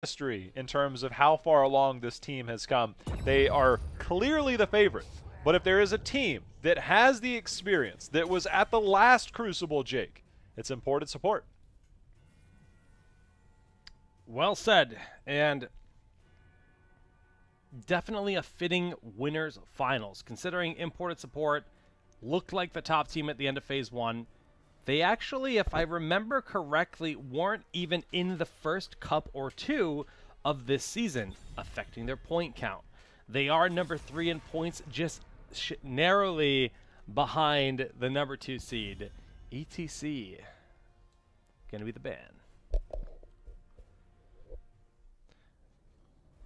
history in terms of how far along this team has come. They are clearly the favorite. But if there is a team that has the experience that was at the last Crucible, Jake, it's imported support. Well said. And definitely a fitting winners finals, considering imported support looked like the top team at the end of phase one. They actually, if I remember correctly, weren't even in the first cup or two of this season, affecting their point count. They are number 3 in points, just narrowly behind the number 2 seed. ETC gonna be the ban.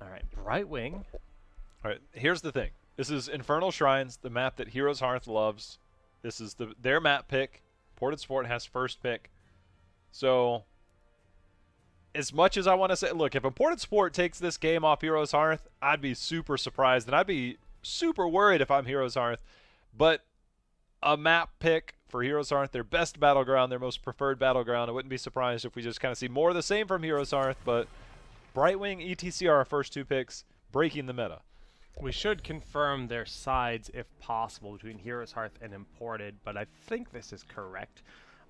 All right, Brightwing. All right, here's the thing. This is Infernal Shrines, the map that Heroes Hearth loves. This is their map pick. Imported Support has first pick. So, as much as I want to say, look, if Imported Support takes this game off Heroes Hearth, I'd be super surprised, and I'd be super worried if I'm Heroes Hearth. But a map pick for Heroes Hearth, their best battleground, their most preferred battleground. I wouldn't be surprised if we just kind of see more of the same from Heroes Hearth, but Brightwing, ETC are our first 2 picks, breaking the meta. We should confirm their sides, if possible, between Heroes Hearth and Imported, but I think this is correct.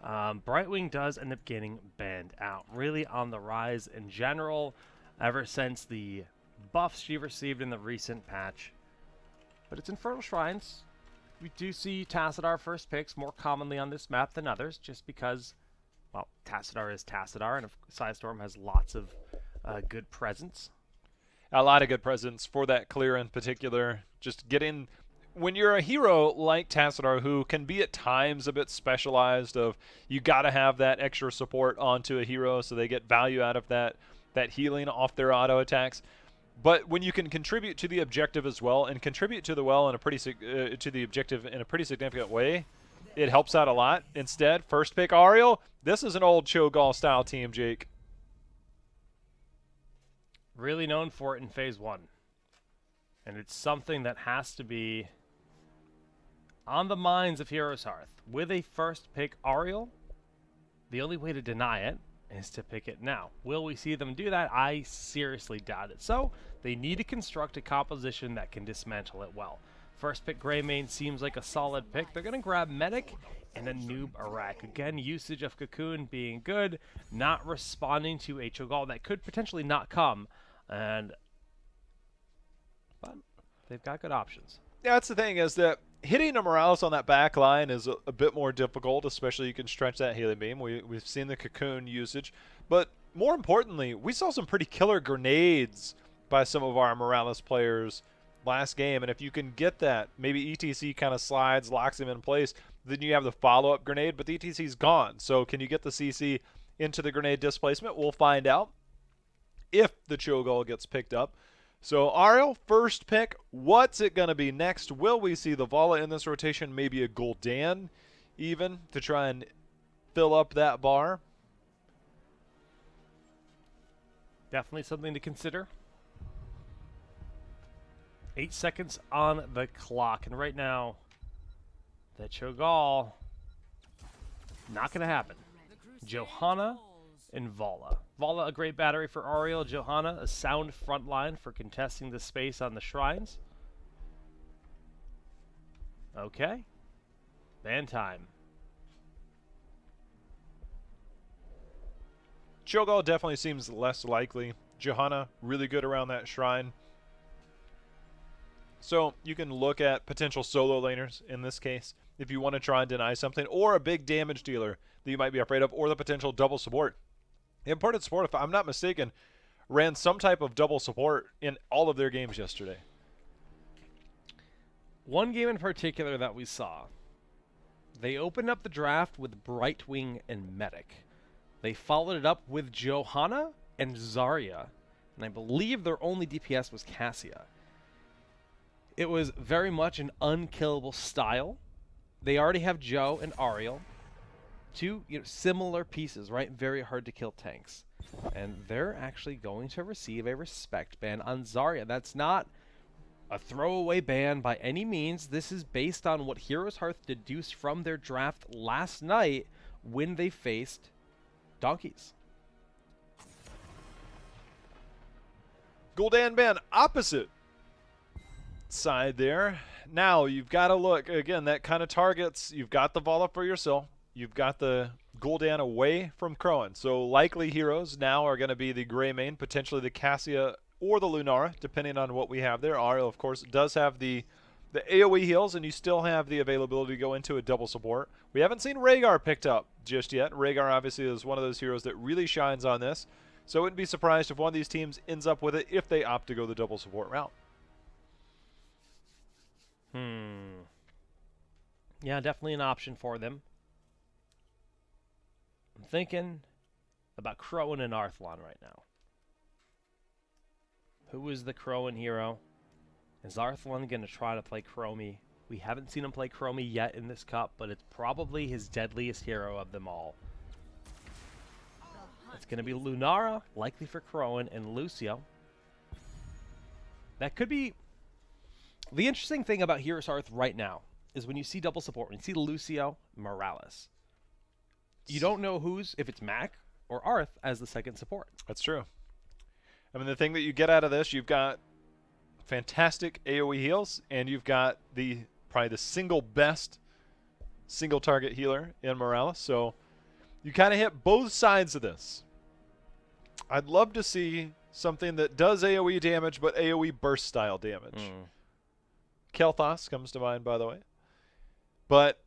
Brightwing does end up getting banned out. Really on the rise in general, ever since the buffs she received in the recent patch. But it's Infernal Shrines. We do see Tassadar first picks more commonly on this map than others, just because, well, Tassadar is Tassadar, and Psystorm has lots of good presence. A lot of good presence for that clear in particular. Just getting, when you're a hero like Tassadar, who can be at times a bit specialized of, you got to have that extra support onto a hero so they get value out of that healing off their auto attacks. But when you can contribute to the objective as well, and contribute to the to the objective in a pretty significant way, it helps out a lot. Instead, first pick Ariel. This is an old Cho'Gall style team, Jake. Really known for it in phase one. And it's something that has to be on the minds of Heroes Hearth. With a first pick Ariel, the only way to deny it is to pick it now. Will we see them do that? I seriously doubt it. So, they need to construct a composition that can dismantle it well. First pick Greymane seems like a solid pick. They're going to grab Medic and a Noob Arak. Again, usage of Cocoon being good, not responding to a Cho'Gall that could potentially not come. But they've got good options. Yeah, that's the thing, is that hitting a Morales on that back line is a bit more difficult, especially you can stretch that healing beam. We've seen the Cocoon usage. But more importantly, we saw some pretty killer grenades by some of our Morales players last game. And if you can get that, maybe ETC kind of slides, locks him in place, then you have the follow-up grenade, but the ETC's gone. So can you get the CC into the grenade displacement? We'll find out if the Cho'Gall gets picked up. So Ariel, first pick. What's it going to be next? Will we see the Vala in this rotation? Maybe a Gul'dan even to try and fill up that bar? Definitely something to consider. 8 seconds on the clock. And right now, the Cho'Gall, not going to happen. Johanna and Vala. Vala, a great battery for Ariel. Johanna, a sound front line for contesting the space on the shrines. Okay. Ban time. Cho'Gall definitely seems less likely. Johanna, really good around that shrine. So you can look at potential solo laners in this case if you want to try and deny something, or a big damage dealer that you might be afraid of, or the potential double support. Imported Support, if I'm not mistaken, ran some type of double support in all of their games yesterday. One game in particular that we saw, they opened up the draft with Brightwing and Medic. They followed it up with Johanna and Zarya, and I believe their only DPS was Cassia. It was very much an unkillable style. They already have Joe and Ariel. Two similar pieces, right? Very hard to kill tanks. And they're actually going to receive a respect ban on Zarya. That's not a throwaway ban by any means. This is based on what Heroes Hearth deduced from their draft last night when they faced Donkeys. Gul'dan band opposite side there. Now you've got to look again. That kind of targets. You've got the Vala for yourself. You've got the Gul'dan away from Crowan. So likely heroes now are going to be the Greymane, potentially the Cassia or the Lunara, depending on what we have there. Ariel, of course, does have the AoE heals, and you still have the availability to go into a double support. We haven't seen Rhaegar picked up just yet. Rhaegar obviously is one of those heroes that really shines on this. So I wouldn't be surprised if one of these teams ends up with it if they opt to go the double support route. Yeah, definitely an option for them. I'm thinking about Crowan and Arthlon right now. Who is the Crowan hero? Is Arthlon going to try to play Chromie? We haven't seen him play Chromie yet in this cup, but it's probably his deadliest hero of them all. It's going to be Lunara, likely for Crowan, and Lucio. That could be... The interesting thing about Heroes Hearth right now is when you see double support, when you see Lucio, Morales, you don't know if it's Mac or Arth as the second support. That's true. I mean, the thing that you get out of this, you've got fantastic AoE heals, and you've got probably the single best single target healer in Morales. So you kind of hit both sides of this. I'd love to see something that does AoE damage, but AoE burst style damage. Kel'Thas comes to mind, by the way. But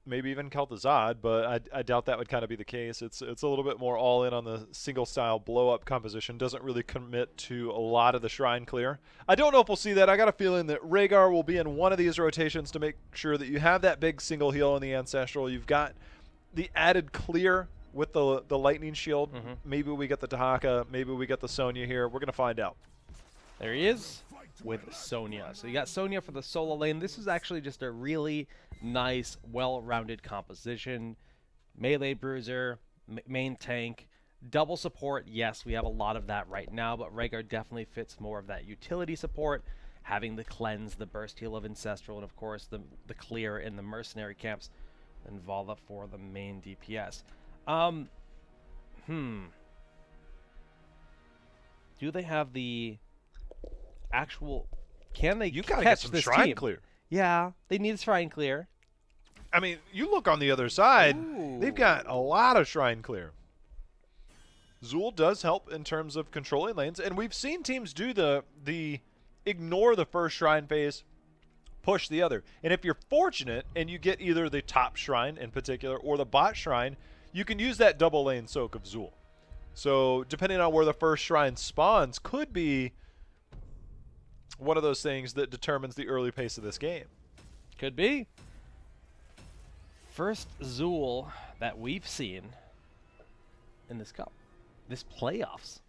maybe even Kel'Thuzad, but I doubt that would kind of be the case. It's a little bit more all in on the single style blow up composition. Doesn't really commit to a lot of the shrine clear. I don't know if we'll see that. I got a feeling that Rhaegar will be in one of these rotations to make sure that you have that big single heal in the Ancestral. You've got the added clear with the lightning shield. Maybe we get the Dahaka. Maybe we get the Sonya here. We're going to find out. There he is with Sonya. So you got Sonya for the solo lane. This is actually just a really nice, well-rounded composition. Melee bruiser, main tank, double support. Yes, we have a lot of that right now, but Rhaegar definitely fits more of that utility support, having the cleanse, the burst heal of Ancestral, and of course the clear in the mercenary camps, and Vala for the main DPS. Do they have the actual... Can they You've got to catch get some this shrine team? clear. Yeah, they need shrine clear. I mean, you look on the other side, they've got a lot of shrine clear. Zul does help in terms of controlling lanes, and we've seen teams do the ignore the first shrine phase, push the other. And if you're fortunate and you get either the top shrine in particular or the bot shrine, you can use that double lane soak of Zul. So depending on where the first shrine spawns could be one of those things that determines the early pace of this game. Could be. First Zul that we've seen in this cup, this playoffs.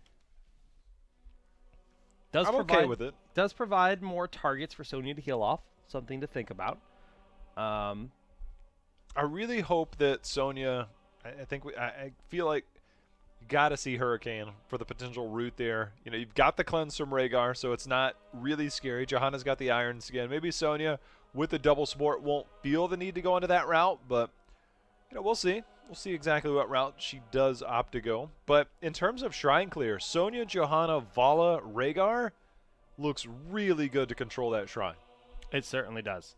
I'm okay with it. Does provide more targets for Sonya to heal off. Something to think about. I really hope that Sonya. I feel like you got to see Hurricane for the potential route there. You know, you've got the cleanse from Rhaegar, so it's not really scary. Johanna's got the Iron Skin. Maybe Sonya with the double support won't feel the need to go into that route, but you know, we'll see. We'll see exactly what route she does opt to go. But in terms of shrine clear, Sonya, Johanna, Vala, Rhaegar looks really good to control that shrine. It certainly does.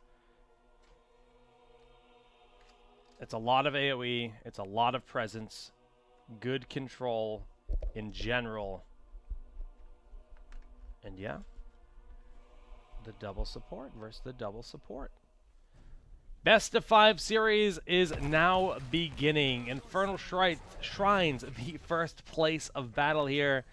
It's a lot of AoE. It's a lot of presence. Good control in general. And yeah, the double support versus the double support. Best of 5 series is now beginning. Infernal Shrines, the first place of battle here.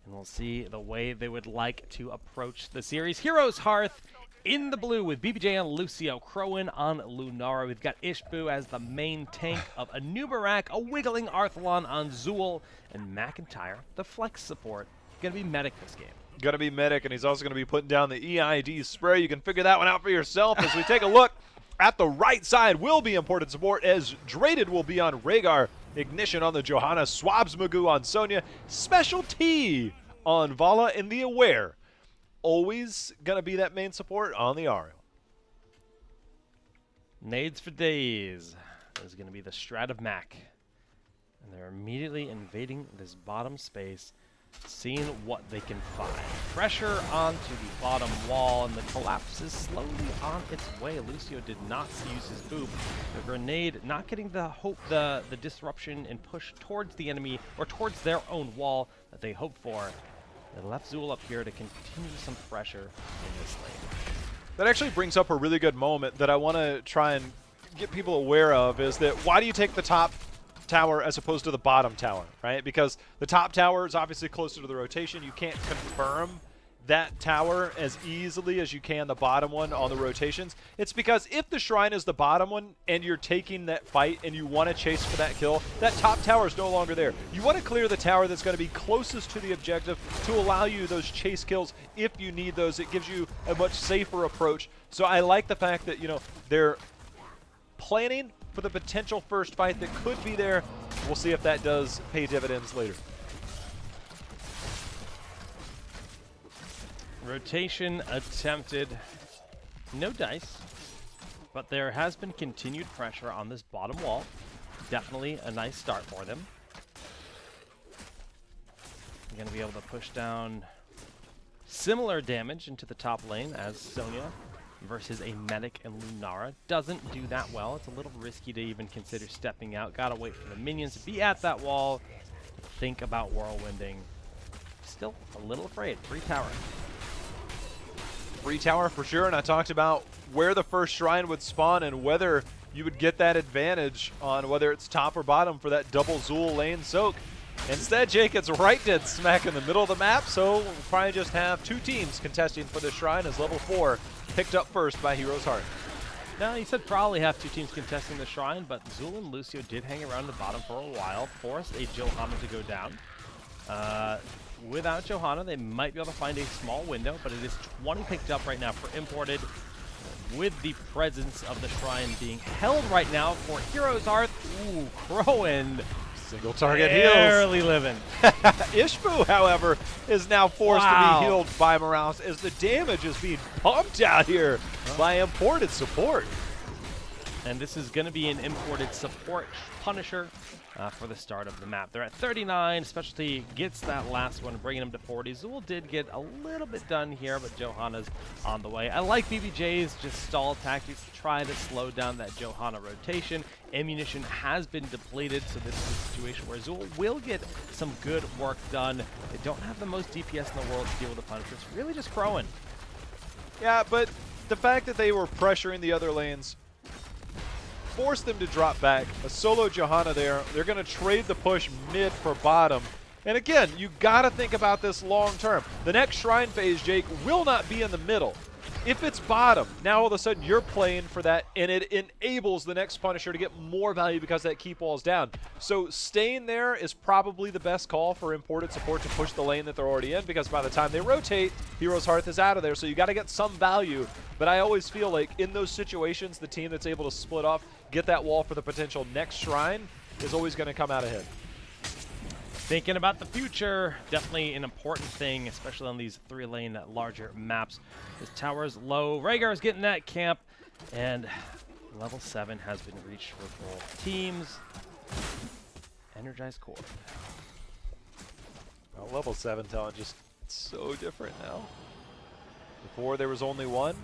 And we'll see the way they would like to approach the series. Heroes Hearth in the blue with BBJ on Lucio, Crowan on Lunara. We've got Ishbu as the main tank of Anubarak, a wiggling Arthlon on Zul, and McIntyre, the flex support. Gonna be medic this game. Gonna be medic, and he's also gonna be putting down the EID spray. You can figure that one out for yourself as we take a look at the right side. Will be important support as Draded will be on Rhaegar, Ignition on the Johanna, Swabs Magoo on Sonya, Special T on Vala, and the Aware. Always gonna be that main support on the Ariel. Nades for days is going to be the Strat of Mac. And they're immediately invading this bottom space. seeing what they can find. Pressure onto the bottom wall, and the collapse is slowly on its way. Lucio did not use his boop. The grenade not getting the disruption and push towards the enemy, or towards their own wall that they hoped for. They left Zool up here to continue some pressure in this lane. That actually brings up a really good moment that I want to try and get people aware of, is that why do you take the top tower as opposed to the bottom tower, right? Because the top tower is obviously closer to the rotation. You can't confirm that tower as easily as you can the bottom one on the rotations. It's because if the shrine is the bottom one and you're taking that fight and you want to chase for that kill, that top tower is no longer there. You want to clear the tower that's going to be closest to the objective to allow you those chase kills if you need those. It gives you a much safer approach. So I like the fact that, you know, they're planning for the potential first fight that could be there. We'll see if that does pay dividends later. Rotation attempted. No dice, but there has been continued pressure on this bottom wall. Definitely a nice start for them. They're going to be able to push down similar damage into the top lane as Sonya versus a Medic and Lunara. Doesn't do that well. It's a little risky to even consider stepping out. Gotta wait for the minions to be at that wall. Think about whirlwinding. Still a little afraid. Free tower. Free tower for sure, and I talked about where the first shrine would spawn and whether you would get that advantage on whether it's top or bottom for that double Zool lane soak. Instead, Jake, it's right dead smack in the middle of the map, so we'll probably just have two teams contesting for the shrine as level 4 picked up first by Hero's Heart. Now, he said probably have two teams contesting the shrine, but Zool and Lucio did hang around the bottom for a while, forced a Johanna to go down. Without Johanna, they might be able to find a small window, but it is 20 picked up right now for Imported, with the presence of the shrine being held right now for Hero's Heart. Ooh, Crowan. Single target heals. Barely living. Ishbu, however, is now forced to be healed by Morales as the damage is being pumped out here by Imported support. And this is going to be an Imported support Punisher for the start of the map. They're at 39. Specialty gets that last one, bringing him to 40. Zool did get a little bit done here, but Johanna's on the way. I like BBJ's just stall tactics to try to slow down that Johanna rotation. Ammunition has been depleted, so this is a situation where Zool will get some good work done. They don't have the most DPS in the world to deal with the Punisher. It's really just Crowan. Yeah, but the fact that they were pressuring the other lanes forced them to drop back. A solo Johanna there. They're going to trade the push mid for bottom. And again, you got to think about this long term. The next shrine phase, Jake, will not be in the middle. If it's bottom, now all of a sudden you're playing for that, and it enables the next Punisher to get more value because that keep wall's down. So staying there is probably the best call for Imported support to push the lane that they're already in, because by the time they rotate, Hero's Hearth is out of there, so you got to get some value. But I always feel like in those situations, the team that's able to split off, get that wall for the potential next shrine, is always going to come out ahead. Thinking about the future, definitely an important thing, especially on these 3-lane larger maps. This tower is low. Rhaegar's getting that camp, and level 7 has been reached for both teams. Energized core. Well, level 7 talent just so different now. Before there was only one.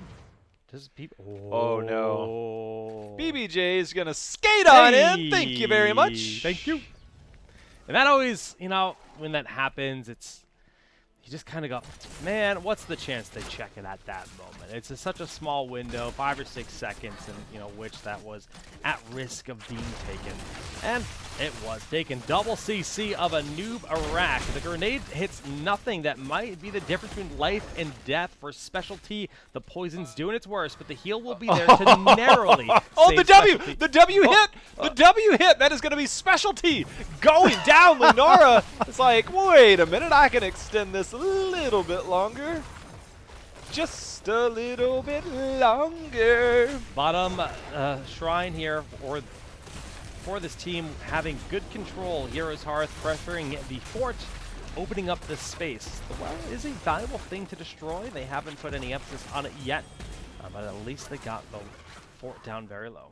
Does Oh no. BBJ is going to skate on in. Thank you very much. Thank you. And that always, you know, when that happens, it's, you just kind of go, man, what's the chance they check it at that moment? It's such a small window, 5 or 6 seconds, and, you know, which that was at risk of being taken. And it was taken. Double CC of a noob Iraq. The grenade hits nothing. That might be the difference between life and death for Specialty. The poison's doing its worst, but the heal will be there to narrowly Oh, save the W! Specialty. The W hit! The W hit! That is going to be Specialty going down. Lunara is like, wait a minute, I can extend this a little bit longer. Just a little bit longer. Bottom shrine here for this team, having good control. Hero's Hearth pressuring the fort, opening up this space. The well is a valuable thing to destroy. They haven't put any emphasis on it yet, but at least they got the fort down very low.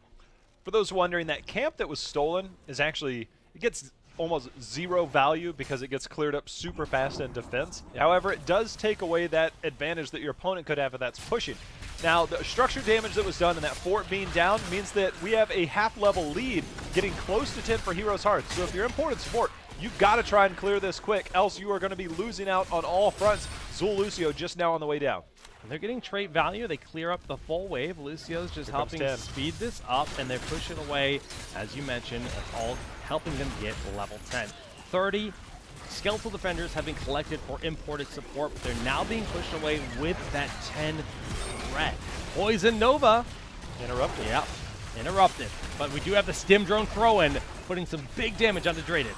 For those wondering, that camp that was stolen is actually, it gets almost zero value because it gets cleared up super fast in defense. However, it does take away that advantage that your opponent could have if that's pushing. Now, the structure damage that was done and that fort being down means that we have a half-level lead getting close to 10 for Heroes Hearth. So if you're imported support, you got to try and clear this quick, else you are going to be losing out on all fronts. Zul Lucio just now on the way down. And they're getting trait value. They clear up the full wave. Lucio's just helping speed this up, and they're pushing away, as you mentioned, all helping them get level 10. 30 skeletal defenders have been collected for imported support, but they're now being pushed away with that 10 threat. Poison Nova. Interrupted. Yep, interrupted. But we do have the stim drone throw-in, putting some big damage onto Draded.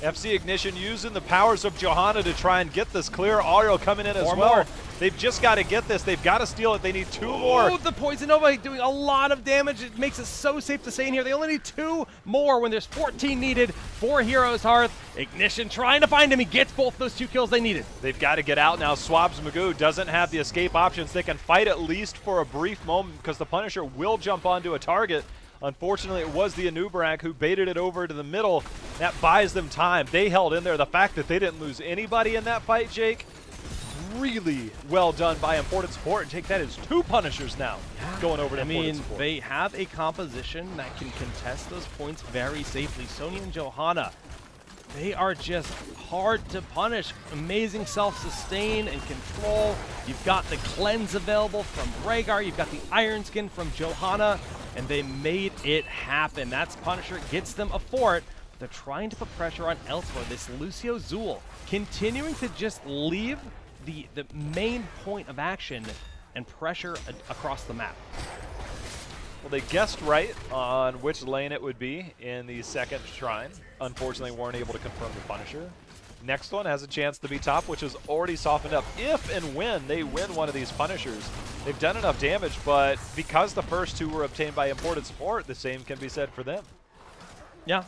FC Ignition using the powers of Johanna to try and get this clear. Ariel coming in as well. More. They've just got to get this. They've got to steal it. They need 2 more. Oh, the Poison Nova doing a lot of damage. It makes it so safe to stay in here. They only need 2 more when there's 14 needed for Heroes Hearth. Ignition trying to find him. He gets both those 2 kills they needed. They've got to get out now. Swabs Magoo doesn't have the escape options. They can fight at least for a brief moment because the Punisher will jump onto a target. Unfortunately, it was the Anubarak who baited it over to the middle. That buys them time. They held in there. The fact that they didn't lose anybody in that fight, Jake, really well done by imported support. And take that as 2 Punishers now going over to imported support. They have a composition that can contest those points very safely. Sonya and Johanna, they are just hard to punish. Amazing self-sustain and control. You've got the cleanse available from Rhaegar. You've got the Iron Skin from Johanna. And they made it happen. That's Punisher, gets them a fort. But they're trying to put pressure on elsewhere. This Lucio Zul continuing to just leave the main point of action and pressure across the map. Well, they guessed right on which lane it would be in the second shrine. Unfortunately, weren't able to confirm the Punisher. Next one has a chance to be top, which is already softened up. If and when they win one of these Punishers, they've done enough damage, but because the first 2 were obtained by imported support, the same can be said for them. Yeah.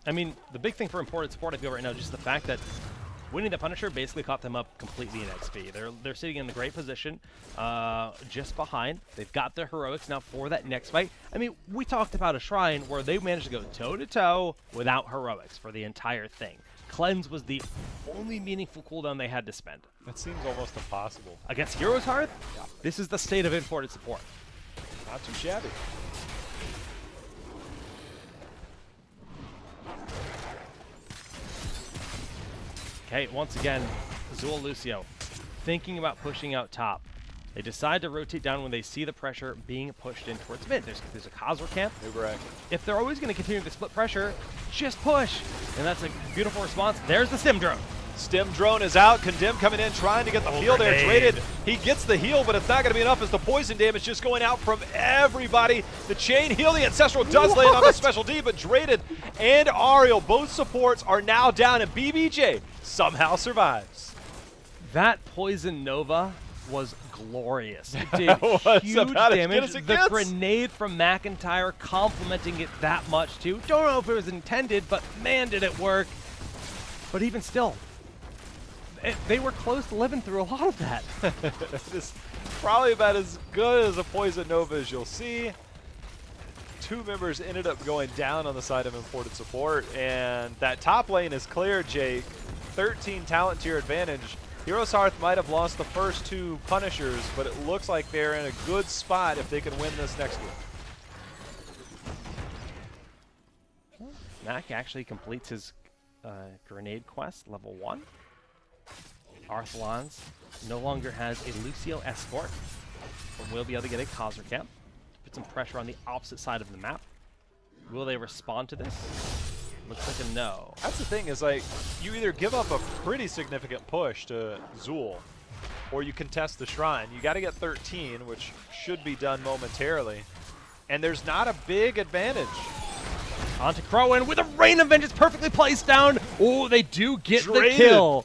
I mean, the big thing for imported support, I feel right now, just the fact that winning the Punisher basically caught them up completely in XP. They're sitting in a great position, just behind. They've got their heroics now for that next fight. I mean, we talked about a shrine where they managed to go toe-to-toe without heroics for the entire thing. Cleanse was the only meaningful cooldown they had to spend. That seems almost impossible. Against Heroes Hearth, this is the state of imported support. Not too shabby. Okay, once again, Zul Lucio thinking about pushing out top. They decide to rotate down when they see the pressure being pushed in towards mid. There's a Khazra camp. If they're always going to continue to split pressure, just push. And that's a beautiful response. There's the Stim Drone. Stim Drone is out. Condemn coming in, trying to get the heal there. Traded. He gets the heal, but it's not going to be enough as the poison damage just going out from everybody. The chain heal, the Ancestral does lay it on the Special D, but Draded and Ariel, both supports, are now down, and BBJ somehow survives. That Poison Nova was glorious. It did huge damage. The grenade from McIntyre complementing it that much too. Don't know if it was intended, but man, did it work. But even still, they were close to living through a lot of that. This is probably about as good as a Poison Nova as you'll see. 2 members ended up going down on the side of imported support, and that top lane is clear, Jake. 13 talent tier advantage. Heroes Hearth might have lost the first 2 Punishers, but it looks like they're in a good spot if they can win this next one. Mac actually completes his grenade quest, level 1. Arthalons no longer has a Lucio escort, but will be able to get a Khazra camp. Put some pressure on the opposite side of the map. Will they respond to this? Looks like a no. That's the thing, is like, you either give up a pretty significant push to Zul, or you contest the shrine. You got to get 13, which should be done momentarily, and there's not a big advantage. Onto Crowin with a Rain of Vengeance perfectly placed down. Oh, they do get the kill.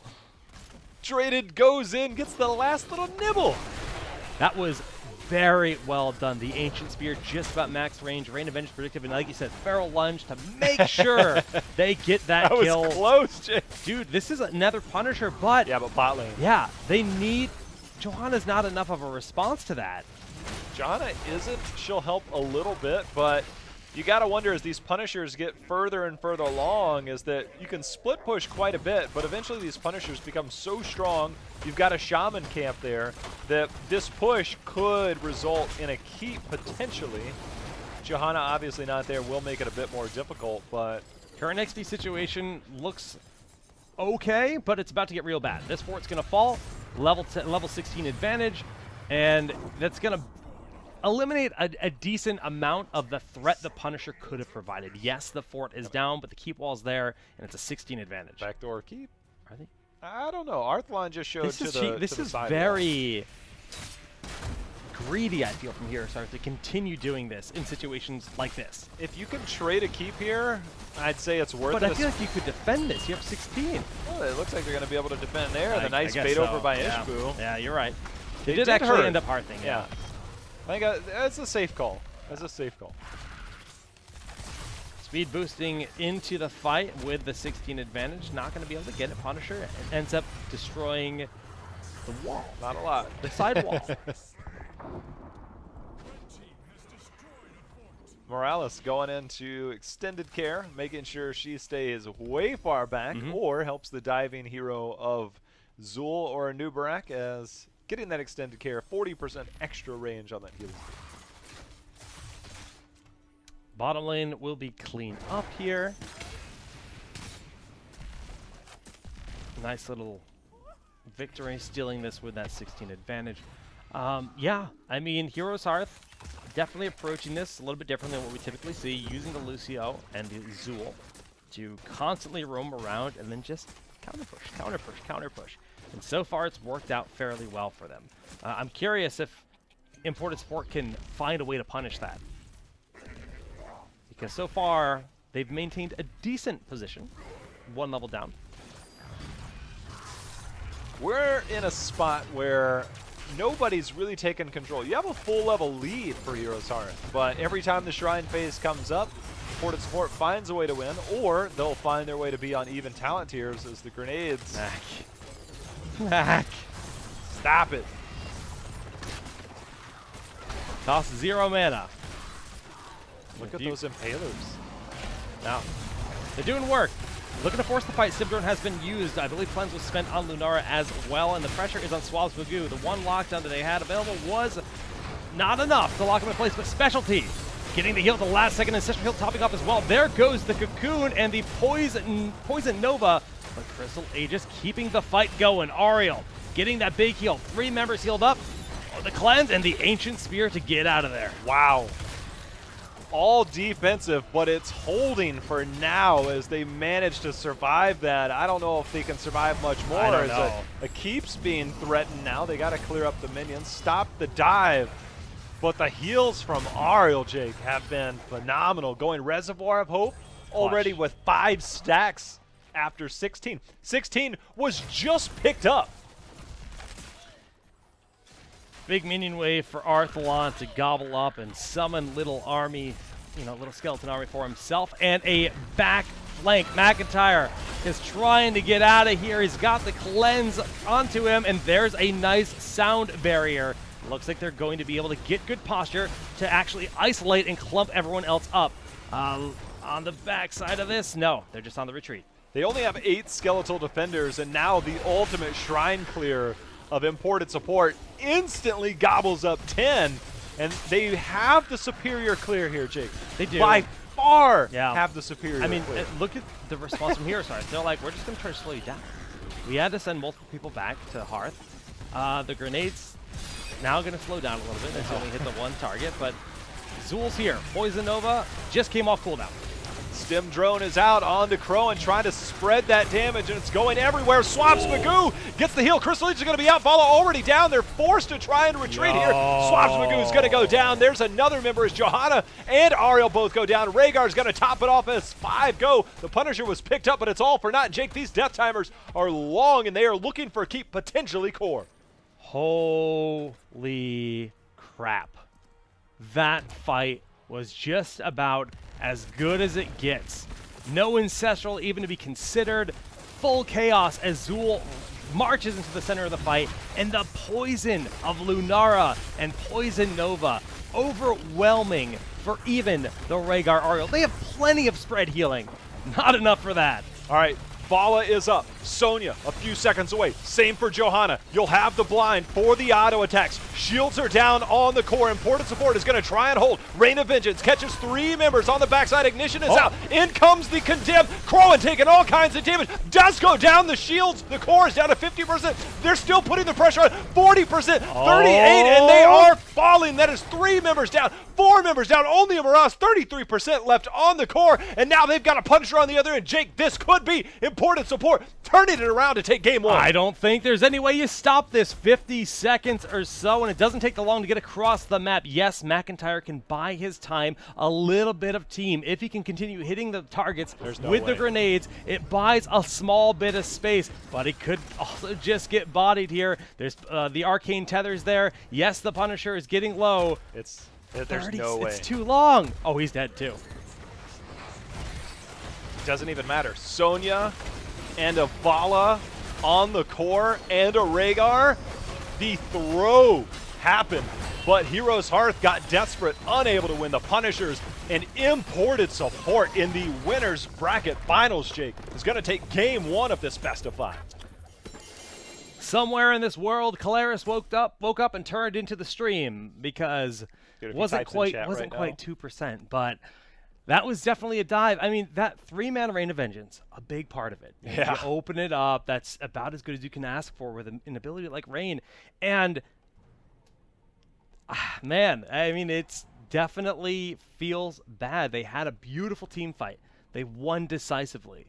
Traded goes in, gets the last little nibble. That was very well done. The Ancient Spear just about max range. Rain of Vengeance predictive, and like you said, Feral Lunge to make sure they get that kill. That was close, Jake. Dude, this is another Punisher, but... Yeah, but bot lane. Yeah, they need... Johanna's not enough of a response to that. Johanna isn't. She'll help a little bit, but you got to wonder as these Punishers get further and further along is that you can split push quite a bit, but eventually these Punishers become so strong, you've got a Shaman camp there, that this push could result in a keep potentially. Johanna obviously not there, will make it a bit more difficult, but... Current XP situation looks okay, but it's about to get real bad. This fort's going to fall, level 16 advantage, and that's going to eliminate a decent amount of the threat the Punisher could have provided. Yes, the fort is down, but the keep wall's there, and it's a 16 advantage. Backdoor keep? Are they? I don't know. Arthlon just showed This to is the This to the is side very greedy, I feel, from Heroes to continue doing this in situations like this. If you can trade a keep here, I'd say it's worth it. But I feel like you could defend this. You have 16. Well, it looks like they're going to be able to defend there. The I nice guess bait so. over by Yeah. Ishbu. Yeah, you're right. They They did did actually hurt. end up hearthing. Yeah. I think that's a safe call. That's a safe call. Speed boosting into the fight with the 16 advantage. Not going to be able to get it. Punisher ends up destroying the wall. Not a lot. The side wall. Morales going into extended care, making sure she stays way far back or helps the diving hero of Zul or Nubarak as getting that extended care, 40% extra range on that healing. Bottom lane will be cleaned up here. Nice little victory, stealing this with that 16 advantage. Yeah, I mean, Heroes Hearth definitely approaching this a little bit differently than what we typically see, using the Lucio and the Zul to constantly roam around and then just counter push, counter push, counter push. And so far, it's worked out fairly well for them. I'm curious if Imported Sport can find a way to punish that. Because so far, they've maintained a decent position, one level down. We're in a spot where nobody's really taken control. You have a full level lead for Heroes Hearth, but every time the Shrine phase comes up, Imported Support finds a way to win, or they'll find their way to be on even talent tiers as the grenades. Back. Stop it. Cost 0 mana. Look at those impalers. Now, they're doing work. Looking to force the fight. Sibdrone has been used. I believe Cleanse was spent on Lunara as well, and the pressure is on Swab's Magoo. The one lockdown that they had available was not enough to lock him in place, but Specialty getting the heal at the last second, and Ancestral Heal topping off as well. There goes the Cocoon and the Poison Nova, but Crystal Aegis keeping the fight going. Ariel getting that big heal. 3 members healed up. Oh, the Cleanse and the Ancient Spear to get out of there. Wow. All defensive, but it's holding for now as they manage to survive that. I don't know if they can survive much more. I don't know. A keep's being threatened now. They got to clear up the minions, stop the dive. But the heals from Ariel, Jake, have been phenomenal. Going Reservoir of Hope already with 5 stacks after 16. 16 was just picked up. Big minion wave for Arthalon to gobble up and summon little army, little skeleton army for himself. And a back flank. McIntyre is trying to get out of here. He's got the Cleanse onto him, and there's a nice sound barrier. Looks like they're going to be able to get good posture to actually isolate and clump everyone else up. On the back side of this, no, they're just on the retreat. They only have 8 skeletal defenders, and now the ultimate shrine clear of Imported Support instantly gobbles up 10, and they have the superior clear here, Jake. They do. By far have the superior I mean, clear. look at the response from Heroes Hearth. They're like, we're just going to try to slow you down. We had to send multiple people back to Hearth. The grenades now going to slow down a little bit. They only hit the one target, but Zul's here. Poison Nova just came off cooldown. Stim drone is out on the Crow and trying to spread that damage, and it's going everywhere. Swaps Magoo, gets the heal. Crystal Leech is going to be out. Follow already down. They're forced to try and retreat here. Swaps Magoo is going to go down. There's another member as Johanna and Ariel both go down. Rhaegar's going to top it off as 5 go. The Punisher was picked up, but it's all for naught. Jake, these death timers are long, and they are looking for a keep, potentially core. Holy crap. That fight was just about as good as it gets. No Ancestral even to be considered. Full chaos as Zul marches into the center of the fight, and the poison of Lunara and Poison Nova overwhelming for even the Rhaegar Ariel. They have plenty of spread healing. Not enough for that. All right, Vala is up. Sonya a few seconds away. Same for Johanna. You'll have the blind for the auto attacks. Shields are down on the core. Important support is going to try and hold. Rain of Vengeance catches 3 members on the backside. Ignition is out. In comes the Condemned. Crowan taking all kinds of damage. Does go down. The shields. The core is down to 50%. They're still putting the pressure on. 40%, 38, and they are falling. That is 3 members down. 4 members down. Only a Mirage. 33% left on the core, and now they've got a Punisher on the other end. Jake, this could be important support, turning it around to take game 1. I don't think there's any way you stop this. 50 seconds or so, and it doesn't take long to get across the map. Yes, McIntyre can buy his time, a little bit of team. If he can continue hitting the targets with the grenades, it buys a small bit of space, but he could also just get bodied here. There's the arcane tethers there. Yes, the Punisher is getting low. There's no way. It's too long. Oh, he's dead too. Doesn't even matter. Sonya and a Vala on the core and a Rhaegar. The throw happened, but Heroes Hearth got desperate, unable to win. The Punishers and imported support in the winners bracket finals, Jake, is going to take game 1 of this best of 5. Somewhere in this world, Calaris woke up and turned into the stream because it wasn't quite 2%, but that was definitely a dive. I mean, that 3-mana Rain of Vengeance, a big part of it. Yeah. You open it up, that's about as good as you can ask for with an ability like Rain. And, man, I mean, it's definitely feels bad. They had a beautiful team fight. They won decisively.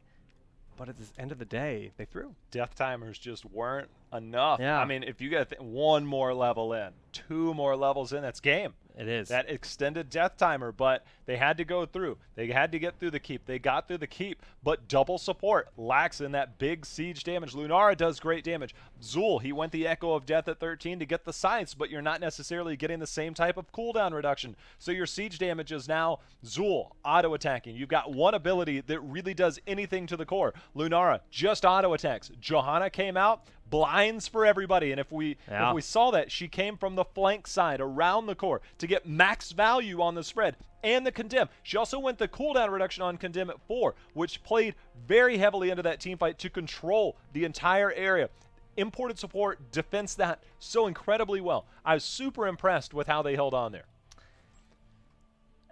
But at the end of the day, they threw. Death timers just weren't enough. Yeah. I mean, if you get 1 more level in, 2 more levels in, that's game. It is. That extended death timer, but they had to go through. They had to get through the keep. They got through the keep, but double support lacks in that big siege damage. Lunara does great damage. Zul, he went the Echo of Death at 13 to get the science, but you're not necessarily getting the same type of cooldown reduction. So your siege damage is now Zul auto attacking. You've got one ability that really does anything to the core. Lunara just auto attacks. Johanna came out, blinds for everybody, and if we saw that, she came from the flank side around the core to get max value on the spread and the Condemn. She also went the cooldown reduction on Condemn at 4, which played very heavily into that team fight to control the entire area. Imported support defends that so incredibly well. I was super impressed with how they held on there.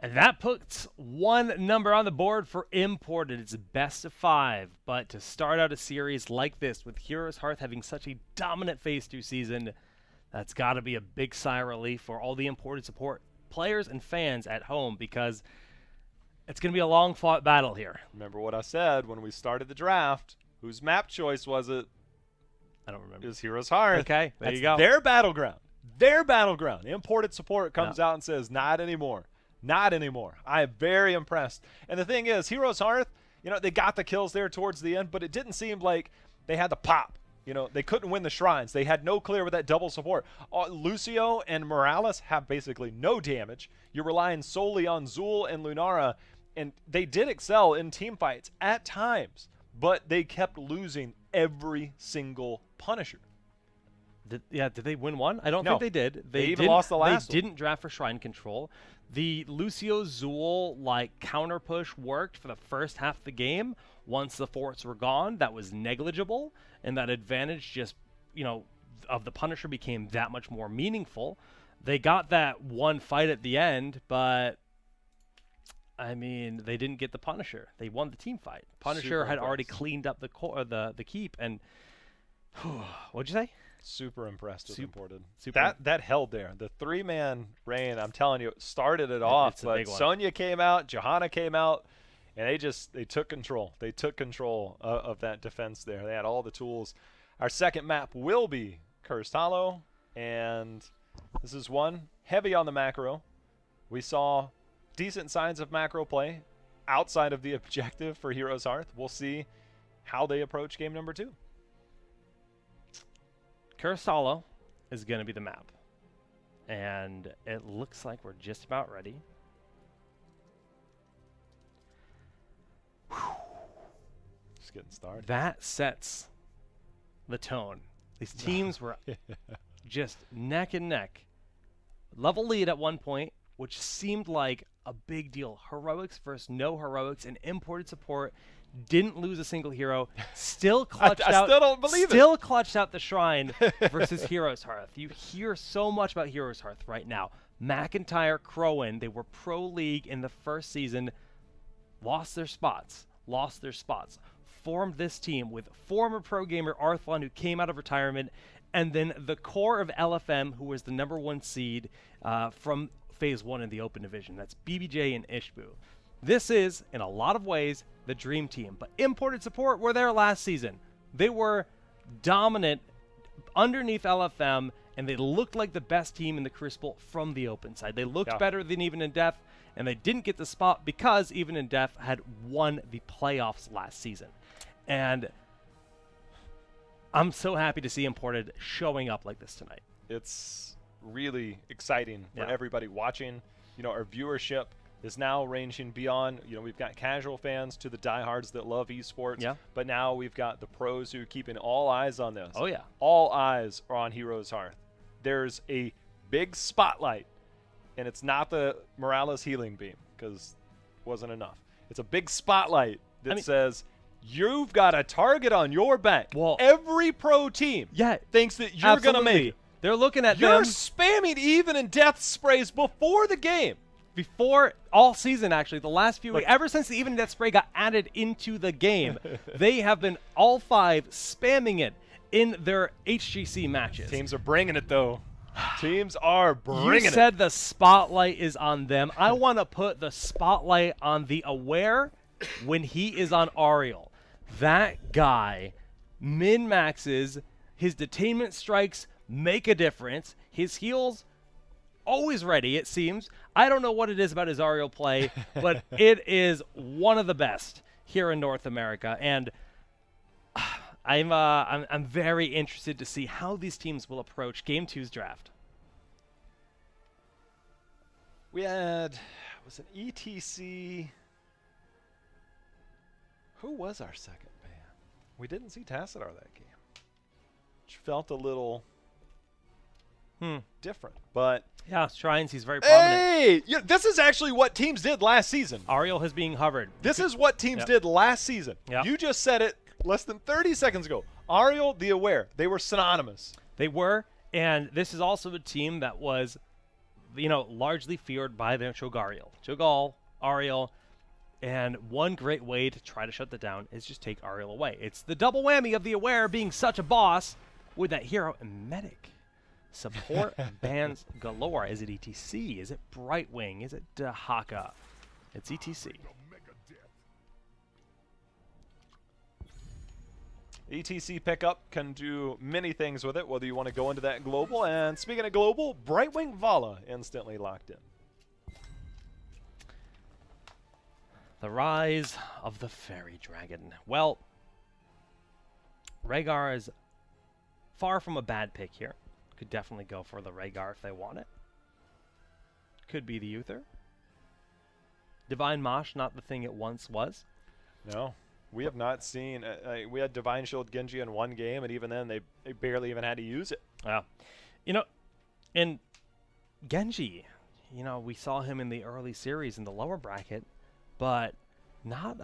And that puts 1 number on the board for imported. It's best of 5. But to start out a series like this, with Heroes Hearth having such a dominant Phase 2 season, that's got to be a big sigh of relief for all the imported support players and fans at home, because it's going to be a long-fought battle here. Remember what I said when we started the draft? Whose map choice was it? I don't remember. It was Heroes Hearth. Okay, there you go. Their battleground. Their battleground. Imported support comes out and says, not anymore. Not anymore. I am very impressed. And the thing is, Heroes Hearth, you know, they got the kills there towards the end, but it didn't seem like they had the pop. You know, they couldn't win the shrines. They had no clear with that double support. Lucio and Morales have basically no damage. You're relying solely on Zul and Lunara, and they did excel in team fights at times, but they kept losing every single Punisher. Did they win one? I don't No. think they did. They even lost the last They didn't draft for Shrine Control. The Lucio Zul counter push worked for the first half of the game. Once the forts were gone, that was negligible, and that advantage just, of the Punisher became that much more meaningful. They got that one fight at the end, but I mean, they didn't get the Punisher. They won the team fight. Punisher had already cleaned up the keep, and what'd you say? Super impressed with imported. Super. That held there. The 3-man reign, I'm telling you, started it off. But Sonya came out, Johanna came out, and they took control. They took control of that defense there. They had all the tools. Our second map will be Cursed Hollow, and this is one heavy on the macro. We saw decent signs of macro play outside of the objective for Heroes Hearth. We'll see how they approach game number 2. Cursed Hollow is going to be the map. And it looks like we're just about ready. Just getting started. That sets the tone. These teams were just neck and neck. Level lead at one point which seemed like a big deal. Heroics versus no heroics, and imported support didn't lose a single hero. Still clutched I out. still don't believe it. Still clutched out the Shrine versus Heroes Hearth. You hear so much about Heroes Hearth right now. McIntyre, Crowan, they were pro league in the first season, lost their spots. Formed this team with former pro gamer Arthlon, who came out of retirement, and then the core of LFM, who was the #1 seed from Phase 1 in the Open Division. That's BBJ and Ishbu. This is, in a lot of ways, the dream team. But imported support were there last season. They were dominant underneath LFM, and they looked like the best team in the Crucible from the Open side. They looked better than Even in Death, and they didn't get the spot because Even in Death had won the playoffs last season. And I'm so happy to see imported showing up like this tonight. It's really exciting for everybody watching. You know, our viewership is now ranging beyond, you know, we've got casual fans to the diehards that love esports. Yeah. But now we've got the pros who are keeping all eyes on this. Oh, yeah. All eyes are on Heroes Hearth. There's a big spotlight, and it's not the Morales healing beam, because it wasn't enough. It's a big spotlight that says, you've got a target on your back. Well, every pro team thinks that you're going to make it. They're looking at You're them. spamming Even in Death sprays before the game. Before all season, actually, the last few weeks, ever since the Even Death spray got added into the game, they have been all 5 spamming it in their HGC matches. Teams are bringing it, though. Teams are bringing it. You said the spotlight is on them. I want to put the spotlight on the Aware when he is on Ariel. That guy min-maxes. His detainment strikes make a difference. His heals always ready, it seems. I don't know what it is about his Ariel play, but it is one of the best here in North America. And I'm very interested to see how these teams will approach Game 2's draft. We had, was it ETC? Who was our second ban? We didn't see Tassadar that game, which felt a little different. But yeah, Shrines, he's very prominent. Hey, yeah, this is actually what teams did last season. Ariel is being hovered. This is what teams did last season. Yep. You just said it less than 30 seconds ago. Ariel, the Aware, they were synonymous. They were, and this is also a team that was, you know, largely feared by their Chogariel. Cho'Gall, Ariel, and one great way to try to shut that down is just take Ariel away. It's the double whammy of the Aware being such a boss with that hero and medic. Support bans galore. Is it ETC? Is it Brightwing? Is it Haka? It's ETC. ETC pickup can do many things with it, whether you want to go into that global. And speaking of global, Brightwing Vala instantly locked in. The rise of the fairy dragon. Well, Rhaegar is far from a bad pick here. Could definitely go for the Rhaegar if they want it. Could be the Uther. Divine Mosh, not the thing it once was. No, we have not seen. We had Divine Shield Genji in one game, and even then, they barely even had to use it. Yeah, you know, and Genji, you know, we saw him in the early series in the lower bracket, but not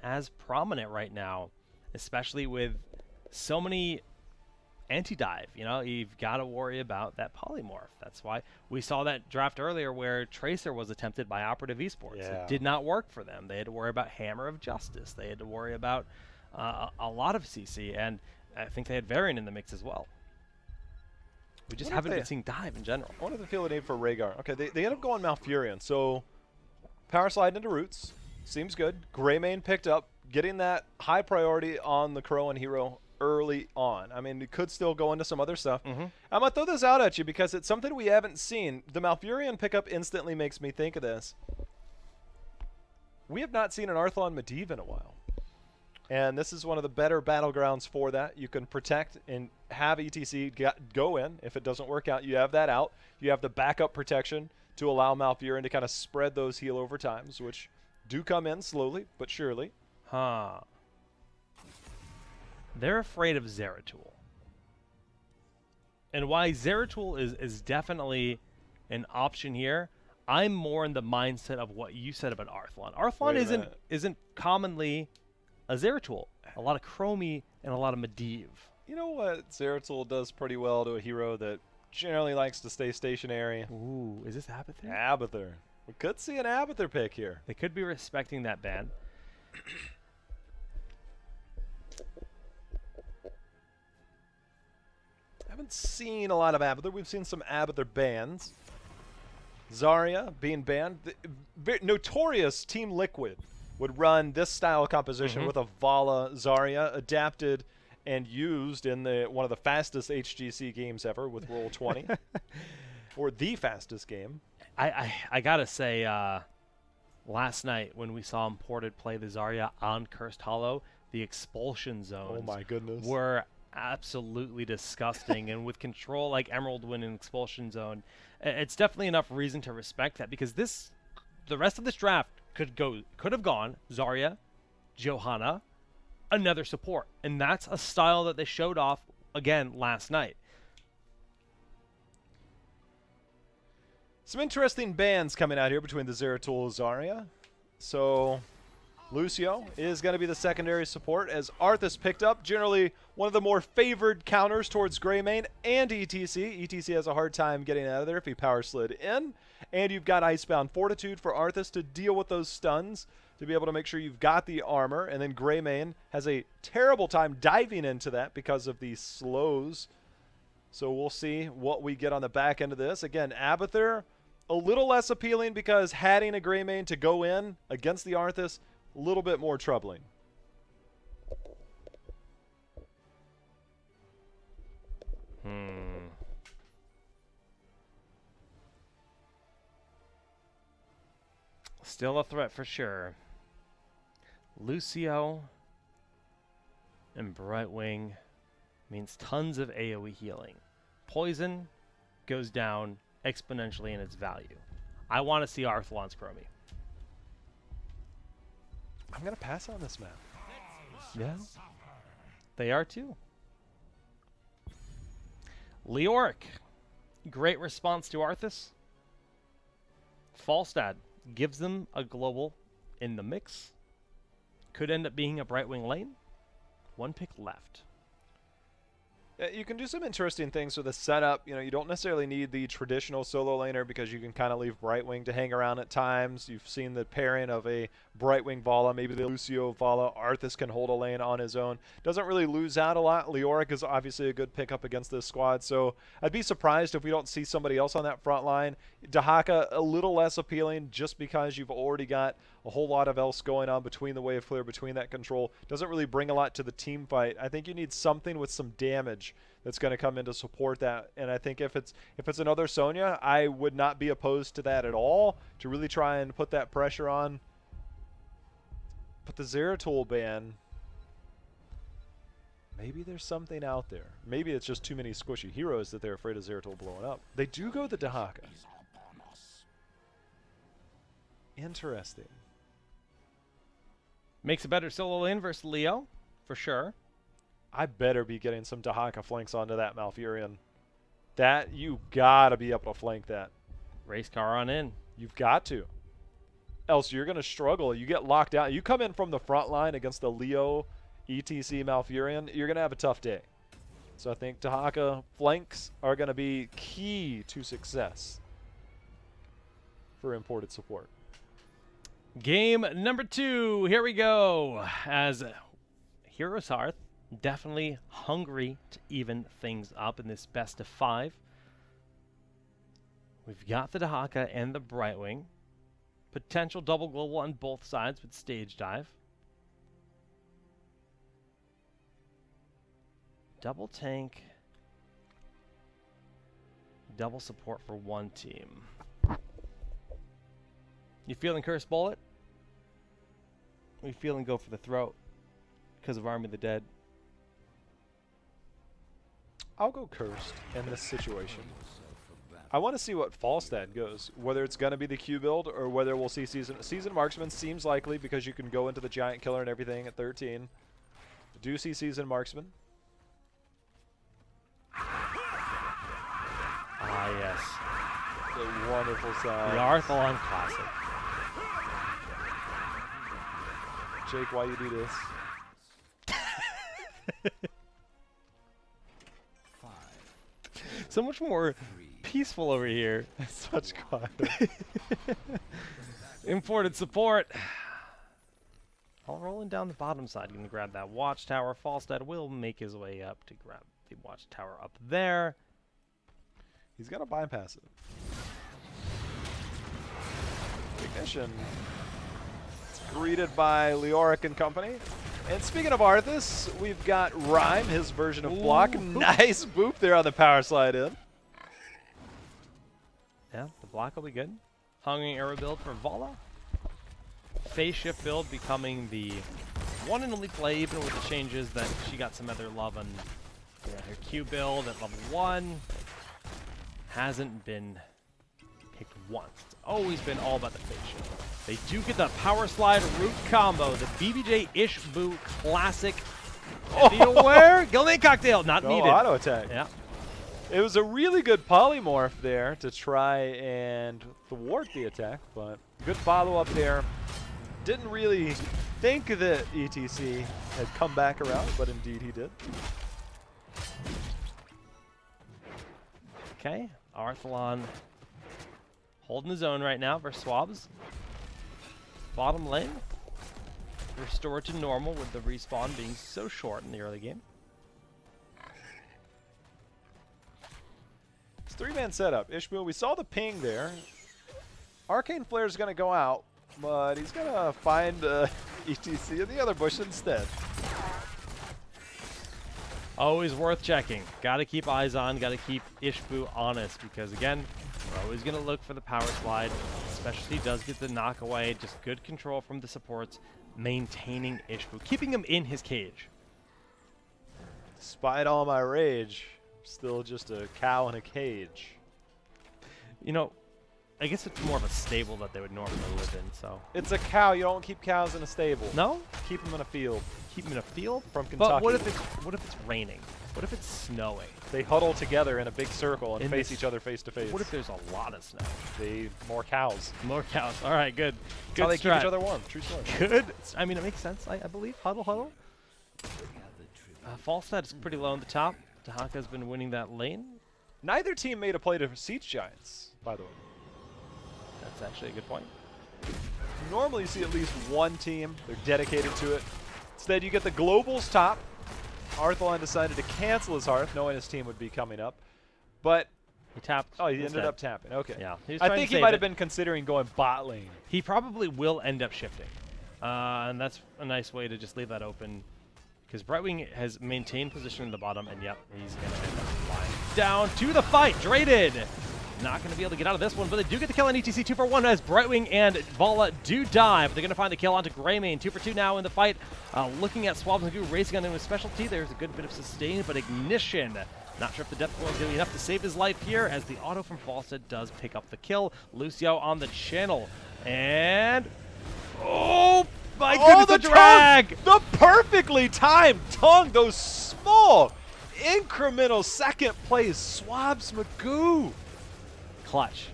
as prominent right now, especially with so many anti-dive. You know, you've got to worry about that polymorph. That's why we saw that draft earlier where Tracer was attempted by Operative Esports. Yeah. It did not work for them. They had to worry about Hammer of Justice. They had to worry about a lot of CC, and I think they had Varian in the mix as well. We just haven't been seeing dive in general. I wanted to feel the name for Rhaegar. Okay, they end up going Malfurion, so power slide into roots. Seems good. Greymane picked up, getting that high priority on the Crow and Hero early on. I mean, it could still go into some other stuff. I'm going to throw this out at you because it's something we haven't seen. The Malfurion pickup instantly makes me think of this. We have not seen an Arthlon Medivh in a while. And this is one of the better battlegrounds for that. You can protect and have ETC go in. If it doesn't work out, you have that out. You have the backup protection to allow Malfurion to kind of spread those heal over times, which do come in slowly but surely. They're afraid of Zeratul. And why Zeratul is definitely an option here, I'm more in the mindset of what you said about Arthlon. Arthlon Wait a minute. isn't commonly a Zeratul. A lot of Chromie and a lot of Medivh. You know what Zeratul does pretty well to a hero that generally likes to stay stationary? Ooh, is this Abathur? Abathur. We could see an Abathur pick here. They could be respecting that ban. Haven't seen a lot of Abathur. We've seen some Abathur bans. Zarya being banned. The notorious Team Liquid would run this style composition with a Vala Zarya adapted and used in one of the fastest HGC games ever with Roll 20. Or the fastest game. I gotta say, last night when we saw Imported play the Zarya on Cursed Hollow, the expulsion zones Oh my goodness. were absolutely disgusting. And with control like Emerald win in expulsion zone, it's definitely enough reason to respect that, because the rest of this draft could have gone Zarya, Johanna, another support, and that's a style that they showed off again last night. Some interesting bans coming out here between the Zeratul and Zarya. So Lucio is going to be the secondary support as Arthas picked up. Generally one of the more favored counters towards Greymane and ETC. ETC has a hard time getting out of there if he power slid in. And you've got Icebound Fortitude for Arthas to deal with those stuns, to be able to make sure you've got the armor. And then Greymane has a terrible time diving into that because of the slows. So we'll see what we get on the back end of this. Again, Abathur, a little less appealing because having a Greymane to go in against the Arthas, a little bit more troubling. Still a threat for sure. Lucio and Brightwing means tons of AoE healing. Poison goes down exponentially in its value. I want to see Arthlon's Chromie. I'm going to pass on this map. Yeah. They are too. Leoric. Great response to Arthas. Falstad gives them a global in the mix. Could end up being a Brightwing lane. One pick left. You can do some interesting things with the setup. You know, you don't necessarily need the traditional solo laner because you can kind of leave Brightwing to hang around at times. You've seen the pairing of a Brightwing Vala, maybe the Lucio Vala. Arthas can hold a lane on his own. Doesn't really lose out a lot. Leoric is obviously a good pickup against this squad, so I'd be surprised if we don't see somebody else on that front line. Dahaka, a little less appealing just because you've already got a whole lot of else going on between the wave clear, between that control. Doesn't really bring a lot to the team fight. I think you need something with some damage that's going to come in to support that. And I think if it's another Sonya, I would not be opposed to that at all, to really try and put that pressure on. But the Zeratul ban, maybe there's something out there. Maybe it's just too many squishy heroes that they're afraid of Zeratul blowing up. They do go the Dahaka. Interesting. Makes a better solo lane versus Leo, for sure. I better be getting some Dahaka flanks onto that Malfurion. That, you gotta be able to flank that. Race car on in. You've got to. Else you're gonna struggle. You get locked out. You come in from the front line against the Leo ETC Malfurion, you're gonna have a tough day. So I think Dahaka flanks are gonna be key to success for imported support. Game number 2. Here we go. As Heroes Hearth definitely hungry to even things up in this best of 5. We've got the Dahaka and the Brightwing. Potential double global on both sides with stage dive. Double tank. Double support for one team. You feeling Cursed Bullet? Or you feeling go for the throat because of Army of the Dead? I'll go Cursed in this situation. I want to see what Falstad goes, whether it's going to be the Q build or whether we'll see Season Marksman. Seems likely because you can go into the Giant Killer and everything at 13. Do see Season Marksman. Ah, yes. The wonderful sound. The Arthalon classic. Jake, why you do this? So much more peaceful over here. Such quiet. Imported support. All rolling down the bottom side. Going to grab that watchtower. Falstad will make his way up to grab the watchtower up there. He's got to bypass it. Ignition. It's greeted by Leoric and company. And speaking of Arthas, we've got Rhyme, his version of block. Nice boop there on the power slide in. Yeah, the block will be good. Hungry arrow build for Vala. Phase shift build becoming the one and only play, even with the changes that she got some other love on her Q build at level 1. Hasn't been picked once. It's always been all about the phase shift. They do get the power slide root combo, the BBJ Ishbu classic. Be aware, Gilman cocktail, not needed. Auto attack. Yeah. It was a really good polymorph there to try and thwart the attack, but good follow-up there. Didn't really think that ETC had come back around, but indeed he did. Okay, Arthalon holding his own right now versus Swabs. Bottom lane, restored to normal with the respawn being so short in the early game. It's three-man setup. Ishmael, we saw the ping there. Arcane Flare's going to go out, but he's going to find ETC in the other bush instead. Always worth checking. Got to keep eyes on, got to keep Ishbu honest, because again, we're always going to look for the power slide. Especially does get the knock away, just good control from the supports, maintaining Ishbu, keeping him in his cage. Despite all my rage, still just a cow in a cage. You know, I guess it's more of a stable that they would normally live in, so. It's a cow. You don't keep cows in a stable. No? Keep them in a field. Keep them in a field? From Kentucky. But what if it's raining? What if it's snowing? They huddle together in a big circle and In face this- each other face to face. What if there's a lot of snow? More cows? More cows. All right, good. That's Good how they keep strat. each other warm. True story. Good. I mean, it makes sense, I believe. Huddle, huddle. Falstad is pretty low on the top. Tahaka's been winning that lane. Neither team made a play to Siege Giants, by the way. That's actually a good point. Normally you see at least one team. They're dedicated to it. Instead, you get the Globals top. Arthalon decided to cancel his Hearth, knowing his team would be coming up. But, He tapped. oh, he ended instead. up tapping. Okay. Yeah. He was I trying think to he save might have it. been considering going bot lane. He probably will end up shifting. And that's a nice way to just leave that open. Because Brightwing has maintained position in the bottom, and yep, he's going to end up flying down to the fight. Draded. Not going to be able to get out of this one, but they do get the kill on ETC 2 for 1 as Brightwing and Vala do die. But they're going to find the kill onto Greymane. 2 for 2 now in the fight. Looking at Swabs and racing on him with specialty. There's a good bit of sustain, but Ignition. Not sure if the Death Coil is going to be enough to save his life here as the auto from Falstad does pick up the kill. Lucio on the channel. And... oh! My goodness, the drag! The perfectly timed tongue, those small, incremental second plays, Swabs Magoo. Clutch.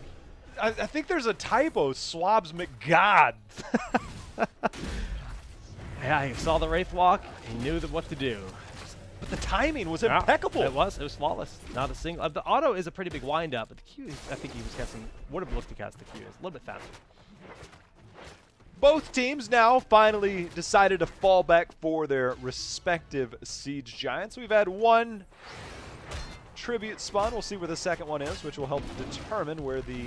I think there's a typo, Swabs McGod. Yeah, he saw the Wraith walk, he knew what to do. But the timing was impeccable. It was flawless. Not a single. The auto is a pretty big wind up, but the Q, I think he was guessing, would have looked to cast the Q. It's a little bit faster. Both teams now finally decided to fall back for their respective Siege Giants. We've had one tribute spawn. We'll see where the second one is, which will help determine where the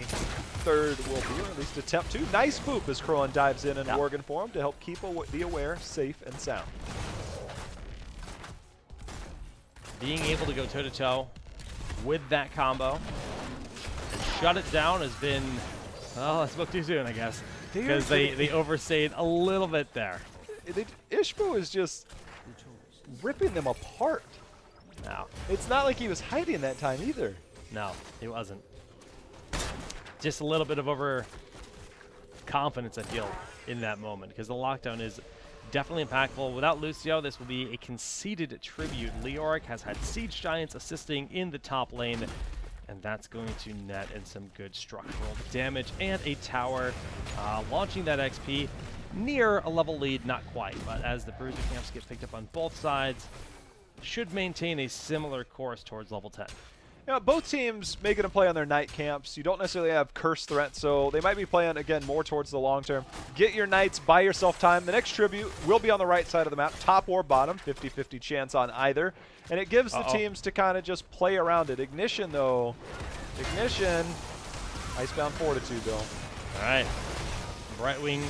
third will be, or at least attempt to. Nice boop as Kron dives in Worgen form to help keep the aware safe and sound. Being able to go toe-to-toe with that combo and shut it down has been, well, I spoke too soon, I guess. Because they overstayed a little bit there. Ishbu is just ripping them apart. No. It's not like he was hiding that time either. No, he wasn't. Just a little bit of overconfidence, I feel, in that moment. Because the lockdown is definitely impactful. Without Lucio, this will be a conceded tribute. Leoric has had Siege Giants assisting in the top lane. and that's going to net in some good structural damage and a tower, launching that XP near a level lead, not quite, but as the bruiser camps get picked up on both sides, should maintain a similar course towards level 10. Yeah, both teams making a play on their night camps. You don't necessarily have curse threat, so they might be playing, again, more towards the long term. Get your knights, buy yourself time. The next tribute will be on the right side of the map, top or bottom, 50-50 chance on either. And it gives the teams to kind of just play around it. Ignition, though. Ignition. Icebound Fortitude, though. All right. Brightwing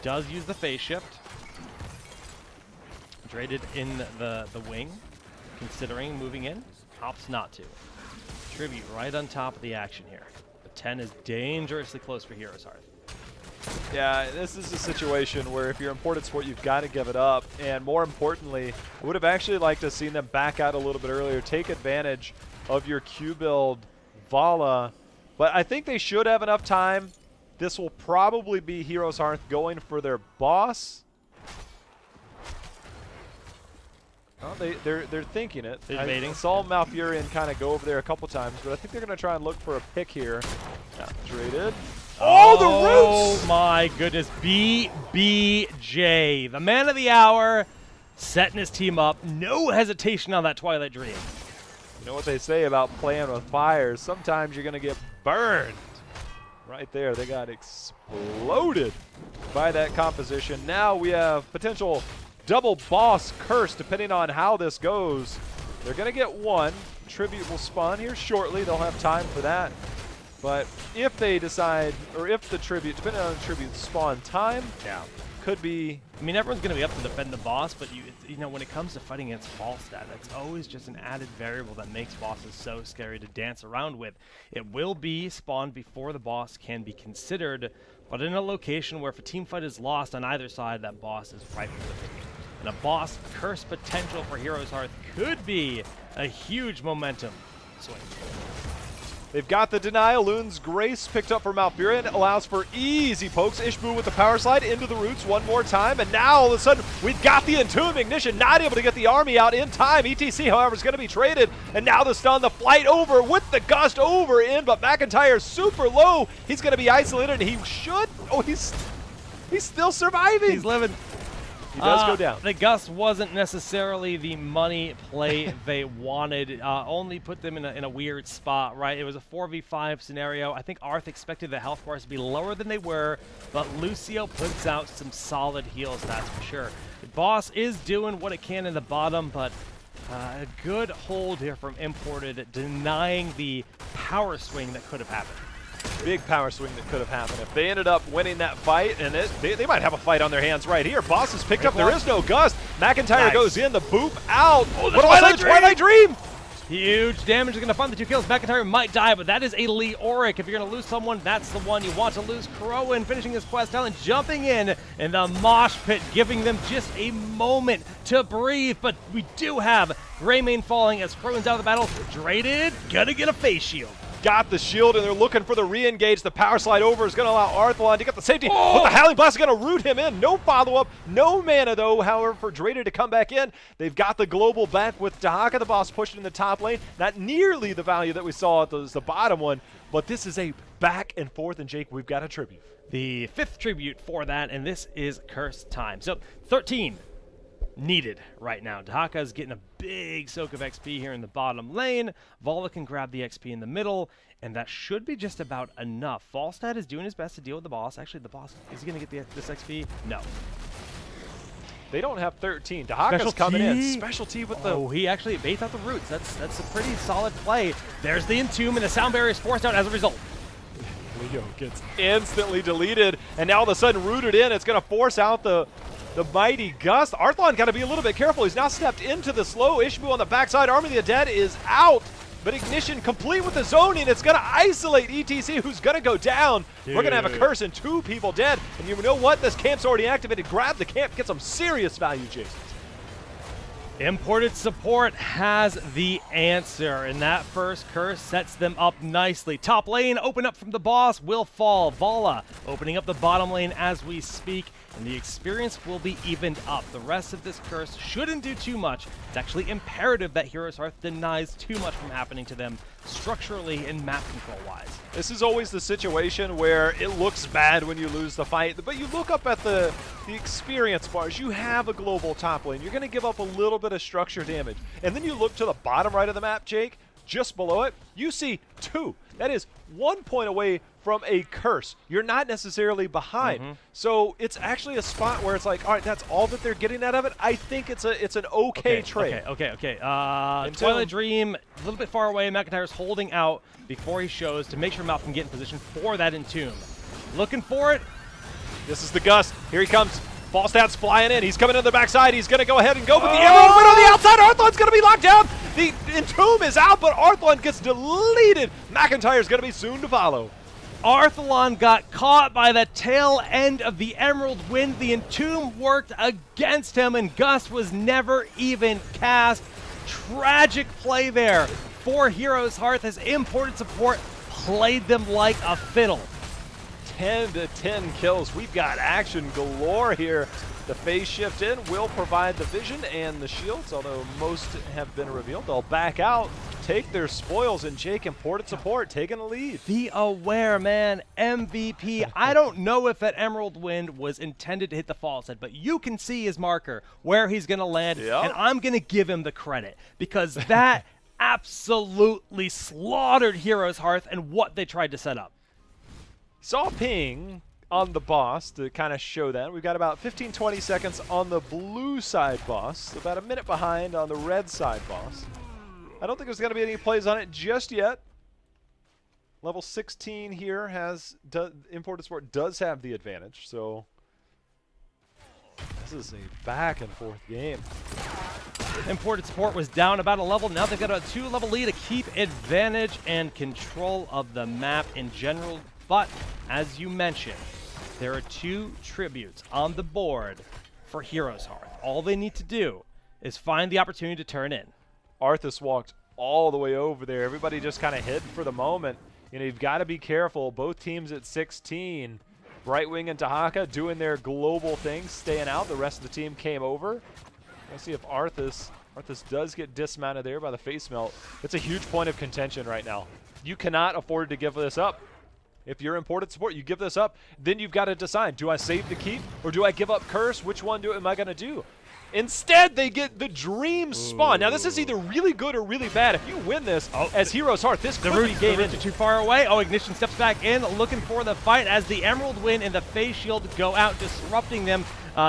does use the phase shift. Traded in the wing, considering moving in. Opts not to. Tribute right on top of the action here. The 10 is dangerously close for Heroes Hearth. Yeah, this is a situation where if you're imported sport, you've got to give it up. And more importantly, I would have actually liked to have seen them back out a little bit earlier, take advantage of your Q build Vala. But I think they should have enough time. This will probably be Heroes Hearth going for their boss. Well, they're thinking it. They're debating. I saw Malfurion kind of go over there a couple times, but I think they're going to try and look for a pick here. Yeah, traded. Oh, the roots! Oh my goodness, BBJ, the man of the hour, setting his team up. No hesitation on that Twilight Dream. You know what they say about playing with fire? Sometimes you're going to get burned. Right there, they got exploded by that composition. Now we have potential double boss curse depending on how this goes. They're going to get one. Tribute will spawn here shortly. They'll have time for that. But if they decide, or if the tribute, depending on the tribute spawn time, Yeah. could be. I mean, everyone's going to be up to defend the boss, but you know, when it comes to fighting against Falstad, that's always just an added variable that makes bosses so scary to dance around with. It will be spawned before the boss can be considered, but in a location where if a team fight is lost on either side, that boss is ripe for the picking. And a boss curse potential for Heroes Hearth could be a huge momentum swing. They've got the denial. Loon's Grace picked up for Malfurion. Allows for easy pokes. Ishbu with the power slide into the roots one more time. And now all of a sudden, we've got the Entomb Ignition. Not able to get the army out in time. ETC, however, is going to be traded. And now the stun, the flight over with the gust over in. But McIntyre super low. He's going to be isolated. And he should. Oh, he's still surviving. He's living. He does go down. The gust wasn't necessarily the money play they wanted. Only put them in a weird spot, right? It was a 4v5 scenario. I think Arth expected the health bars to be lower than they were, but Lucio puts out some solid heals, that's for sure. The boss is doing what it can in the bottom, but a good hold here from Imported, denying the power swing that could have happened. Big power swing that could have happened. If they ended up winning that fight, and they might have a fight on their hands right here. Boss is picked up. There is no gust. McIntyre goes in. The boop out. Oh, the Twilight Dream! Huge damage is going to fund the 2 kills. McIntyre might die, but that is a Leoric. If you're going to lose someone, that's the one you want to lose. Crowan finishing his quest down and jumping in the mosh pit, giving them just a moment to breathe. But we do have Greymane falling as Crowan's out of the battle. Traded, gonna get a face shield. Got the shield, and they're looking for the re-engage. The power slide over is going to allow Arthalon to get the safety. But the Howling Blast is going to root him in. No follow-up, no mana, though, however, for Drayden to come back in. They've got the global back with Dahaka, the boss, pushed in the top lane. Not nearly the value that we saw at the bottom one, but this is a back and forth, and Jake, we've got a tribute. The 5th tribute for that, and this is curse time. So, 13 needed right now. Dahaka is getting a big soak of XP here in the bottom lane. Vala can grab the XP in the middle, and that should be just about enough. Falstad is doing his best to deal with the boss. Actually, the boss, is he going to get this XP? No. They don't have 13. Dahaka's coming in. Specialty with the... Oh, he actually baits out the roots. That's a pretty solid play. There's the Entomb, and the sound barrier is forced out as a result. Leo gets instantly deleted, and now all of a sudden rooted in. It's going to force out the mighty gust. Arthalon got to be a little bit careful. He's now stepped into the slow. Ishbu on the backside. Army of the Dead is out. But Ignition complete with the zoning. It's going to isolate ETC, who's going to go down. Dude. We're going to have a curse and 2 people dead. And you know what? This camp's already activated. Grab the camp. Get some serious value, Jason. Imported support has the answer, and that first curse sets them up nicely. Top lane, open up from the boss, will fall. Vala opening up the bottom lane as we speak. and the experience will be evened up. The rest of this curse shouldn't do too much. It's actually imperative that Heroes Hearth denies too much from happening to them structurally and map control-wise. This is always the situation where it looks bad when you lose the fight, but you look up at the experience bars. You have a global top lane. You're going to give up a little bit of structure damage. And then you look to the bottom right of the map, Jake, just below it, you see 2. That is 1 point away from a curse. You're not necessarily behind. So it's actually a spot where it's like, all right, that's all that they're getting out of it. I think it's an okay trade. Okay. Twilight Dream, a little bit far away. McIntyre's holding out before he shows to make sure Mouth can get in position for that Entomb. Looking for it. This is the gust. Here he comes. Falstat's flying in. He's coming in the backside. He's going to go ahead and go with the Emerald Wind on the outside. Arthlon's going to be locked down. The Entomb is out, but Arthlon gets deleted. McIntyre's going to be soon to follow. Arthlon got caught by the tail end of the Emerald Wind. The Entomb worked against him, and Gust was never even cast. Tragic play there for Heroes Hearth as imported support played them like a fiddle. 10 to 10 kills. We've got action galore here. The phase shift in will provide the vision and the shields, although most have been revealed. They'll back out, take their spoils, and Jake, imported support, taking the lead. The Aware, man, MVP. I don't know if that Emerald Wind was intended to hit the false head, but you can see his marker where he's going to land, and I'm going to give him the credit because that absolutely slaughtered Heroes Hearth and what they tried to set up. Saw a ping on the boss to kind of show that. We've got about 15-20 seconds on the blue side boss, about a minute behind on the red side boss. I don't think there's going to be any plays on it just yet. Level 16 here has imported support does have the advantage, so this is a back and forth game. Imported support was down about a level. Now they've got a 2-level lead to keep advantage and control of the map in general. But, as you mentioned, there are 2 tributes on the board for Heroes Hearth. All they need to do is find the opportunity to turn in. Arthas walked all the way over there. Everybody just kind of hid for the moment. You know, you've got to be careful. Both teams at 16. Brightwing and Tahaka doing their global thing, staying out. The rest of the team came over. Let's see if Arthas does get dismounted there by the face melt. It's a huge point of contention right now. You cannot afford to give this up. If you're imported support, you give this up, then you've got to decide, do I save the keep or do I give up curse? Which one am I going to do? Instead, they get the Dream Spawn. Now, this is either really good or really bad. If you win this as Heroes Hearth, this could be game ending. Too far away. Oh, Ignition steps back in, looking for the fight as the Emerald Wind and the Phase Shield go out, disrupting them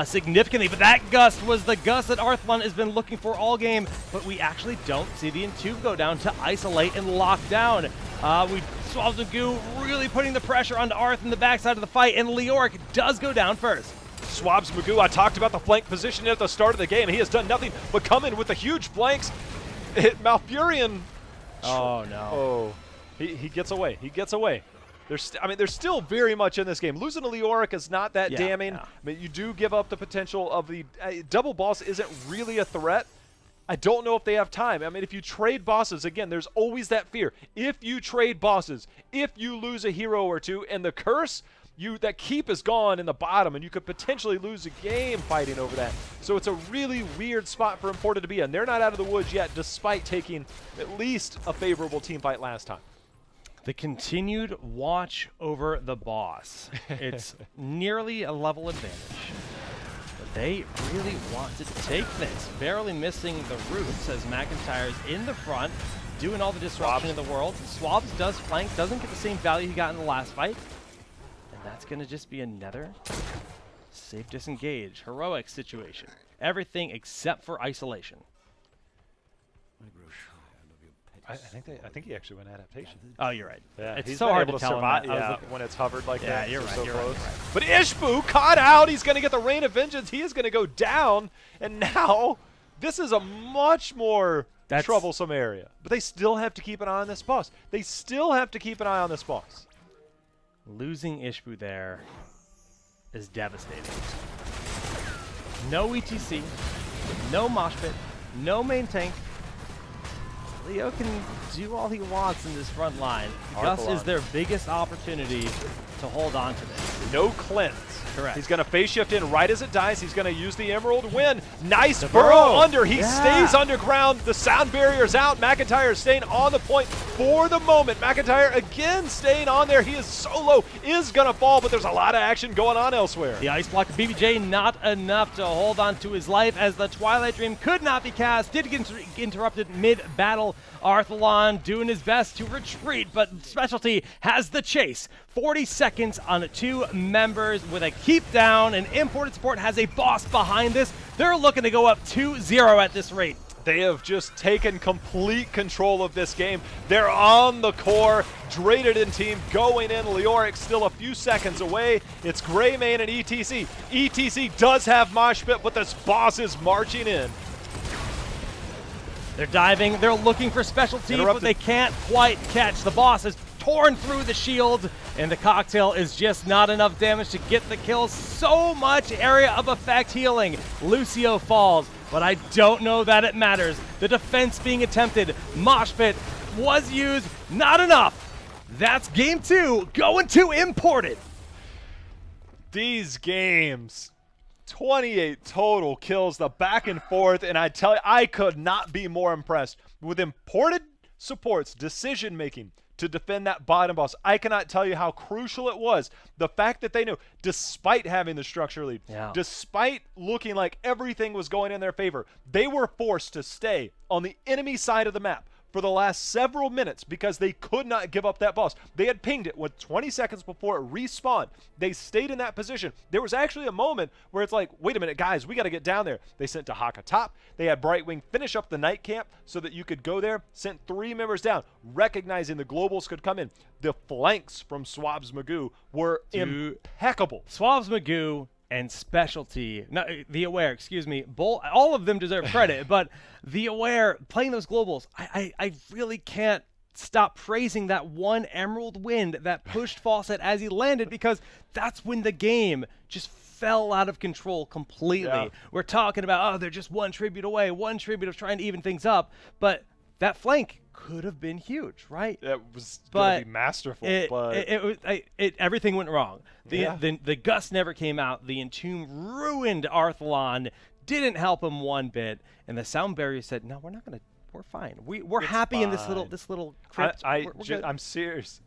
significantly. But that Gust was the Gust that Arthlon has been looking for all game. But we actually don't see the Entomb go down to isolate and lock down. Swabs and Goo really putting the pressure onto Arth in the backside of the fight, and Leoric does go down first. Swabs Magoo, I talked about the flank position at the start of the game. He has done nothing but come in with the huge flanks. Malfurion. Oh, no. Oh, he gets away. He gets away. They're still very much in this game. Losing to Leoric is not that damning. Yeah. I mean, you do give up the potential of the double boss isn't really a threat. I don't know if they have time. I mean, if you trade bosses, again, there's always that fear. If you trade bosses, if you lose a hero or two, and the curse, that keep is gone in the bottom, and you could potentially lose a game fighting over that. So it's a really weird spot for Imported to be in. They're not out of the woods yet, despite taking at least a favorable team fight last time. The continued watch over the boss. It's nearly a level advantage. But they really want to take this. Barely missing the roots as McIntyre's in the front, doing all the disruption in the world. Swabs does flank, doesn't get the same value he got in the last fight. And that's going to just be another safe disengage, heroic situation. Everything except for isolation. I think he actually went adaptation. Oh, you're right. Yeah, it's he's so been hard able to tell survive. him that. When it's hovered like that. You're right. So You're close. right. But Ishbu caught out. He's going to get the Rain of Vengeance. He is going to go down. And now this is a much more troublesome area. But they still have to keep an eye on this boss. They still have to keep an eye on this boss. Losing Ishbu there is devastating. No ETC, no mosh pit, no main tank. Leo can do all he wants in this front line. Gus is their biggest opportunity to hold on to this. No cleanse. Correct. He's going to phase shift in right as it dies. He's going to use the Emerald Win. Nice burrow under. He stays underground. The sound barrier's out. McIntyre is staying on the point for the moment. McIntyre again staying on there. He is solo, is going to fall, but there's a lot of action going on elsewhere. The Ice Block of BBJ not enough to hold on to his life as the Twilight Dream could not be cast. Did get interrupted mid-battle. Arthalon doing his best to retreat, but Specialty has the chase. 40 seconds on 2 members with a keep down, and Imported Support has a boss behind this. They're looking to go up 2-0 at this rate. They have just taken complete control of this game. They're on the core. Draded team going in. Leoric still a few seconds away. It's Greymane and ETC. ETC does have Mosh Pit, but this boss is marching in. They're diving, they're looking for Specialty, but they can't quite catch. The boss is torn through the shield, and the cocktail is just not enough damage to get the kill. So much area of effect healing. Lucio falls, but I don't know that it matters. The defense being attempted. Mosh Pit was used, not enough. That's game 2, going to Imported. These games, 28 total kills, the back and forth, and I tell you, I could not be more impressed with Imported Support's decision making to defend that bottom boss. I cannot tell you how crucial it was. The fact that they knew, despite having the structure lead, despite looking like everything was going in their favor, they were forced to stay on the enemy side of the map for the last several minutes because they could not give up that boss. They had pinged it with 20 seconds before it respawned. They stayed in that position. There was actually a moment where it's like, wait a minute, guys, we got to get down there. They sent Tahaka top. They had Brightwing finish up the night camp so that you could go there, sent 3 members down, recognizing the globals could come in. The flanks from Swabs Magoo were impeccable. Swabs Magoo and Specialty, no, the Aware, excuse me, all of them deserve credit, but the Aware, playing those globals, I really can't stop praising that one Emerald Wind that pushed Fawcett as he landed, because that's when the game just fell out of control completely. Yeah. We're talking about, oh, they're just one tribute away, one tribute of trying to even things up, but that flank could have been huge, right? It was going to be masterful, but everything went wrong. The Gust never came out. The Entomb ruined Arthalon, didn't help him one bit, and the sound barrier said, "No, we're not going to. We're fine. We're happy fine. In this little crypt. I'm serious.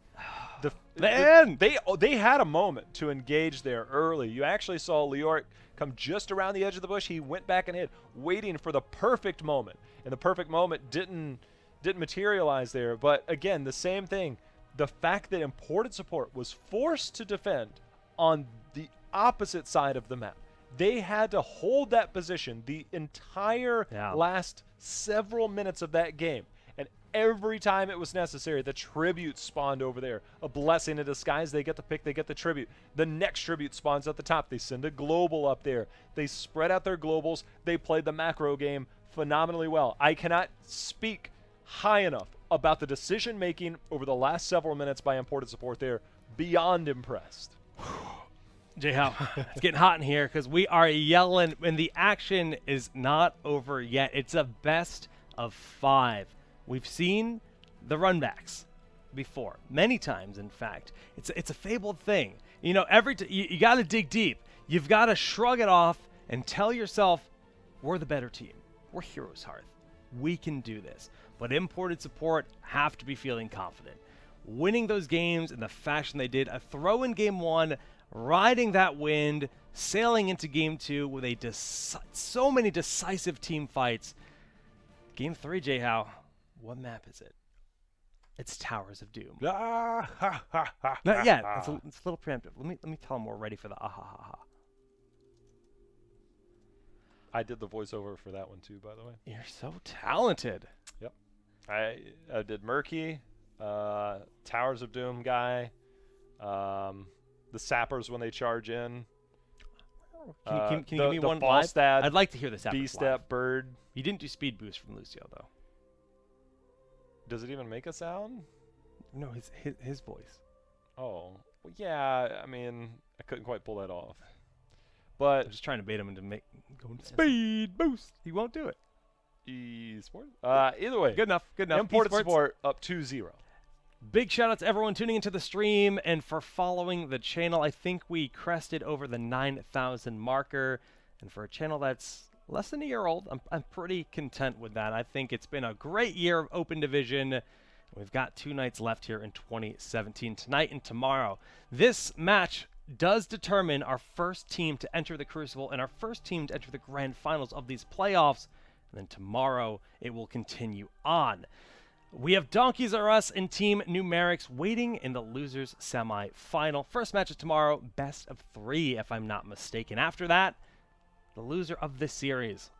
Man, they had a moment to engage there early. You actually saw Leoric come just around the edge of the bush. He went back and hit, waiting for the perfect moment, and the perfect moment didn't materialize there. But again, the same thing. The fact that Imported Support was forced to defend on the opposite side of the map. They had to hold that position the entire last several minutes of that game. And every time it was necessary, the tribute spawned over there. A blessing in disguise. They get the pick. They get the tribute. The next tribute spawns at the top. They send a global up there. They spread out their globals. They played the macro game phenomenally well. I cannot speak high enough about the decision making over the last several minutes by Imported Support there. Beyond impressed. J-How, it's getting hot in here because we are yelling and the action is not over yet. It's a best of 5. We've seen the runbacks before, many times in fact. It's a fabled thing. You know, you got to dig deep. You've got to shrug it off and tell yourself, we're the better team. We're Heroes Hearth. We can do this. But Imported Support have to be feeling confident. Winning those games in the fashion they did, a throw in game 1, riding that wind, sailing into game 2 with so many decisive team fights. Game 3, J-How, what map is it? It's Towers of Doom. Not yet. It's a little preemptive. Let me tell them we're ready for the ah-ha-ha-ha. I did the voiceover for that one too, by the way. You're so talented. Yep. I did Murky, Towers of Doom guy, the Sappers when they charge in. Can you give me one live? I'd like to hear the Sappers B-Step, Bird. You didn't do Speed Boost from Lucio, though. Does it even make a sound? No, his voice. Oh, well, yeah, I mean, I couldn't quite pull that off. But I'm just trying to bait him into going Speed Boost. He won't do it. Esports. Either way. Good enough. Imported Support up 2-0. Big shout out to everyone tuning into the stream and for following the channel. I think we crested over the 9,000 marker. And for a channel that's less than a year old, I'm pretty content with that. I think it's been a great year of Open Division. We've got 2 nights left here in 2017, tonight and tomorrow. This match does determine our first team to enter the Crucible and our first team to enter the grand finals of these playoffs. And then tomorrow it will continue on. We have Donkeys R Us and Team Numerics waiting in the losers semi-final. First match is tomorrow, best of 3 if I'm not mistaken. After that, the loser of this series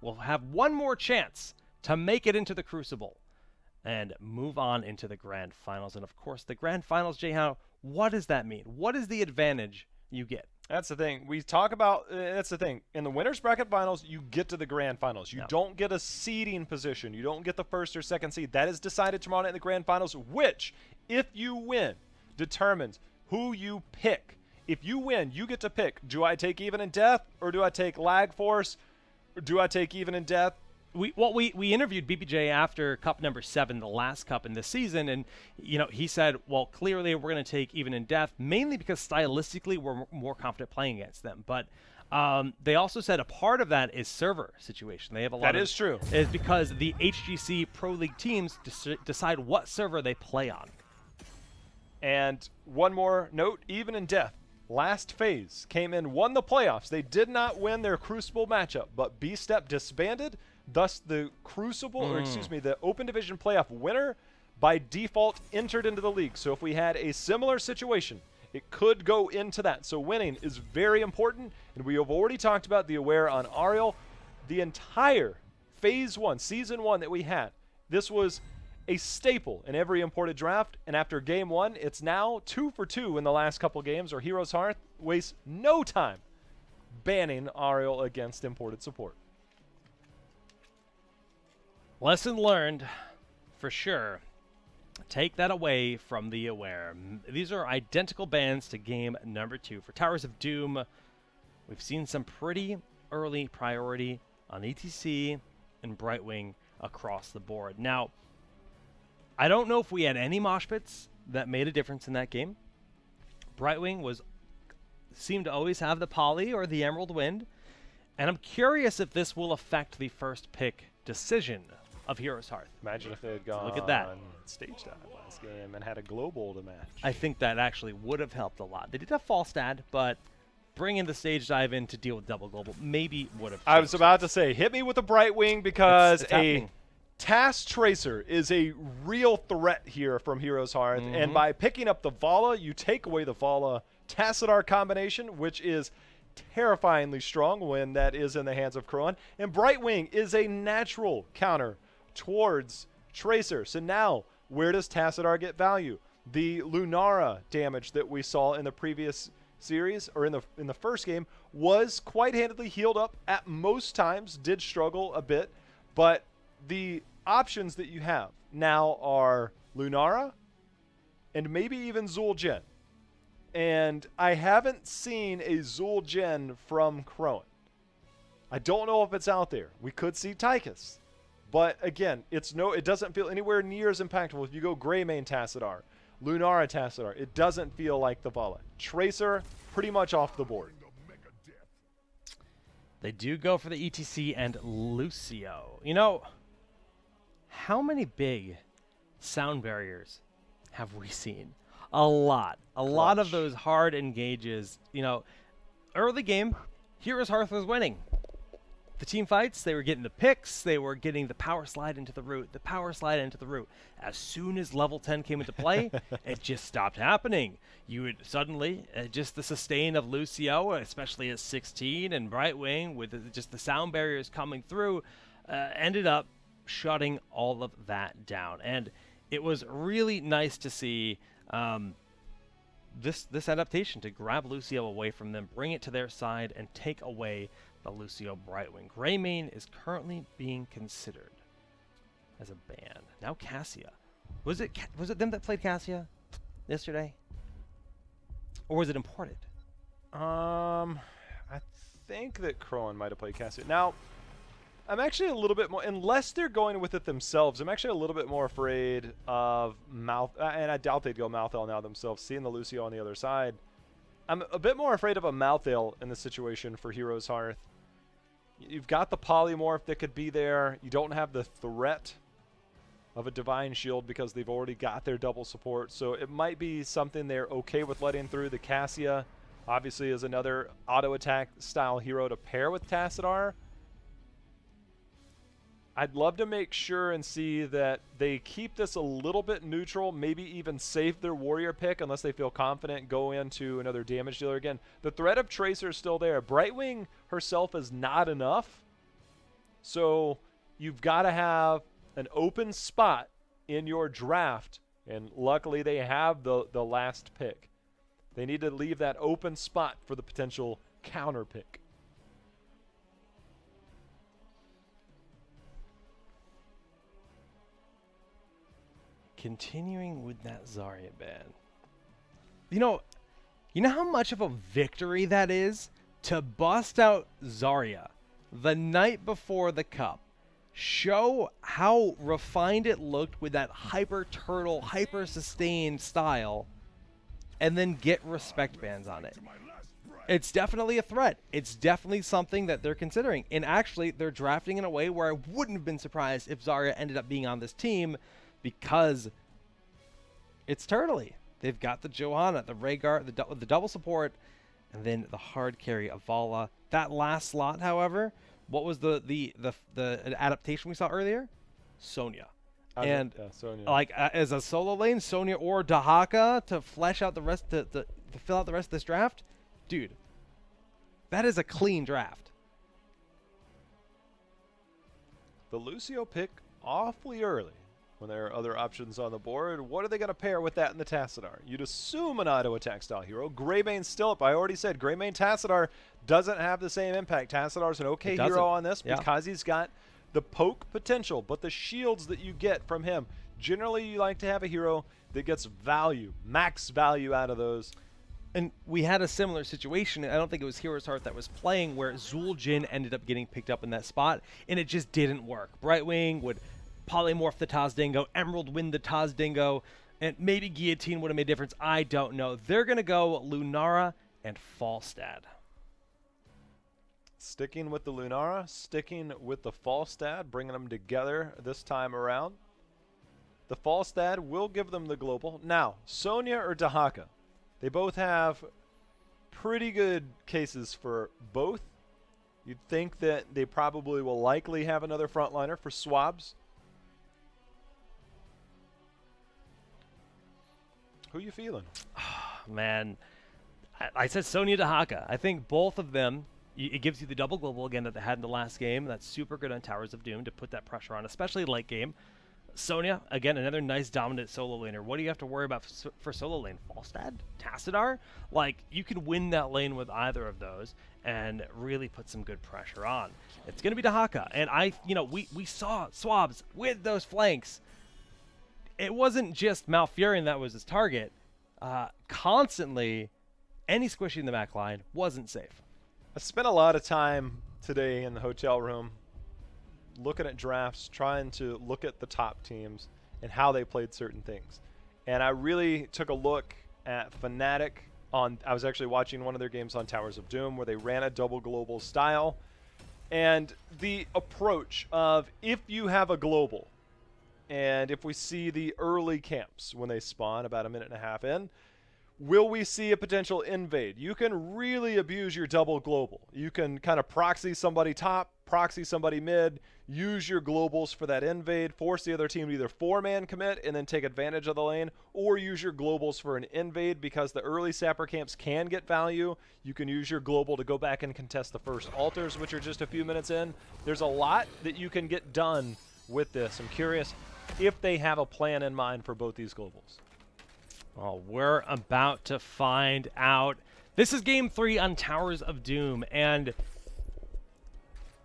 will have one more chance to make it into the Crucible and move on into the grand finals. And of course, the grand finals, Jayhow, what does that mean? What is the advantage you get? That's the thing. We talk about, that's the thing. In the winner's bracket finals, you get to the grand finals. You don't get a seeding position. You don't get the first or second seed. That is decided tomorrow night in the grand finals, which, if you win, determines who you pick. If you win, you get to pick, do I take even in death or do I take lag force? Or do I take even in death? We interviewed BBJ after cup number 7, the last cup in this season, and he said, well, clearly we're going to take even in death, mainly because stylistically we're more confident playing against them. But they also said a part of that is server situation. They have a lot. That is true. Is because the HGC Pro League teams decide what server they play on. And one more note: even in death, last phase came in, won the playoffs. They did not win their Crucible matchup, but B-Step disbanded. Thus, the Crucible, or excuse me, the Open Division playoff winner by default entered into the league. So if we had a similar situation, it could go into that. So winning is very important, and we have already talked about the Aware on Ariel. The entire Phase 1, Season 1 that we had, this was a staple in every imported draft, and after Game 1, it's now 2 for 2 in the last couple games, or Heroes Hearth wastes no time banning Ariel against imported support. Lesson learned, for sure. Take that away from the Aware. These are identical bans to game number 2. For Towers of Doom, we've seen some pretty early priority on ETC and Brightwing across the board. Now, I don't know if we had any mosh pits that made a difference in that game. Brightwing seemed to always have the Poly or the Emerald Wind, and I'm curious if this will affect the first pick decision of Heroes Hearth. Imagine if they had gone Look at that. stage dive last game and had a global to match. I think that actually would have helped a lot. They did have false stat, but bringing the stage dive in to deal with double global maybe would have changed. I was about to say, hit me with a Brightwing, because it's a happening. Task Tracer is a real threat here from Heroes Hearth, and by picking up the Vala, you take away the Vala Tassadar combination, which is terrifyingly strong when that is in the hands of Kroan, and Brightwing is a natural counter towards Tracer. So now, where does Tassadar get value? The Lunara damage that we saw in the previous series, or in the first game, was quite handedly healed up at most times, did struggle a bit, but the options that you have now are Lunara and maybe even Zul'Jin. And I haven't seen a Zul'Jin from Kroan. I don't know if it's out there. We could see Tychus. But again, it doesn't feel anywhere near as impactful if you go Greymane Tassadar, Lunara Tassadar. It doesn't feel like the Vala. Tracer, pretty much off the board. They do go for the ETC and Lucio. How many big sound barriers have we seen? A lot. A lot of those hard engages. Early game, Heroes Hearth was winning. The team fights, they were getting the picks, they were getting the power slide into the root, As soon as level 10 came into play, it just stopped happening. You would suddenly, just the sustain of Lucio, especially at 16, and Brightwing, with just the sound barriers coming through, ended up shutting all of that down. And it was really nice to see this adaptation to grab Lucio away from them, bring it to their side, and take away the Lucio Brightwing. Greymane is currently being considered as a ban. Now Cassia. Was it them that played Cassia yesterday? Or was it imported? I think that Kroan might have played Cassia. Now, I'm actually a little bit more, unless they're going with it themselves, I'm actually a little bit more afraid of and I doubt they'd go Malthael now themselves, seeing the Lucio on the other side. I'm a bit more afraid of a Malthael in this situation for Heroes Hearth. You've got the Polymorph that could be there. You don't have the threat of a Divine Shield because they've already got their double support, so it might be something they're okay with letting through. The Cassia obviously is another auto attack style hero to pair with Tassadar. I'd love to make sure and see that they keep this a little bit neutral, maybe even save their warrior pick unless they feel confident go into another damage dealer again. The threat of Tracer is still there. Brightwing herself is not enough, so you've got to have an open spot in your draft, and luckily they have the last pick. They need to leave that open spot for the potential counter pick. Continuing with that Zarya ban. You know how much of a victory that is to bust out Zarya the night before the cup. Show how refined it looked with that hyper turtle, hyper sustained style, and then get respect bans on it. It's definitely a threat. It's definitely something that they're considering. And actually, they're drafting in a way where I wouldn't have been surprised if Zarya ended up being on this team, because it's turtly. They've got the Johanna, the Rhaegar, the double support, and then the hard carry Avala. That last slot, however, what was the adaptation we saw earlier? Sonya. And Sonya. Like as a solo lane, Sonya or Dahaka to flesh out the rest, to fill out the rest of this draft, dude. That is a clean draft. The Lucio pick awfully early when there are other options on the board. What are they going to pair with that in the Tassadar? You'd assume an auto attack style hero. Greybane's still up. I already said Greybane Tassadar doesn't have the same impact. Tassadar's an okay hero on this because he's got the poke potential, but the shields that you get from him, generally you like to have a hero that gets value, max value out of those. And we had a similar situation. I don't think it was Heroes Hearth that was playing, where Zul'jin ended up getting picked up in that spot, and it just didn't work. Brightwing would polymorph the Taz Dingo, Emerald win the Taz Dingo, and maybe Guillotine would have made a difference. I don't know. They're going to go Lunara and Falstad. Sticking with the Lunara, sticking with the Falstad, bringing them together this time around. The Falstad will give them the global. Now, Sonya or Dahaka? They both have pretty good cases for both. You'd think that they probably will likely have another frontliner for Swabs. Who you feeling? Man, I said Sonya Dahaka. I think both of them, it gives you the double global again that they had in the last game. That's super good on Towers of Doom to put that pressure on, especially late game. Sonya, again, another nice dominant solo laner. What do you have to worry about for solo lane? Falstad? Tassadar? Like, you can win that lane with either of those and really put some good pressure on. It's going to be Dahaka. And we saw Swabs with those flanks. It wasn't just Malfurion that was his target. Constantly, any squishy in the back line wasn't safe. I spent a lot of time today in the hotel room looking at drafts, trying to look at the top teams and how they played certain things. And I really took a look at Fnatic I was actually watching one of their games on Towers of Doom where they ran a double global style. And the approach of, if you have a global, and if we see the early camps when they spawn about a minute and a half in, will we see a potential invade? You can really abuse your double global. You can kind of proxy somebody top, proxy somebody mid, use your globals for that invade, force the other team to either 4-man commit and then take advantage of the lane, or use your globals for an invade because the early sapper camps can get value. You can use your global to go back and contest the first altars, which are just a few minutes in. There's a lot that you can get done with this. I'm curious if they have a plan in mind for both these globals. Oh, we're about to find out. This is Game 3 on Towers of Doom, and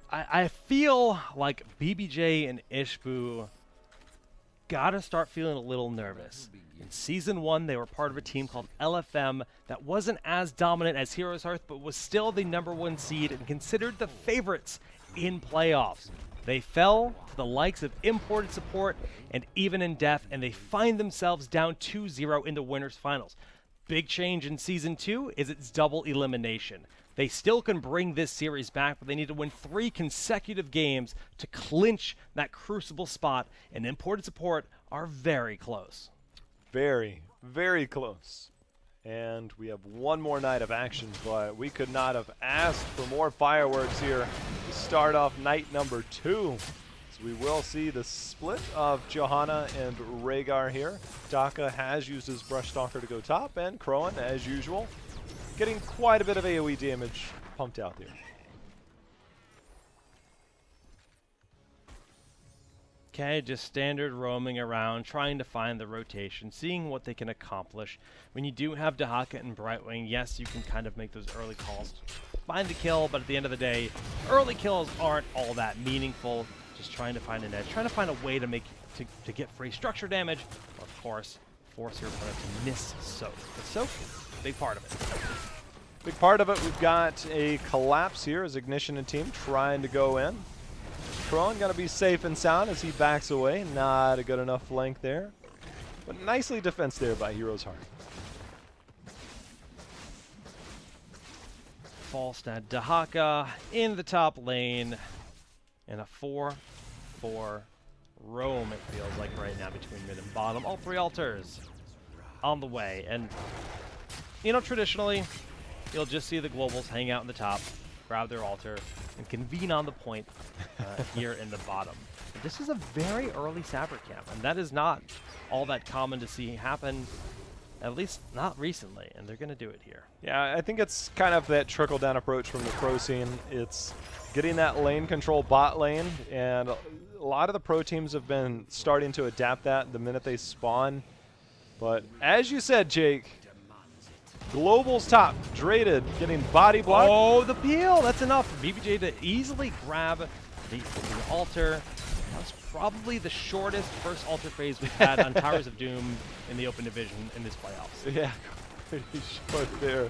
I feel like BBJ and Ishbu gotta start feeling a little nervous. In Season 1, they were part of a team called LFM that wasn't as dominant as Heroes Hearth, but was still the #1 seed and considered the favorites in playoffs. They fell to the likes of imported support and even in death, and they find themselves down 2-0 in the winners finals. Big change in Season 2 is its double elimination. They still can bring this series back, but they need to win 3 consecutive games to clinch that crucible spot, and imported support are very close. Very, very close. And we have one more night of action, but we could not have asked for more fireworks here to start off night number 2. So we will see the split of Johanna and Rhaegar here. Daka has used his Brush Stalker to go top, and Crowan, as usual, getting quite a bit of AoE damage pumped out there. Okay, just standard roaming around, trying to find the rotation, seeing what they can accomplish. When you do have Dahaka and Brightwing, yes, you can kind of make those early calls, find the kill, but at the end of the day, early kills aren't all that meaningful. Just trying to find an edge, trying to find a way to make to get free structure damage, or of course, force your opponent to miss soak. The soak, big part of it. Big part of it, we've got a collapse here as Ignition and team trying to go in. Crowan going to be safe and sound as he backs away. Not a good enough flank there. But nicely defensed there by Hero's Heart. False Dad Dahaka in the top lane. And a 4-4 roam, it feels like right now, between mid and bottom. All 3 altars on the way. And, you know, traditionally, you'll just see the globals hang out in the top, grab their altar, and convene on the point here in the bottom. But this is a very early Sapper camp, and that is not all that common to see happen, at least not recently, and they're going to do it here. Yeah, I think it's kind of that trickle-down approach from the pro scene. It's getting that lane control bot lane, and a lot of the pro teams have been starting to adapt that the minute they spawn. But as you said, Jake, Global's top, Draded getting body blocked. Oh, the peel! That's enough for BBJ to easily grab the altar. That was probably the shortest first altar phase we've had on Towers of Doom in the open division in this playoffs. Yeah, pretty short there.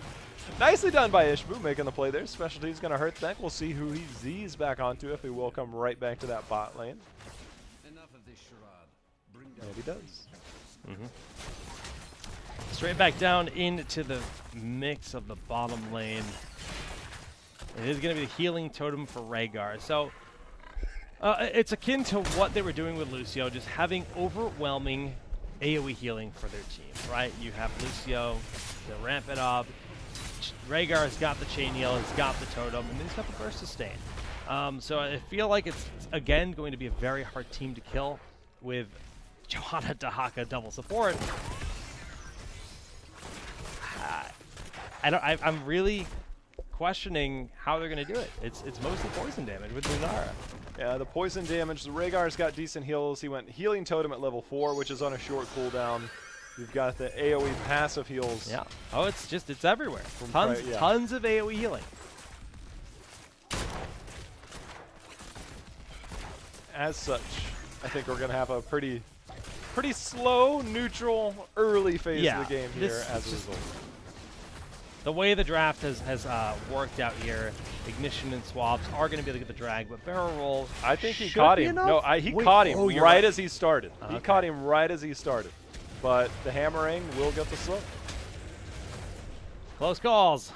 Nicely done by Ishbu making the play there. Specialty's going to hurt Thank. We'll see who he Z's back onto if he will come right back to that bot lane. Enough of this charade. And he does. Straight back down into the mix of the bottom lane. It is going to be the healing totem for Rhaegar. So it's akin to what they were doing with Lucio, just having overwhelming AoE healing for their team, right? You have Lucio to ramp it up. Rhaegar's got the chain heal, he's got the totem, and then he's got the burst sustain. So I feel like it's again going to be a very hard team to kill with Johanna Dahaka double support. I'm really questioning how they're going to do it. It's mostly poison damage with Lunara. Yeah, the poison damage. The Rhaegar's got decent heals. He went healing totem at level 4, which is on a short cooldown. You've got the AoE passive heals. Yeah. Oh, it's everywhere. Tons of AoE healing. As such, I think we're going to have a pretty slow, neutral, early phase of the game here as a result. The way the draft has worked out here, Ignition and Swabs are going to be able to get the drag, but Barrel Roll, I think he caught him. No, he caught him right as he started. He caught him right as he started. But the hammering will get the slow. Close calls.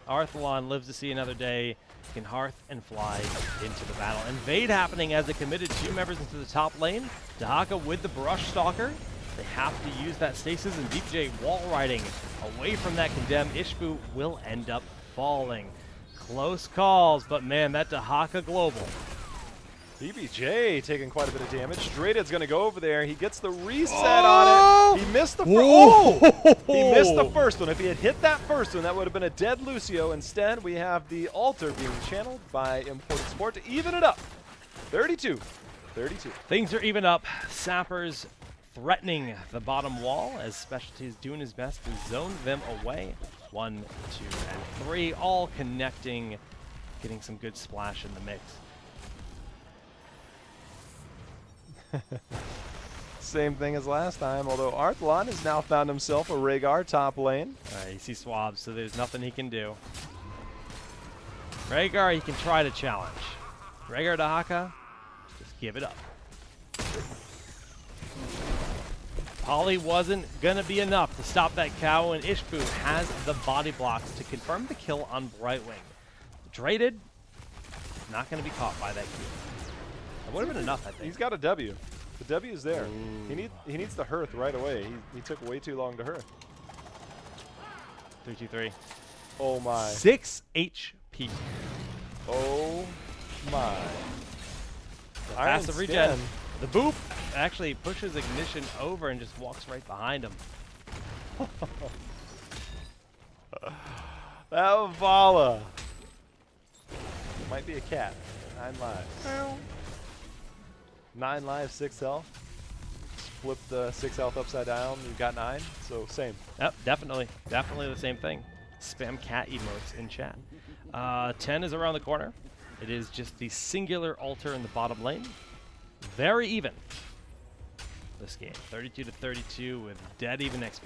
Arthalon lives to see another day. He can hearth and fly into the battle. Invade happening as they committed 2 members into the top lane. Dahaka with the Brush Stalker. They have to use that stasis, and BJ wall riding away from that condemn. Ishbu will end up falling. Close calls, but man, that Dahaka global. BBJ taking quite a bit of damage. Draded's going to go over there. He gets the reset on it. He missed the he missed the first one. If he had hit that first one, that would have been a dead Lucio. Instead, we have the altar being channeled by imported support to even it up. 32. Things are even up. Sappers threatening the bottom wall as Specialty is doing his best to zone them away. 1, 2, and 3, all connecting, getting some good splash in the mix. Same thing as last time, although Arthalon has now found himself a Rhaegar top lane. You see Swabs, so there's nothing he can do. Rhaegar, he can try to challenge. Rhaegar Dahaka, give it up. Poly wasn't going to be enough to stop that cow, and Ishbu has the body blocks to confirm the kill on Brightwing. Traded, not going to be caught by that Q. That would have been enough, I think. He's got a W. The W is there. He needs the hearth right away. He took way too long to hearth. 3-2-3. Oh my. 6 HP. Oh my. Passive regen. The boop actually pushes Ignition over and just walks right behind him. That Vala. Might be a cat. 9 lives. 9 lives, 6 health. Flip the 6 health upside down, you got 9. So same. Yep, definitely. Definitely the same thing. Spam cat emotes in chat. 10 is around the corner. It is just the singular altar in the bottom lane. Very even. This game, 32-32 with dead even XP.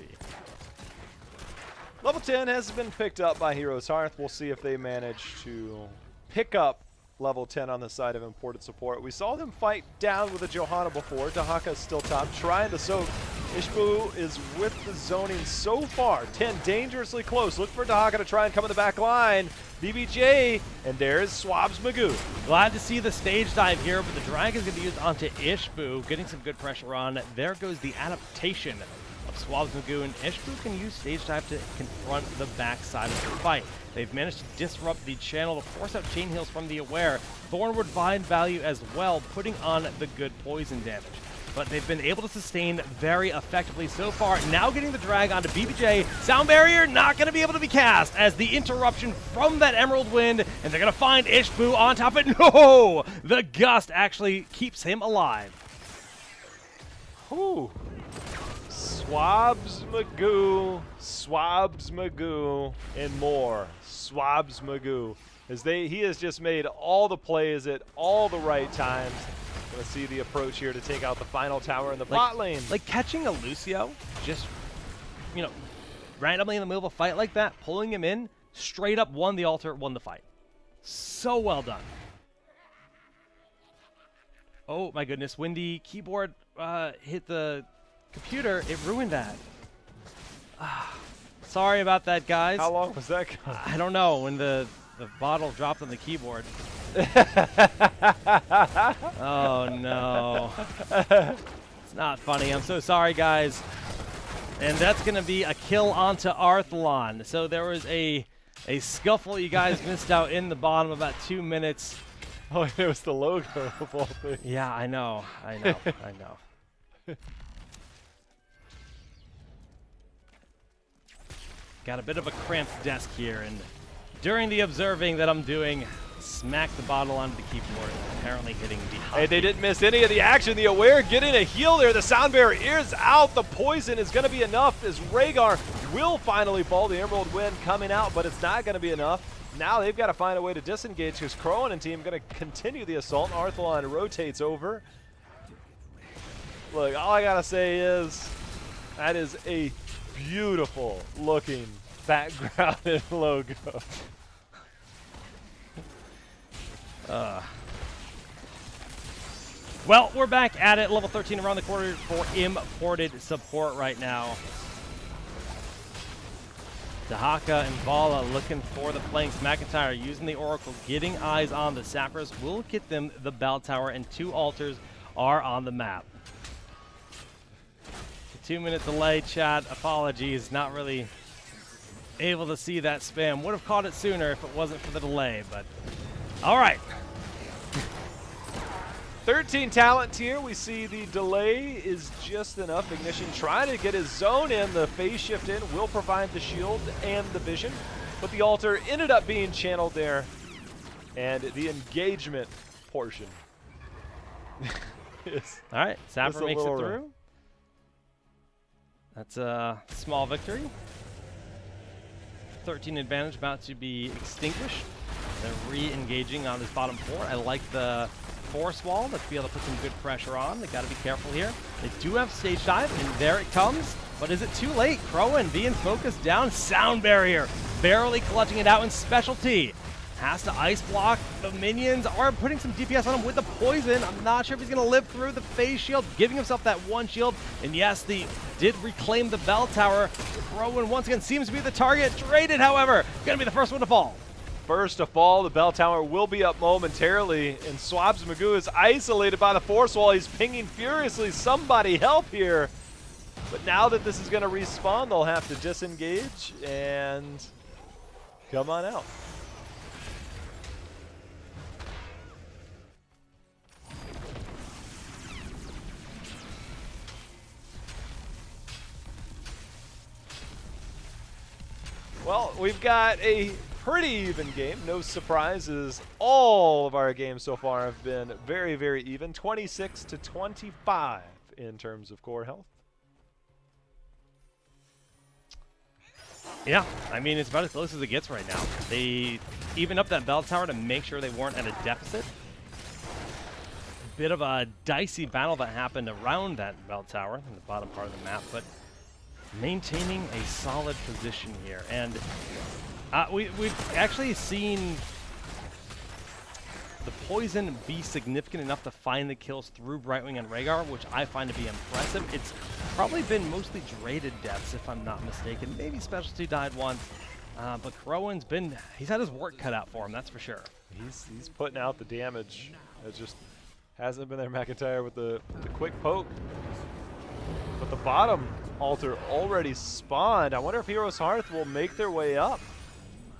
Level 10 has been picked up by Heroes Hearth. We'll see if they manage to pick up level 10 on the side of imported support. We saw them fight down with a Johanna before. Dahaka is still top, trying to soak. Ishbu is with the zoning so far. 10 dangerously close. Look for Dahaka to try and come in the back line. BBJ, and there's Swabs Magoo. Glad to see the stage dive here, but the drag is going to be used onto Ishbu, getting some good pressure on. There goes the adaptation of Swabs Magoo, and Ishbu can use stage dive to confront the backside of the fight. They've managed to disrupt the channel to force out chain heals from the Aware. Thorn would find value as well, putting on the good poison damage. But they've been able to sustain very effectively so far. Now getting the drag onto BBJ. Sound Barrier not going to be able to be cast as the interruption from that Emerald Wind, and they're going to find Ishbu on top of it. No! The Gust actually keeps him alive. Whew. Swabs Magoo, and more. Swabs Magoo. He has just made all the plays at all the right times. Gonna see the approach here to take out the final tower in the bot lane. Like catching a Lucio, just, you know, randomly in the middle of a fight like that, pulling him in, straight up won the altar, won the fight. So well done. Oh my goodness, Windy keyboard hit the computer, it ruined that. Sorry about that, guys. How long was that going? I don't know, when the bottle dropped on the keyboard. Oh no. It's not funny. I'm so sorry, guys. And that's going to be a kill onto Arthlon. So there was a scuffle you guys missed out in the bottom, about 2 minutes. Oh, it was the logo of all things. Yeah, I know. I know. Got a bit of a cramped desk here, and during the observing that I'm doing, smack the bottle onto the keyboard, apparently hitting the hot. Hey, they didn't miss any of the action. The Aware getting a heal there. The Sound Barrier is out. The poison is going to be enough as Rhaegar will finally fall. The Emerald Wind coming out, but it's not going to be enough. Now they've got to find a way to disengage because Crowan and team going to continue the assault. Arthlon rotates over. Look, all I got to say is that is a beautiful looking background and logo. Well, we're back at it. Level 13 around the corner for imported support right now. Dahaka and Vala looking for the flanks. McIntyre using the Oracle, getting eyes on the Sapphiros. Will get them the bell tower, and 2 altars are on the map. 2-minute delay, chat. Apologies, not really able to see that spam. Would have caught it sooner if it wasn't for the delay, but all right. 13 talent tier. We see the delay is just enough. Ignition trying to get his zone in. The phase shift in will provide the shield and the vision, but the altar ended up being channeled there, and the engagement portion is all right. Sapper makes it little through. That's a small victory. 13 advantage about to be extinguished. They're re-engaging on this bottom 4. I like the force wall. Let's be able to put some good pressure on. They got to be careful here. They do have stage dive, and there it comes. But is it too late? Crowan being focused down. Sound Barrier barely clutching it out in specialty. Has to ice block. The minions are putting some DPS on him with the poison. I'm not sure if he's going to live through the phase shield, giving himself that one shield. And yes, the did reclaim the bell tower. Rowan once again seems to be the target. Traded, however, going to be the first one to fall. First to fall, the bell tower will be up momentarily, and Swabs Magoo is isolated by the force wall. He's pinging furiously. Somebody help here. But now that this is going to respawn, they'll have to disengage and come on out. Well, we've got a pretty even game. No surprises. All of our games so far have been very, very even. 26 to 25 in terms of core health. Yeah, I mean, it's about as close as it gets right now. They even up that bell tower to make sure they weren't at a deficit. Bit of a dicey battle that happened around that bell tower in the bottom part of the map, but maintaining a solid position here. And we've actually seen the poison be significant enough to find the kills through Brightwing and Rhaegar, which I find to be impressive. It's probably been mostly traded deaths, if I'm not mistaken. Maybe Specialty died once, but Crowan's he's had his work cut out for him, that's for sure. He's putting out the damage. It just hasn't been there, McIntyre, with the quick poke. But the bottom altar already spawned. I wonder if Heroes Hearth will make their way up.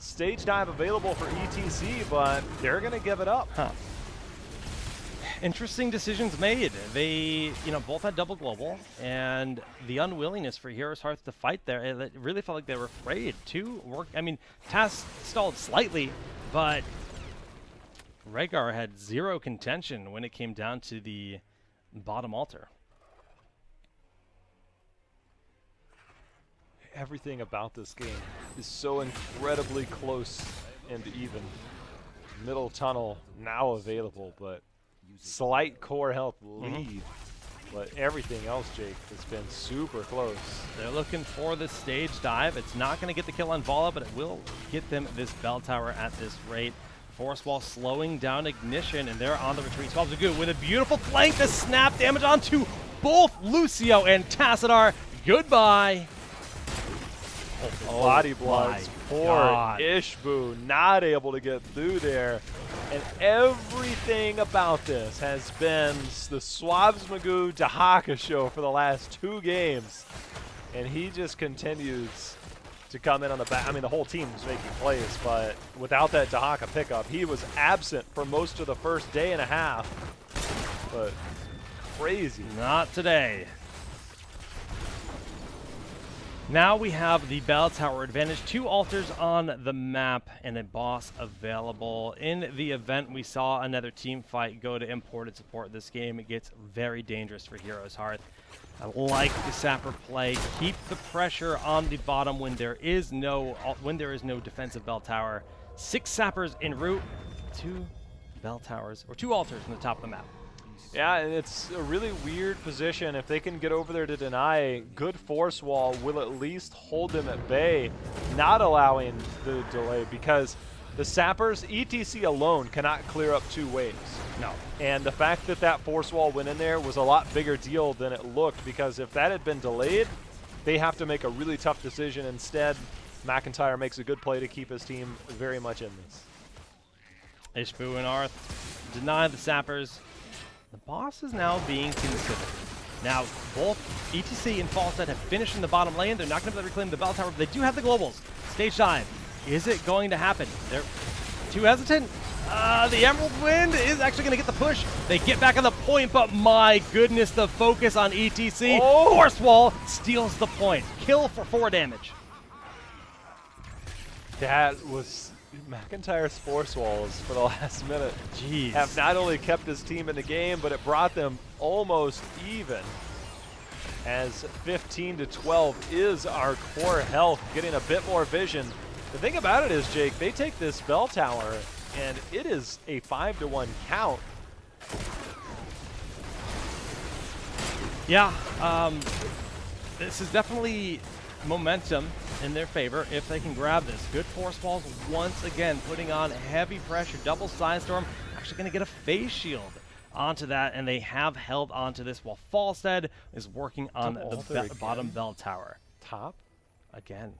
Stage dive available for ETC, but they're going to give it up. Huh. Interesting decisions made. They, both had double global, and the unwillingness for Heroes Hearth to fight there, it really felt like they were afraid to work. I mean, Tass stalled slightly, but Rhaegar had zero contention when it came down to the bottom altar. Everything about this game is so incredibly close and even. Middle tunnel now available, but slight core health lead. But everything else, Jake, has been super close. They're looking for the stage dive. It's not going to get the kill on Vala, but it will get them this bell tower at this rate. Force wall slowing down ignition, and they're on the retreat. Swabs Magoo with a beautiful flank to snap damage onto both Lucio and Tassadar. Goodbye. Body bloods. Poor God. Ishbu not able to get through there. And everything about this has been the Swabs Magoo Dahaka show for the last 2 games. And he just continues to come in on the back. I mean, the whole team was making plays, but without that Dahaka pickup, he was absent for most of the first day and a half. But crazy. Not today. Now we have the bell tower advantage. 2 altars on the map and a boss available. In the event, we saw another team fight go to imported support this game. It gets very dangerous for Heroes Hearth. I like the Sapper play. Keep the pressure on the bottom when there is no defensive bell tower. 6 Sappers en route, 2 bell towers, or 2 altars on the top of the map. Yeah, and it's a really weird position. If they can get over there to deny, good force wall will at least hold them at bay, not allowing the delay, because the Sappers, ETC alone, cannot clear up 2 waves. No. And the fact that that force wall went in there was a lot bigger deal than it looked, because if that had been delayed, they have to make a really tough decision. Instead, McIntyre makes a good play to keep his team very much in this. Ishbu and Arth deny the Sappers. The boss is now being considered. Now, both ETC and Falstad have finished in the bottom lane. They're not going to be able to reclaim the bell tower, but they do have the globals. Stage dive. Is it going to happen? They're too hesitant. The Emerald Wind is actually going to get the push. They get back on the point, but my goodness, the focus on ETC. Oh! Force wall steals the point. Kill for 4 damage. That was McIntyre's force walls for the last minute. Jeez. Have not only kept his team in the game, but it brought them almost even. As 15 to 12 is our core health, getting a bit more vision. The thing about it is, Jake, they take this bell tower, and it is a 5-to-1 count. Yeah, this is definitely momentum in their favor if they can grab this. Good force walls once again, putting on heavy pressure. Double Sandstorm, actually going to get a phase shield onto that, and they have held onto this while Falstead is working on the bottom bell tower. Top? Again.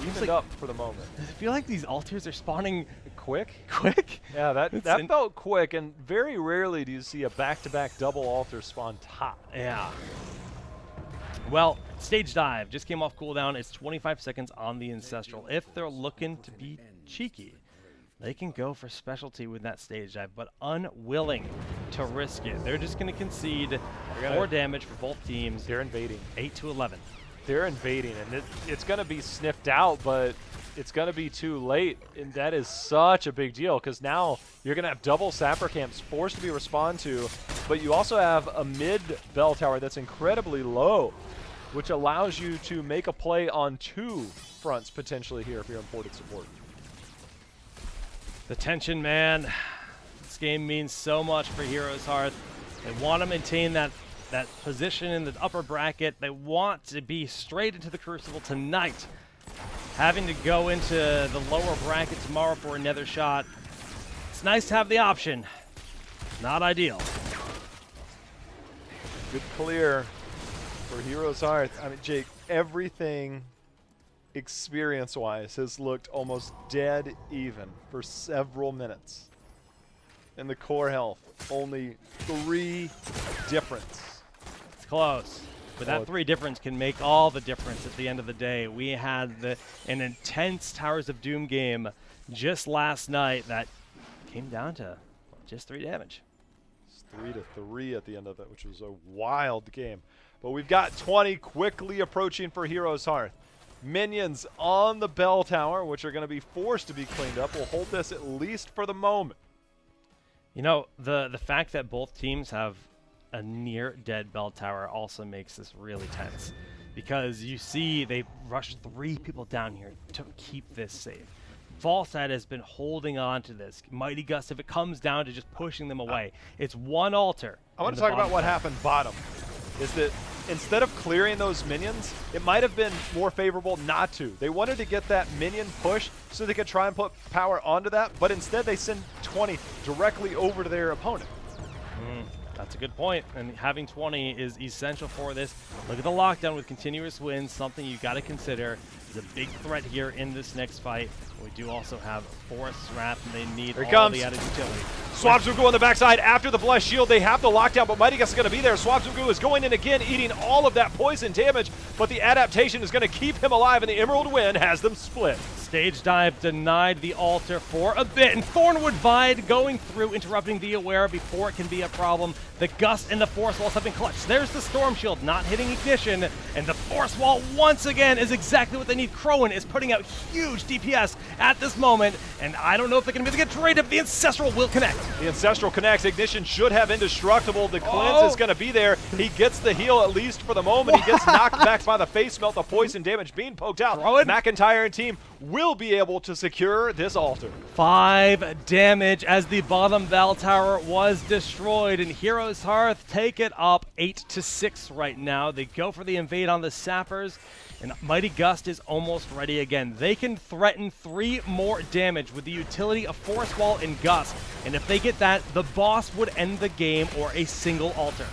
Evened up for the moment. I feel like these altars are spawning Quick? quick. Yeah, that felt quick, and very rarely do you see a back-to-back double altar spawn top. Yeah. Well, stage dive just came off cooldown. It's 25 seconds on the Ancestral. If they're looking to be cheeky, they can go for specialty with that stage dive, but unwilling to risk it. They're just going to concede 4 damage for both teams. They're invading. 8 to 11. They're invading, and it's going to be sniffed out, but it's going to be too late, and that is such a big deal because now you're going to have double sapper camps forced to be respond to, but you also have a mid bell tower that's incredibly low, which allows you to make a play on 2 fronts potentially here if you're imported support. The tension, man. This game means so much for Heroes Hearth. They want to maintain that position in the upper bracket. They want to be straight into the Crucible tonight. Having to go into the lower bracket tomorrow for another shot. It's nice to have the option. Not ideal. Good clear for Heroes Hearth. I mean, Jake, everything experience-wise has looked almost dead even for several minutes. In the core health, only 3 difference. It's close. But that 3 difference can make all the difference at the end of the day. We had an intense Towers of Doom game just last night that came down to just 3 damage. It's 3-3 at the end of that, which was a wild game. But we've got 20 quickly approaching for Heroes Hearth. Minions on the bell tower, which are going to be forced to be cleaned up. We'll hold this at least for the moment. You know, the fact that both teams have a near dead bell tower also makes this really tense, because you see they rushed 3 people down here to keep this safe. Falstad has been holding on to this. Mighty Gust, if it comes down to just pushing them away, it's 1 altar. I want to talk about what happened bottom. Is that instead of clearing those minions, it might have been more favorable not to. They wanted to get that minion push so they could try and put power onto that, but instead they send 20 directly over to their opponent. That's a good point, and having 20 is essential for this. Look at the lockdown with continuous wins, something you got to consider. Is a big threat here in this next fight. We do also have Forest's Wrath, and they need all the added utility. Swabzugu on the backside after the Blessed Shield. They have the lockdown, but Mighty Gust is going to be there. Swabzugu is going in again, eating all of that poison damage, but the adaptation is going to keep him alive, and the Emerald Wind has them split. Stage dive denied the altar for a bit, and Thornwood Vide going through, interrupting the Aware before it can be a problem. The Gust and the Force Walls have been clutched. There's the Storm Shield not hitting Ignition, and the Force Wall once again is exactly what they need. Crowan is putting out huge DPS at this moment, and I don't know if they're going to be able to get trade if the Ancestral will connect. The Ancestral connects. Ignition should have Indestructible. The cleanse is going to be there. He gets the heal at least for the moment. He gets knocked back by the face melt. The poison damage being poked out. McIntyre and team will be able to secure this altar. 5 damage as the bottom bell tower was destroyed, and Heroes Hearth take it up 8-6 right now. They go for the invade on the Sappers, and Mighty Gust is almost ready again. They can threaten 3 more damage with the utility of Force Wall and Gust, and if they get that, the boss would end the game or a single altar.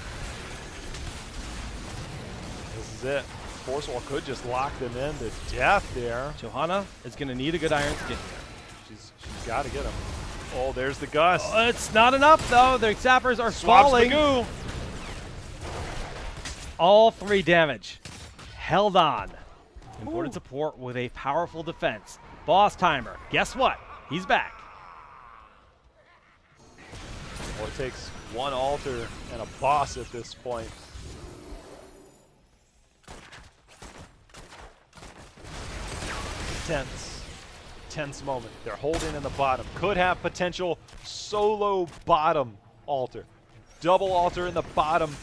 This is it. Force Wall could just lock them in to death there. Johanna is going to need a good Iron Skin here. She's got to get him. Oh, there's the Gust. Oh, it's not enough, though. The Sappers are Swabs falling. the goo. All 3 damage. Held on. Important support with a powerful defense. Boss timer. Guess what? He's back. Well, it takes 1 altar and a boss at this point. Tense moment. They're holding in the bottom. Could have potential solo bottom altar. Double altar in the bottom,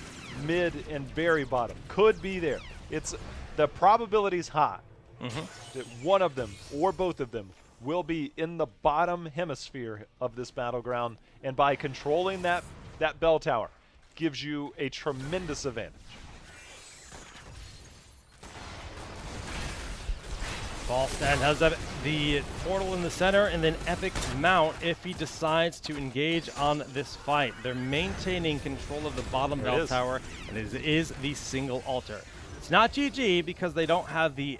mid, and very bottom. Could be there. It's the probability's high that one of them or both of them will be in the bottom hemisphere of this battleground, and by controlling that bell tower, gives you a tremendous advantage. Falstad has the portal in the center, and then Epic mount if he decides to engage on this fight. They're maintaining control of the bottom There it bell is. tower, and it is the single altar. It's not GG because they don't have the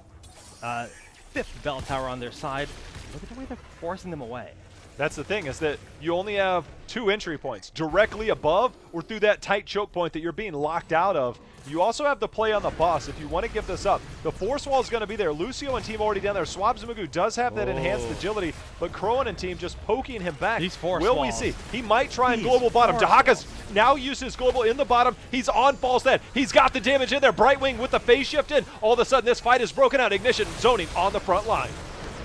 5th bell tower on their side. Look at the way they're forcing them away. That's the thing, is that you only have 2 entry points, directly above or through that tight choke point that you're being locked out of. You also have the play on the boss if you want to give this up. The force wall is going to be there. Lucio and team already down there. Swabzamagu does have that enhanced agility, but Crowan and team just poking him back. These force Will we walls. see? He might try and These global bottom. force Dahaka's now uses global in the bottom. He's on Falstad. He's got the damage in there. Brightwing with the phase shift in. All of a sudden, this fight is broken out. Ignition zoning on the front line.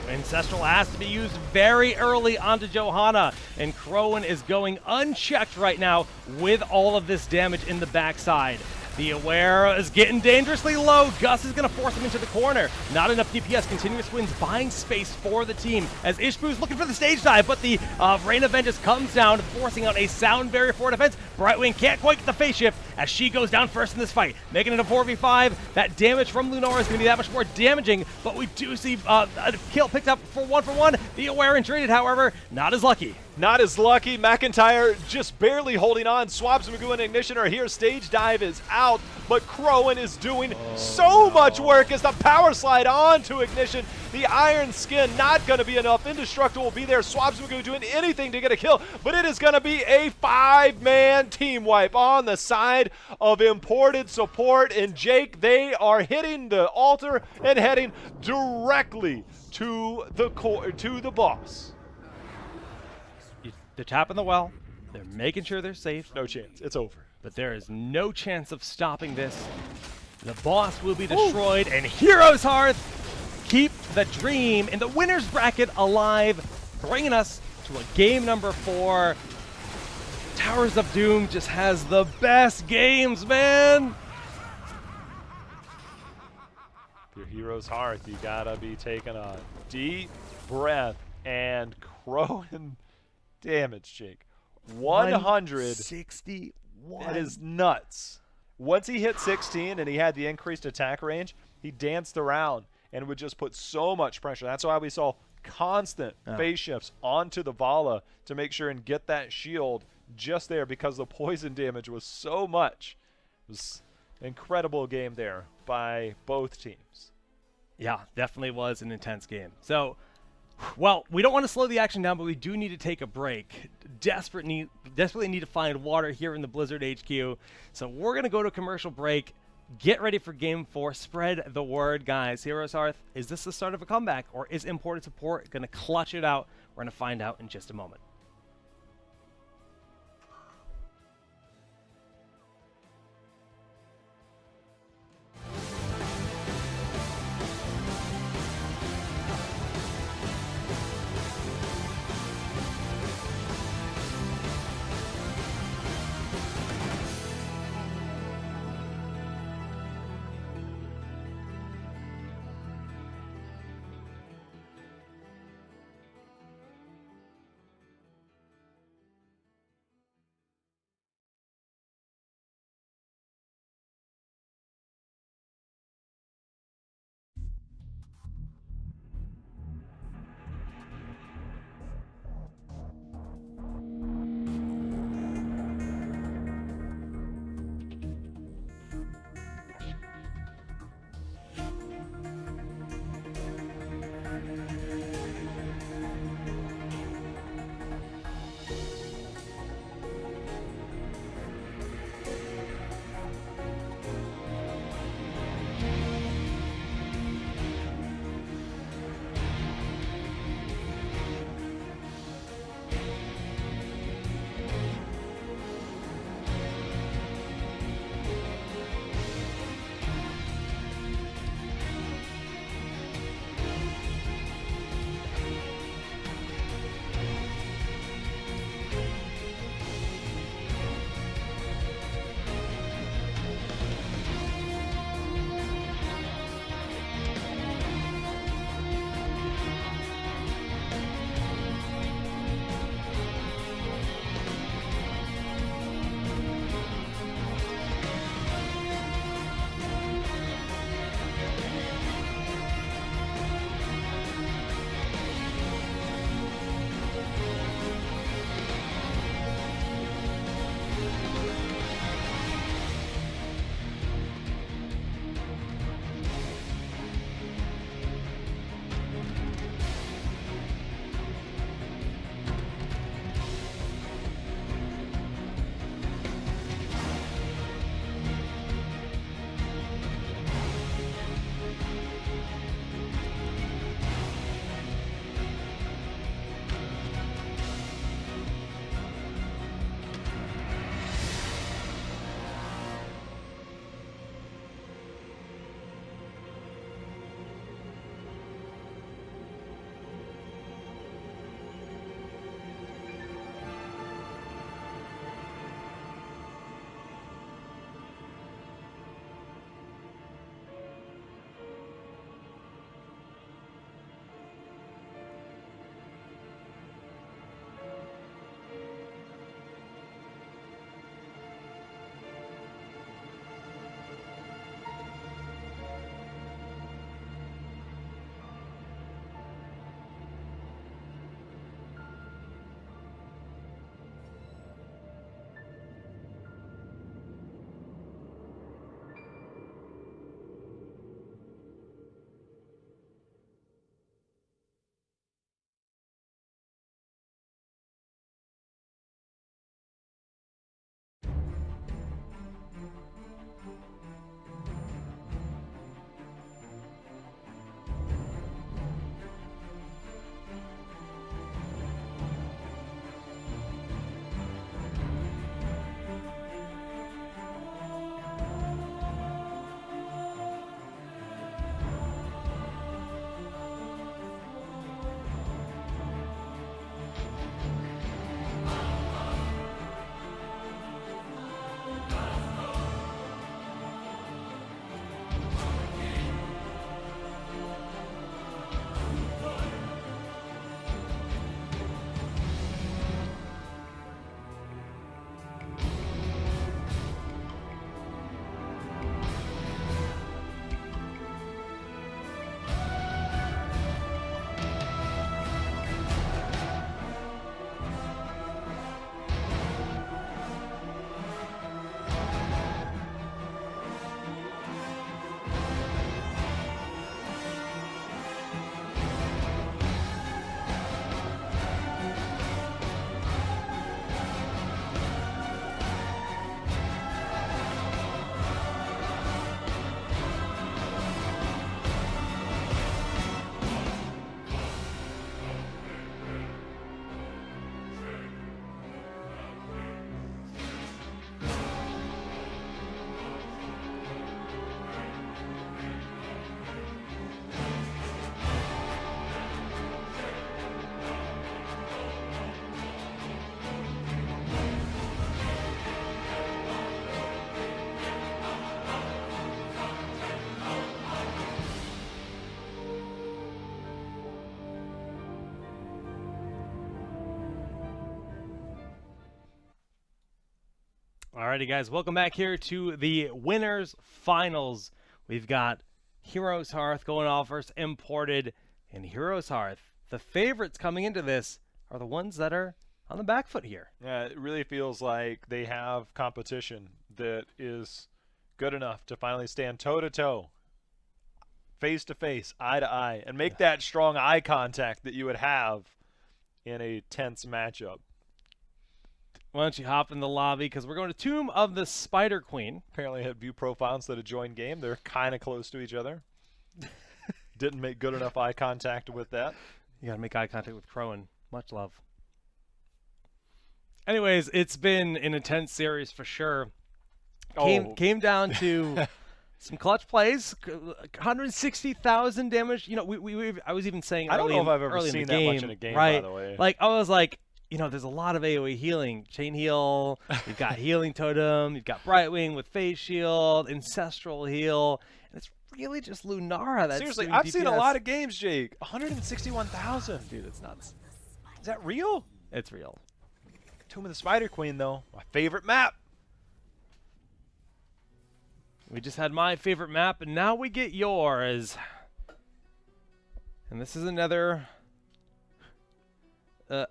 Ancestral has to be used very early onto Johanna, and Crowan is going unchecked right now with all of this damage in the backside. The Aware is getting dangerously low. Gus is going to force him into the corner. Not enough DPS. Continuous wins buying space for the team as Ishbu's looking for the stage dive, but the Rain of Vengeance comes down, forcing out a sound barrier for defense. Brightwing can't quite get the face shift as she goes down first in this fight, making it a 4v5. That damage from Lunara is going to be that much more damaging, but we do see a kill picked up for 1-for-1. The Aware and traded, however, not as lucky. Not as lucky. McIntyre just barely holding on. Swabzamagu and Ignition are here. Stage dive is out, but Crowan is doing so much work as the power slide on to Ignition. The Iron Skin not going to be enough. Indestructible will be there. Swabzamagu doing anything to get a kill, but it is going to be a 5-man team wipe on the side of imported support. And Jake, they are hitting the altar and heading directly to the boss. They're tapping the well. They're making sure they're safe. No chance. It's over. But there is no chance of stopping this. The boss will be destroyed, and Heroes Hearth keep the dream in the winner's bracket alive, bringing us to a game number 4. Towers of Doom just has the best games, man. Your hero's hearth, you gotta be taking a deep breath and Crowan damage, Jake. 100. 61. That is nuts. Once he hit 16 and he had the increased attack range, he danced around and would just put so much pressure. That's why we saw constant phase shifts onto the Vala to make sure and get that shield just there because the poison damage was so much. It was an incredible game there by both teams. Yeah, definitely was an intense game. So, well, we don't want to slow the action down, but we do need to take a break. Desperately need to find water here in the Blizzard HQ. So we're going to go to a commercial break. Get ready for Game 4. Spread the word, guys. Heroes Hearth, is this the start of a comeback, or is imported support going to clutch it out? We're going to find out in just a moment. Alrighty, guys, welcome back here to the winners finals. We've got Heroes Hearth going off versus Imported, and Heroes Hearth. The favorites coming into this are the ones that are on the back foot here. Yeah, it really feels like they have competition that is good enough to finally stand toe-to-toe, face-to-face, eye-to-eye, and make that strong eye contact that you would have in a tense matchup. Why don't you hop in the lobby, because we're going to Tomb of the Spider Queen. Apparently had view profiles that had joined game. They're kind of close to each other. Didn't make good enough eye contact with that. You got to make eye contact with Crowan. Much love. Anyways, it's been an intense series for sure. Came down to some clutch plays, 160,000 damage. You know, I was even saying I don't know if I've ever early in seen the that game, much in a game, right? by the way. Like, I was like, you know, there's a lot of AoE healing. Chain heal, you've got Healing Totem, you've got Brightwing with Phase Shield, Ancestral Heal, and it's really just Lunara that's Seriously, doing I've DPS. seen a lot of games, Jake. 161,000. Dude, it's nuts. Is that real? It's real. Tomb of the Spider Queen, though. My favorite map. We just had my favorite map, and now we get yours. And this is another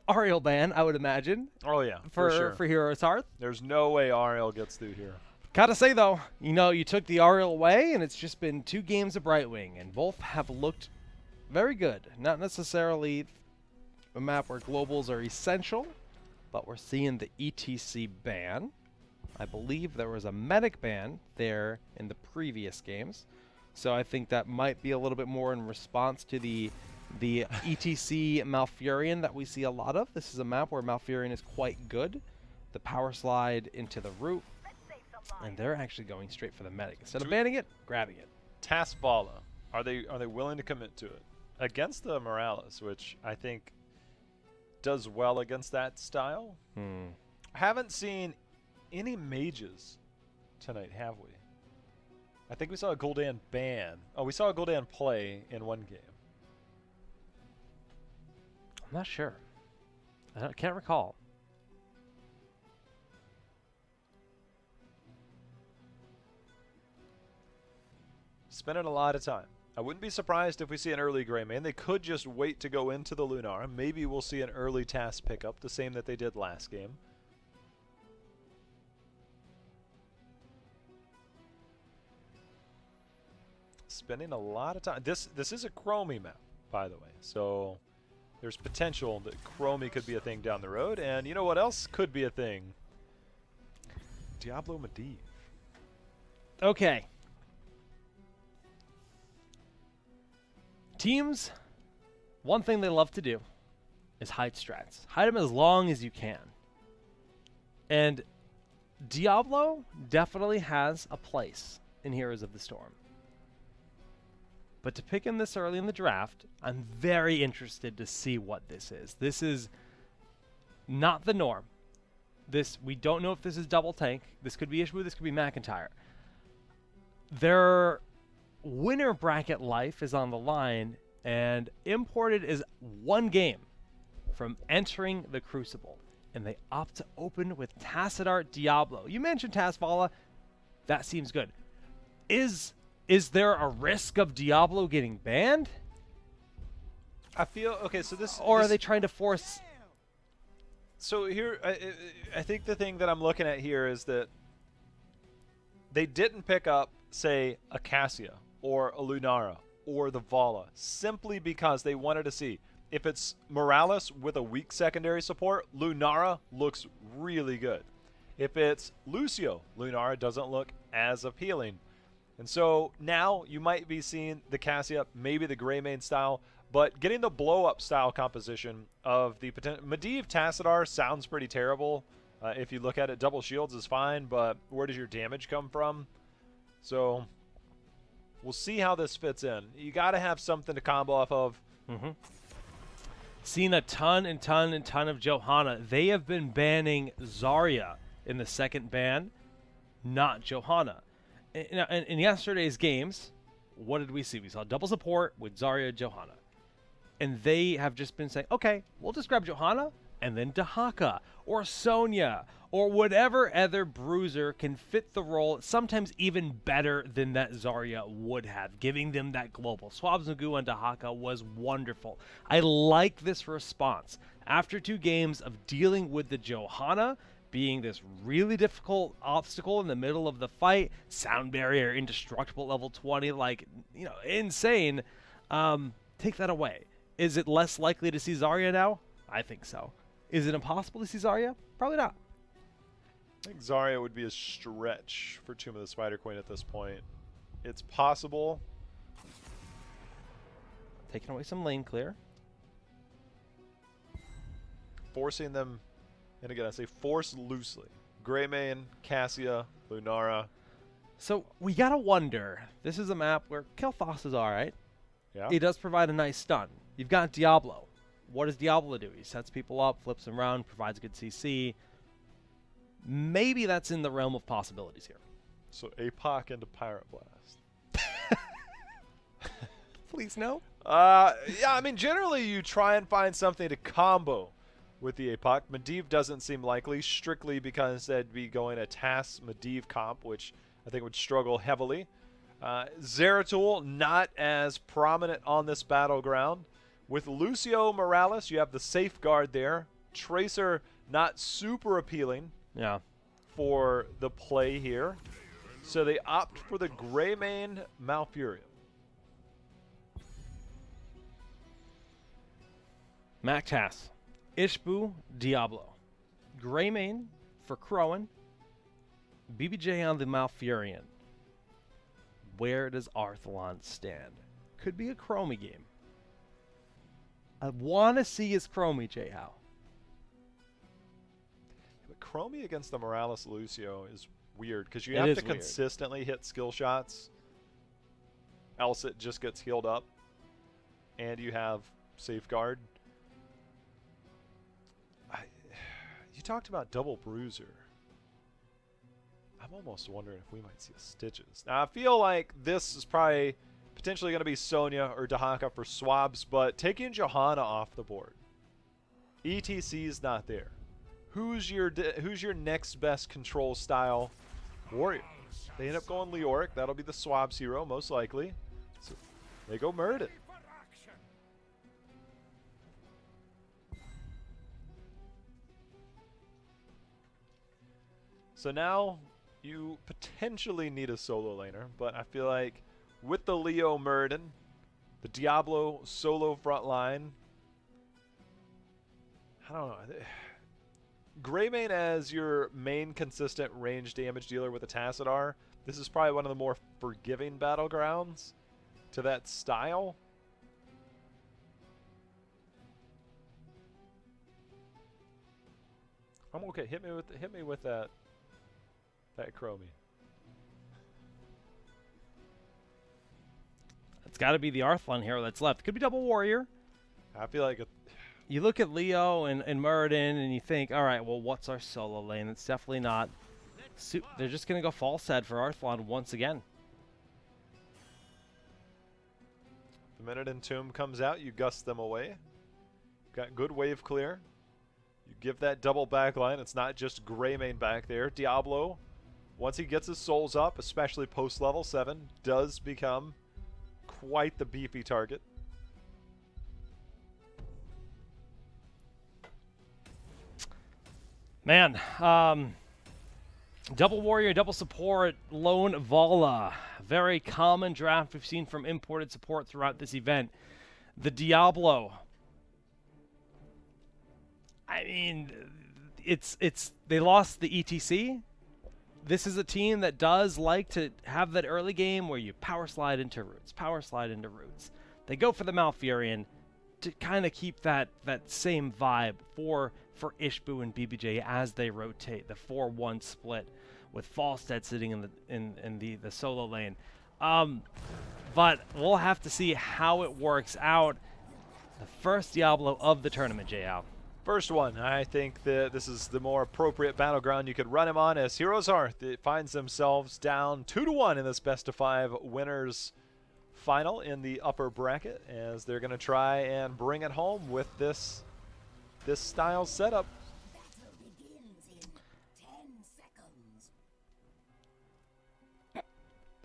Ariel ban, I would imagine, Oh, yeah, for sure. for Heroes Hearth. There's no way Ariel gets through here. Gotta say, though, you know, you took the Ariel away, and it's just been 2 games of Brightwing, and both have looked very good. Not necessarily a map where globals are essential, but we're seeing the ETC ban. I believe there was a medic ban there in the previous games, so I think that might be a little bit more in response to the ETC Malfurion that we see a lot of. This is a map where Malfurion is quite good. The power slide into the root, and they're actually going straight for the medic. Instead of banning it, grabbing it. Tasvala, are they willing to commit to it against the Morales, which I think does well against that style? I haven't seen any mages tonight, have we? I think we saw a Gul'dan ban. Oh, we saw a Gul'dan play in one game. I'm not sure. I can't recall. Spending a lot of time. I wouldn't be surprised if we see an early Greymane. They could just wait to go into the Lunar. Maybe we'll see an early task pickup, the same that they did last game. Spending a lot of time. This is a Chromie map, by the way. So there's potential that Chromie could be a thing down the road. And you know what else could be a thing? Diablo Medivh. Okay. Teams, one thing they love to do is hide strats. Hide them as long as you can. And Diablo definitely has a place in Heroes of the Storm. But to pick him this early in the draft, I'm very interested to see what this is. This is not the norm. We don't know if this is double tank. This could be Ishbu, this could be McIntyre. Their winner bracket life is on the line, and Imported is 1 game from entering the Crucible, and they opt to open with Tassadar Diablo. You mentioned Tasvala. That seems good. Is there a risk of Diablo getting banned? I feel okay. So this, Or are they trying to force? So here, I think the thing that I'm looking at here is that they didn't pick up, say, a Cassia or a Lunara or the Vala simply because they wanted to see if it's Morales with a weak secondary support. Lunara looks really good. If it's Lucio, Lunara doesn't look as appealing. And so now you might be seeing the Cassia, maybe the Greymane style, but getting the blow-up style composition of the potential. Medivh Tassadar sounds pretty terrible. If you look at it, double shields is fine, but where does your damage come from? So we'll see how this fits in. You got to have something to combo off of. Seen a ton and ton of Johanna. They have been banning Zarya in the second ban, not Johanna. In yesterday's games, what did we see? We saw double support with Zarya and Johanna. And they have just been saying, okay, we'll just grab Johanna, and then Dahaka or Sonya or whatever other bruiser can fit the role, sometimes even better than that Zarya would have, giving them that global. Swabs and Dahaka was wonderful. I like this response. After 2 games of dealing with the Johanna being this really difficult obstacle in the middle of the fight, sound barrier, indestructible level 20, like, you know, insane, take that away. Is it less likely to see Zarya now? I think so. Is it impossible to see Zarya? Probably not. I think Zarya would be a stretch for Tomb of the Spider Queen at this point. It's possible. Taking away some lane clear. Forcing them, and again I say force loosely. Greymane, Cassia, Lunara. So we gotta wonder, this is a map where Kel'Thas is alright. Yeah. He does provide a nice stun. You've got Diablo. What does Diablo do? He sets people up, flips them around, provides good CC. Maybe that's in the realm of possibilities here. So APOC into Pirate Blast. Please no. Yeah, I mean, generally you try and find something to combo with the APOC. Medivh doesn't seem likely, strictly because they'd be going a TAS Medivh comp, which I think would struggle heavily. Zeratul, not as prominent on this battleground. With Lucio Morales, you have the safeguard there. Tracer, not super appealing. Yeah. For the play here. So they opt for the Greymane Malfurion. Mactas, Ishbu, Diablo. Greymane for Crowan. BBJ on the Malfurion. Where does Arthalon stand? Could be a Chromie game. I want to see his Chromie, J-How. But Chromie against the Morales Lucio is weird because you It have is to weird. consistently hit skill shots, else it just gets healed up, and you have safeguard. You talked about double bruiser. I'm almost wondering if we might see a Stitches. Now I feel like this is probably potentially going to be Sonya or Dahaka for Swabs, but taking Johanna off the board. ETC is not there. Who's your next best control style warrior? They end up going Leoric. That'll be the Swabs hero most likely. So they go Muradin. So now you potentially need a solo laner, but I feel like with the Leo Muradin, the Diablo solo front line, I don't know. Greymane as your main consistent range damage dealer with a Tassadar, this is probably one of the more forgiving battlegrounds to that style. I'm okay. Hit me with that Chromie. It's got to be the Arthalon hero that's left. Could be double warrior. I feel like You look at Leo and Muradin and you think, all right, well, what's our solo lane? It's definitely not. They're just going to go Falstad for Arthalon once again. the minute Entomb comes out, you gust them away. Got good wave clear. You give that double back line. It's not just Greymane back there. Diablo, once he gets his souls up, especially post level 7, does become quite the beefy target. Man, double warrior, double support, lone Vala. Very common draft we've seen from imported support throughout this event. The Diablo. I mean, they lost the ETC. This is a team that does like to have that early game where you power slide into roots, power slide into roots. They go for the Malfurion to kind of keep that same vibe for Ishbu and BBJ as they rotate the 4-1 split with Falstad sitting in the solo lane. But we'll have to see how it works out. The first Diablo of the tournament, J.L. First one, I think that this is the more appropriate battleground you could run him on, as Heroes Hearth finds themselves down 2-1 in this best-of-5 winners final in the upper bracket, as they're going to try and bring it home with this this style setup.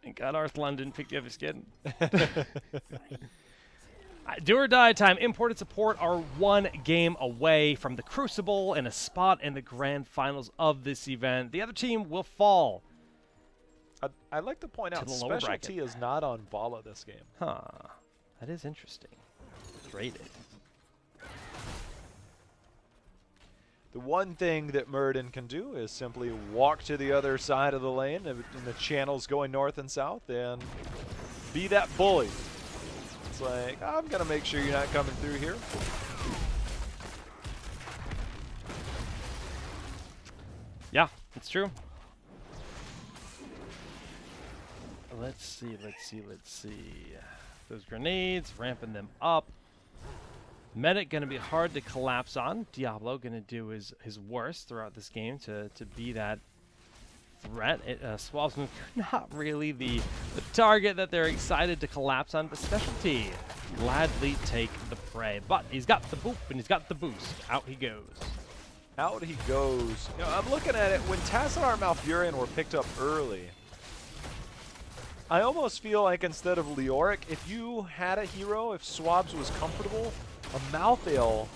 Thank God Arth London picked you up his skin. Do or die time. Imported support are 1 game away from the Crucible and a spot in the grand finals of this event. The other team will fall. I'd like to point out the lower specialty is not on Vala this game. Huh. That is interesting. Rated. The one thing that Muradin can do is simply walk to the other side of the lane and the channels going north and south and be that bully. It's like, I'm going to make sure you're not coming through here. Yeah, it's true. Let's see. Those grenades, ramping them up. Medic going to be hard to collapse on. Diablo going to do his worst throughout this game to be that threat. Swab's move, not really the target that they're excited to collapse on, but specialty. Gladly take the prey. But he's got the boop and he's got the boost. Out he goes. Out he goes. You know, I'm looking at it, when Tassadar and Malfurion were picked up early, I almost feel like instead of Leoric, if you had a hero, if Swabs was comfortable, a Malthael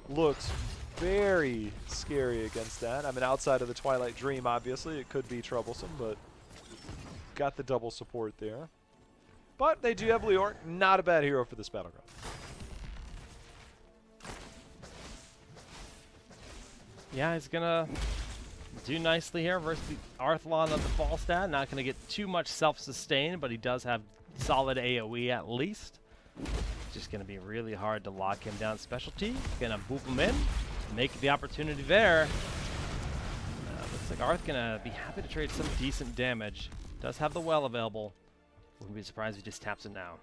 looks very scary against that. I mean, outside of the Twilight Dream, obviously, it could be troublesome, but got the double support there. But they do have Leoric, not a bad hero for this battleground. Yeah, he's gonna do nicely here versus the Arthlon of the Falstad. Not gonna get too much self-sustain, but he does have solid AoE at least. Just gonna be really hard to lock him down. Specialty, gonna boop him in, make the opportunity there. Looks like Arth gonna be happy to trade some decent damage. Does have the well available. Wouldn't be surprised if he just taps it now.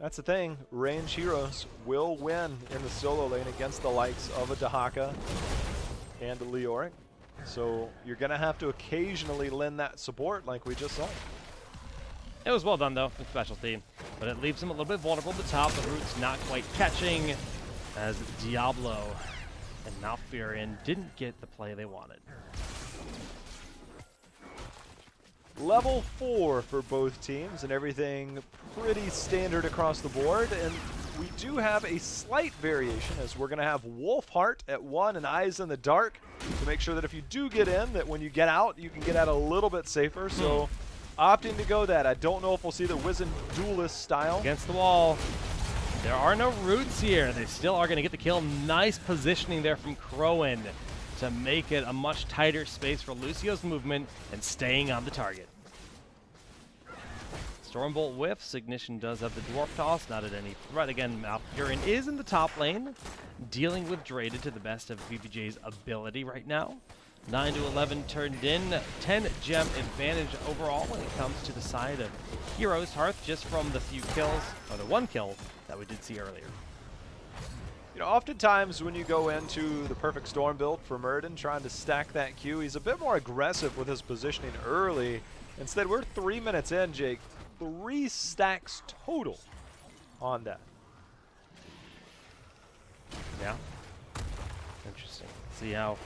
That's the thing. Range heroes will win in the solo lane against the likes of a Dahaka and a Leoric. So you're going to have to occasionally lend that support like we just saw. It was well done, though, from Specialty. But it leaves him a little bit vulnerable at the top. The root's not quite catching as Diablo and Malfurion didn't get the play they wanted. Level 4 for both teams and everything pretty standard across the board. And we do have a slight variation as we're going to have Wolfheart at 1 and Eyes in the Dark to make sure that if you do get in, that when you get out, you can get out a little bit safer. So opting to go that. I don't know if we'll see the Wizened Duelist style. Against the wall. There are no roots here. They still are going to get the kill. Nice positioning there from Crowan to make it a much tighter space for Lucio's movement and staying on the target. Stormbolt whiffs. Ignition does have the Dwarf Toss, not at any threat. Again, Malfurion is in the top lane, dealing with Draded to the best of BBJ's ability right now. 9 to 11 turned in, 10 gem advantage overall when it comes to the side of Heroes. Hearth just from the few kills, or the 1 kill that we did see earlier. You know, oftentimes when you go into the perfect storm build for Muradin, trying to stack that Q, he's a bit more aggressive with his positioning early. Instead, we're 3 minutes in, Jake. 3 stacks total on that. Yeah. Interesting. See how...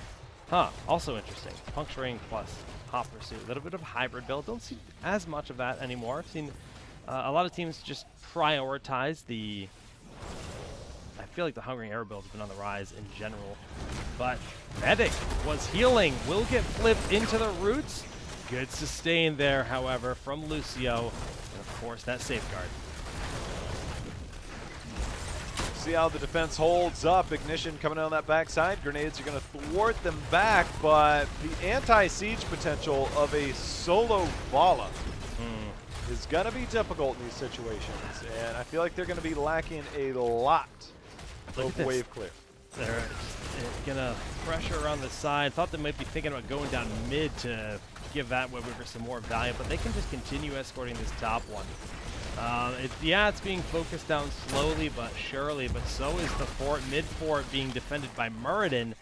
also interesting. Puncturing plus Hot Pursuit. A little bit of hybrid build. Don't see as much of that anymore. I've seen a lot of teams just prioritize the... I feel like the Hungry Arrow build has been on the rise in general. But Medic was healing. Will get flipped into the roots. Good sustain there, however, from Lucio. And of course, that safeguard. See how the defense holds up. Ignition coming on that backside. Grenades are going to thwart them back, but the anti-siege potential of a solo Vala is going to be difficult in these situations. And I feel like they're going to be lacking a lot of wave clear. They're gonna pressure around the side. Thought they might be thinking about going down mid to give that Web Weaver some more value, but they can just continue escorting this top one. It's being focused down slowly but surely, but so is the fort. Mid fort being defended by Muradin.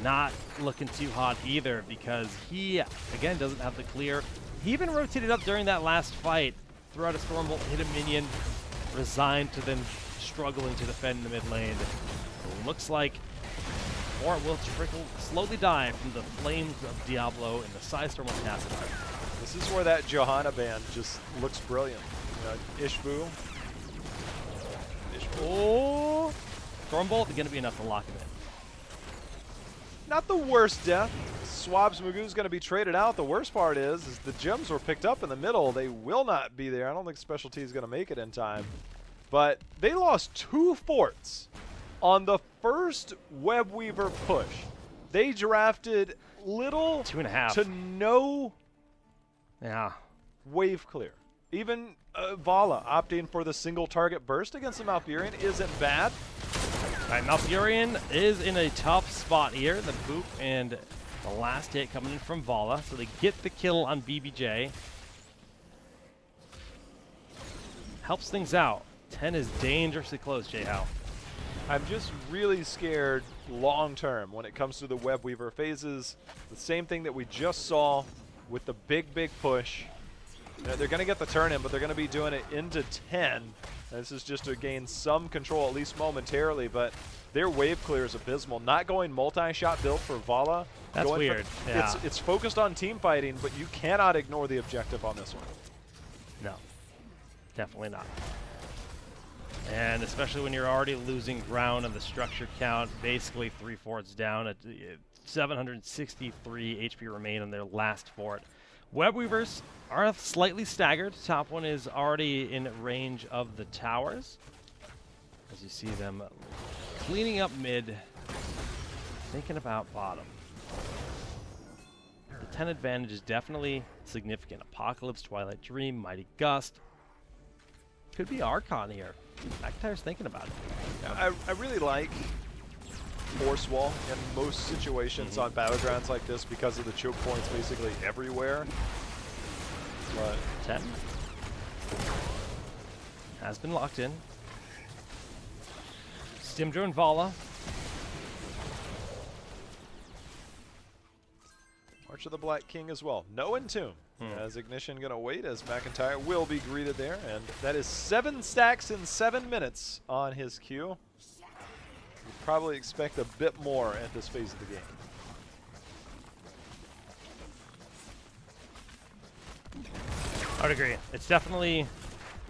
Not looking too hot either because he, again, doesn't have the clear. He even rotated up during that last fight. Threw out a Stormbolt, hit a minion, resigned to them struggling to defend the mid lane. Looks like or it will trickle, slowly die from the flames of Diablo in the Psystorm with Nasadar. This is where that Johanna band just looks brilliant. Ishbu. Oh! Stormbolt is going to be enough to lock him in. Not the worst death. Swab's Magoo's going to be traded out. The worst part is the gems were picked up in the middle. They will not be there. I don't think Specialty is going to make it in time. But they lost 2 forts on the first Webweaver push. They drafted little 2.5 to no Yeah. wave clear. Even Vala opting for the single target burst against the Malfurion isn't bad. All right, Malfurion is in a tough spot here. The boop and the last hit coming in from Vala, so they get the kill on BBJ. Helps things out. 10 is dangerously close, J-How. I'm just really scared long term when it comes to the Webweaver phases. The same thing that we just saw with the big push. They're going to get the turn in, but they're going to be doing it into 10. This is just to gain some control, at least momentarily, but their wave clear is abysmal. Not going multi-shot build for Vala. That's weird. Yeah. It's focused on team fighting, but you cannot ignore the objective on this one. No, definitely not. And especially when you're already losing ground on the structure count, basically 3 forts down at 763 HP remain on their last fort. Webweavers are slightly staggered. Top one is already in range of the towers. As you see them cleaning up mid, thinking about bottom. The 10 advantage is definitely significant. Apocalypse, Twilight Dream, Mighty Gust. Could be Archon here. McIntyre's thinking about it. Yeah, I really like Force Wall in most situations on Battlegrounds like this because of the choke points basically everywhere. But 10 has been locked in. Stimdro and Vala. March of the Black King as well. No Entomb. As Ignition going to wait as McIntyre will be greeted there. And that is 7 stacks in 7 minutes on his queue. You probably expect a bit more at this phase of the game. I would agree. It's definitely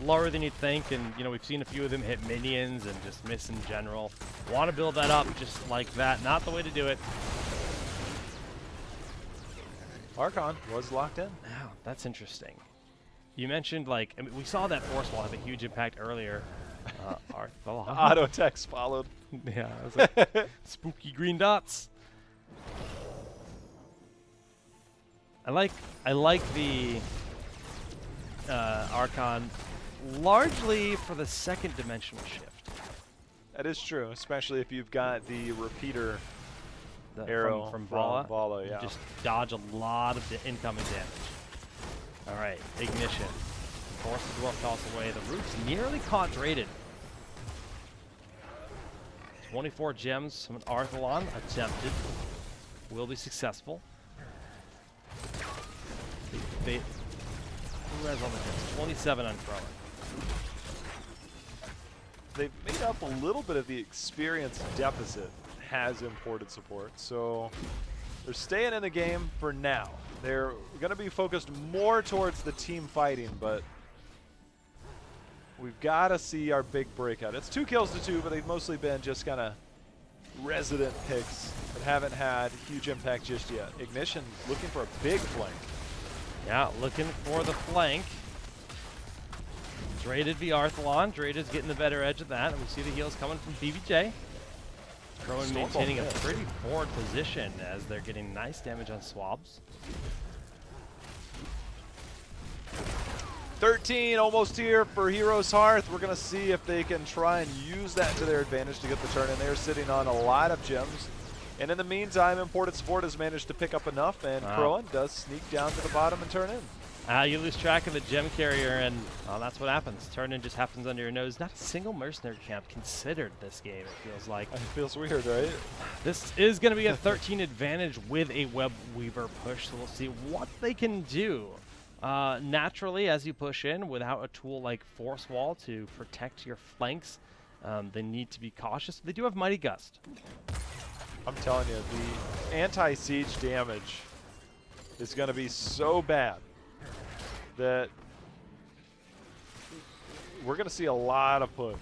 lower than you'd think, and you know we've seen a few of them hit minions and just miss in general. Want to build that up just like that. Not the way to do it. Archon was locked in. Wow, that's interesting. You mentioned, like, I mean, we saw that Force Wall have a huge impact earlier. Auto text followed. Yeah, I was like, spooky green dots. I like the Archon largely for the second dimensional shift. That is true, especially if you've got the repeater The, arrow from Vala. Vala, yeah. Just dodge a lot of the incoming damage. All right, Ignition. Force the dwarf toss away. The root's nearly quadrated. 24 gems from an Arthalon attempted. Will be successful. Who has all the gems? 27 on Crowan. They've made up a little bit of the experience deficit has imported support, so they're staying in the game for now. They're going to be focused more towards the team fighting, but we've got to see our big breakout. It's 2 kills to 2, but they've mostly been just kind of resident picks that haven't had huge impact just yet. Ignition looking for a big flank. Yeah, looking for the flank. Traded via Arthalon. Traded's getting the better edge of that, and we see the heals coming from BBJ. Crowan maintaining a pretty forward position as they're getting nice damage on swabs. 13 almost here for Heroes Hearth. We're going to see if they can try and use that to their advantage to get the turn in. They're sitting on a lot of gems. And in the meantime, imported support has managed to pick up enough, and Crowan does sneak down to the bottom and turn in. You lose track of the gem carrier, and well, that's what happens. Turn in just happens under your nose. Not a single mercenary camp considered this game, it feels like. It feels weird, right? This is going to be a 13 advantage with a Web Weaver push, so we'll see what they can do. Naturally, as you push in, without a tool like Force Wall to protect your flanks, they need to be cautious. They do have Mighty Gust. I'm telling you, the anti-siege damage is going to be so bad that we're going to see a lot of push.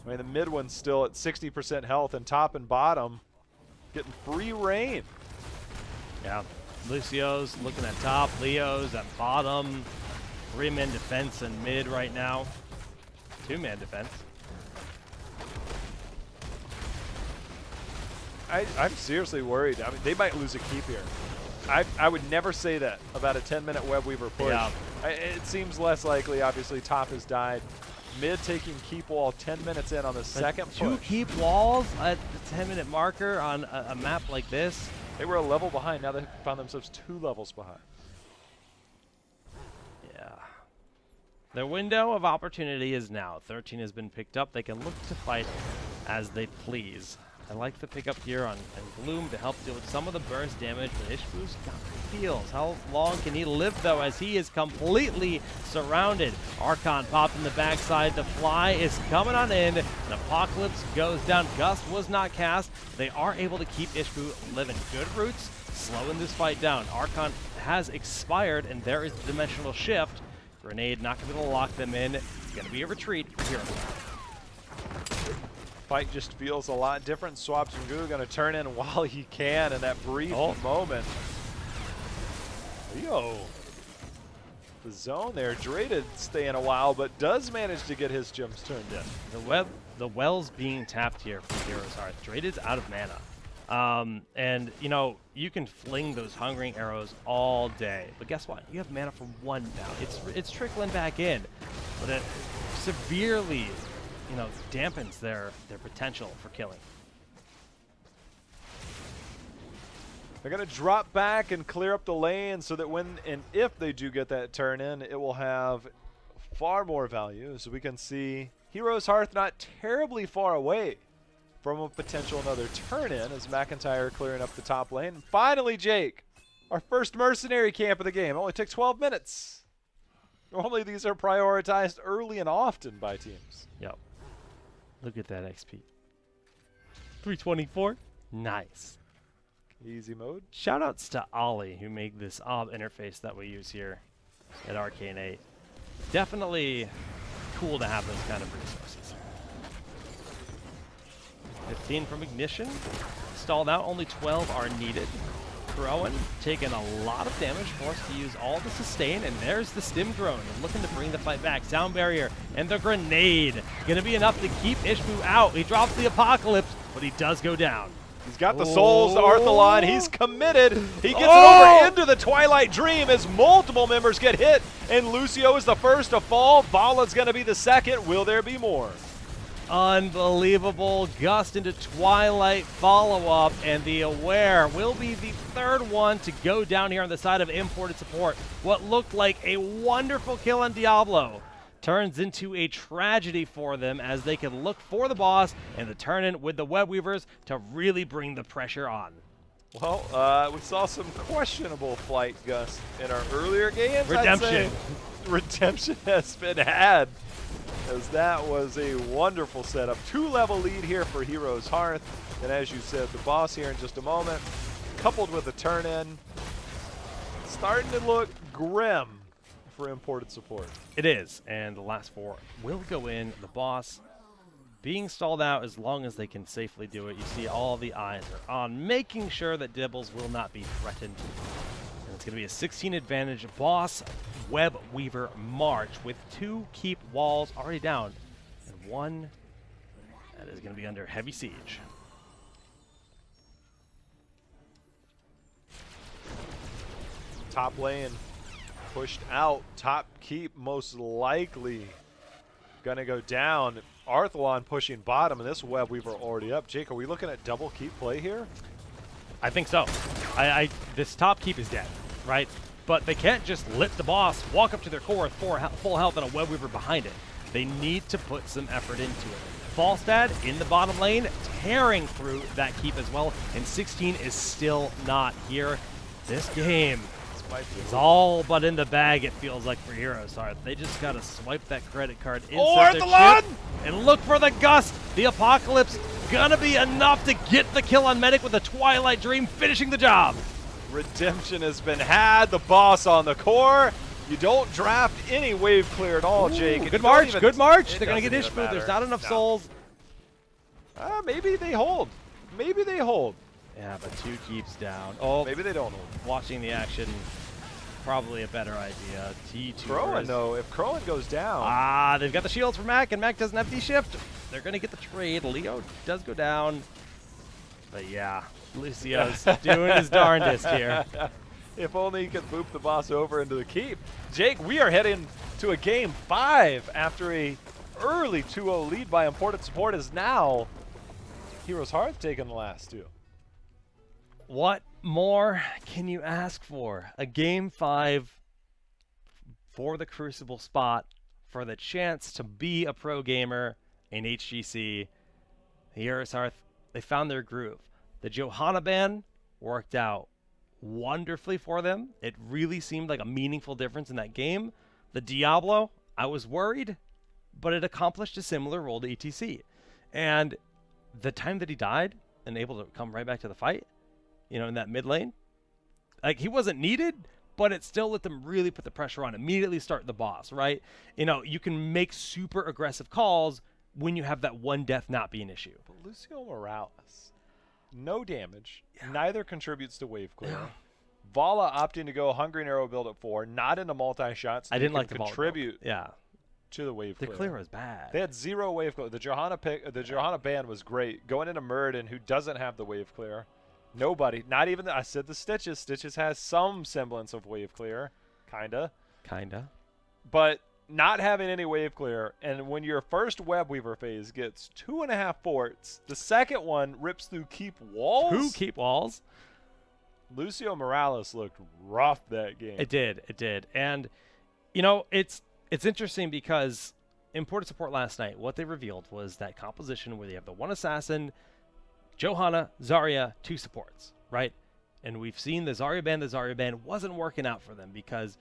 I mean, the mid one's still at 60% health, and top and bottom getting free reign. Yeah, Lucio's looking at top, Leo's at bottom. 3-man defense and mid right now. 2-man defense. I'm seriously worried. I mean, they might lose a keep here. I would never say that about a 10-minute Web Weaver push. Yeah. It seems less likely. Obviously, top has died. Mid taking keep wall 10 minutes in on the second Two push. keep walls at the 10-minute marker on a map like this. They were a level behind. Now they found themselves 2 levels behind. Yeah. Their window of opportunity is now. 13 has been picked up. They can look to fight as they please. I like the pickup here on Gloom to help deal with some of the burst damage, but Ishbu's got the feels. How long can he live, though, as he is completely surrounded? Archon popped in the backside. The fly is coming on in. An Apocalypse goes down. Gust was not cast. They are able to keep Ishbu living. Good roots, slowing this fight down. Archon has expired, and there is the dimensional shift. Grenade not going to be able to lock them in. It's going to be a retreat for Hero. Fight just feels a lot different. Swab Jingu going to turn in while he can in that brief moment. Yo, the zone there. Draded staying a while, but does manage to get his gems turned in. The well's being tapped here for Heroes Hearth. Draded's out of mana. And, you know, you can fling those Hungering Arrows all day. But guess what? You have mana for 1 now. It's trickling back in. But it severely, you know, dampens their potential for killing. They're going to drop back and clear up the lane so that when and if they do get that turn in, it will have far more value. So we can see Heroes Hearth not terribly far away from a potential another turn in as McIntyre clearing up the top lane. And finally, Jake, our first mercenary camp of the game. It only took 12 minutes. Normally these are prioritized early and often by teams. Yep. Look at that XP. 324. Nice. Easy mode. Shoutouts to Ollie, who made this OB interface that we use here at Arcane 8. Definitely cool to have those kind of resources. 15 from Ignition. Stalled out, only 12 are needed. Rowan taking a lot of damage, forced to use all the sustain, and there's the stim drone looking to bring the fight back. Sound barrier and the grenade gonna be enough to keep Ishbu out. He drops the Apocalypse, but he does go down. He's got the souls to Arthalon. He's committed. He gets it over into the Twilight Dream as multiple members get hit, and Lucio is the first to fall. Vala's gonna be the second. Will there be more? Unbelievable Gust into Twilight follow-up, and the Aware will be the third one to go down here on the side of imported support. What looked like a wonderful kill on Diablo turns into a tragedy for them as they can look for the boss and the turn-in with the Web Weavers to really bring the pressure on. Well, we saw some questionable flight, Gus, in our earlier games. Redemption. Redemption has been had, as that was a wonderful setup. 2-level lead here for Heroes Hearth. And as you said, the boss here in just a moment, coupled with a turn-in, starting to look grim for imported support. It is, and the last 4 will go in. The boss being stalled out as long as they can safely do it. You see all the eyes are on, making sure that Dibbles will not be threatened. And it's going to be a 16 advantage boss Web Weaver March with 2 keep walls already down and 1 that is going to be under heavy siege. Top lane pushed out. Top keep most likely gonna go down. Arthalon pushing bottom, and this Web Weaver already up. Jake, are we looking at double keep play here? I think so. This top keep is dead, right? But they can't just let the boss walk up to their core with full health and a Web Weaver behind it. They need to put some effort into it. Falstad in the bottom lane, tearing through that keep as well, and 16 is still not here. This game is all but in the bag, it feels like, for Heroes Hearth. They just gotta swipe that credit card inside their chip and look for the Gust. The Apocalypse gonna be enough to get the kill on Medic with the Twilight Dream finishing the job. Redemption has been had. The boss on the core. You don't draft any wave clear at all, Jake. and Good you don't march, even- good march. it They're gonna get doesn't Ishbu. even There's matter. not enough No. souls. Maybe they hold. Maybe they hold. Yeah, but 2 keeps down. Oh, Maybe they don't hold. watching the action, probably a better idea. T2. Crowan, though, if Crowan goes down, Ah, they've got the shields for Mac, and Mac doesn't have D-shift. They're going to get the trade. Leo does go down. But yeah, Lucio's doing his darndest here. if only he could boop the boss over into the keep. Jake, we are heading to a game 5 after a early 2-0 lead by Imported Support is now Heroes Hearth taking the last 2. What more can you ask for? A game 5 for the Crucible spot, for the chance to be a pro gamer in HGC. Heroes Hearth, they found their groove. The Johanna ban worked out wonderfully for them. It really seemed like a meaningful difference in that game. The Diablo, I was worried, but it accomplished a similar role to ETC. And the time that he died and able to come right back to the fight, you know, in that mid lane, like, he wasn't needed, but it still let them really put the pressure on, immediately start the boss, right? You know, you can make super aggressive calls when you have that one death not be an issue. But Lucio Morales, no damage, neither contributes to wave clear. Yeah. Vala opting to go Hungry and Arrow build at 4, not into multi-shots. I didn't like the contribute Yeah, to the wave the clear. clear was bad. They had 0 wave clear. The Johanna ban was great. Going into Muradin, who doesn't have the wave clear. Nobody, not even I said the Stitches. Stitches has some semblance of wave clear, kinda. But not having any wave clear, and when your first web weaver phase gets 2.5 forts, the second one rips through keep walls. 2 keep walls. Lucio Morales looked rough that game. It did. And, you know, it's interesting because Imported Support last night, what they revealed was that composition where they have the 1 assassin, Johanna, Zarya, 2 supports, right? And we've seen the Zarya ban wasn't working out for them because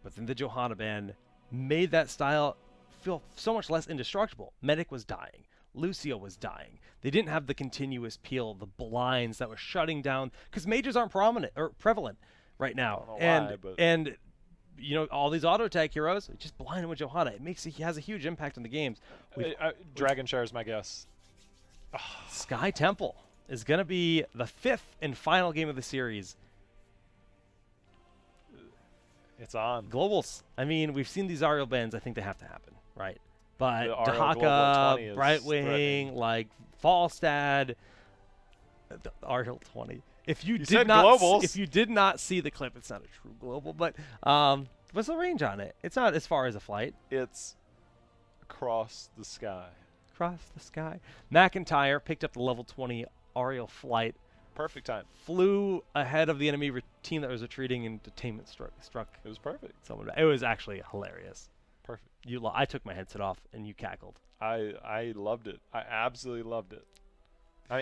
within the Johanna ban made that style feel so much less indestructible. Medic was dying. Lucio was dying. They didn't have the continuous peel, the blinds that were shutting down, because mages aren't prominent or prevalent right now. I don't know why, but And you know, all these auto attack heroes just blind him with Johanna. He has a huge impact on the games. Dragonshire is my guess. Sky Temple is going to be the 5th and final game of the series. It's on. Globals. I mean, we've seen these Ariel bans. I think they have to happen, right? But The Ariel Global at 20 Dahaka, is Brightwing, threatening. like Falstad, the Ariel 20. If you, said did not, globals. if you did not see the clip, it's not a true global. But what's the range on it? It's not as far as a flight. It's across the sky. Across the sky. McIntyre picked up the level 20 Ariel flight. Perfect time. Flew ahead of the enemy team that was retreating, and detainment struck It was perfect. someone. It was actually hilarious. Perfect. I took my headset off and you cackled. I loved it. I absolutely loved it.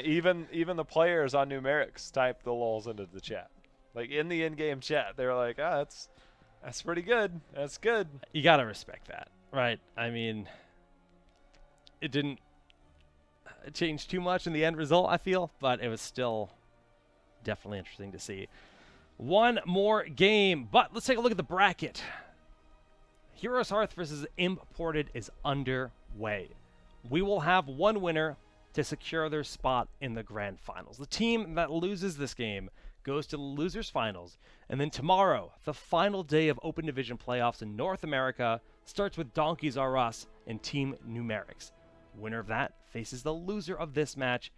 Even the players on numerics typed the lulls into the chat. Like in the in-game chat, they were like, that's pretty good. That's good. You gotta respect that, right? I mean, it didn't change too much in the end result, I feel, but it was still definitely interesting to see. One more game, but let's take a look at the bracket. Heroes Hearth versus Imported is underway. We will have one winner to secure their spot in the grand finals. The team that loses this game goes to the losers finals, and then tomorrow, the final day of open division playoffs in North America starts with Donkeys R Us and Team Numerics. Winner of that faces the loser of this match,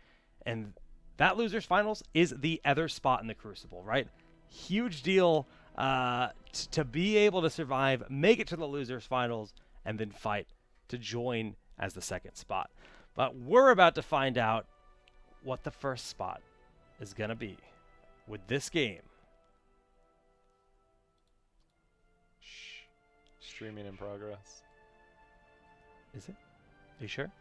and that losers finals is the other spot in the Crucible, right? Huge deal to be able to survive, make it to the losers finals, and then fight to join as the second spot. But we're about to find out what the first spot is going to be with this game. Shh. Streaming in progress. Is it? Are you sure?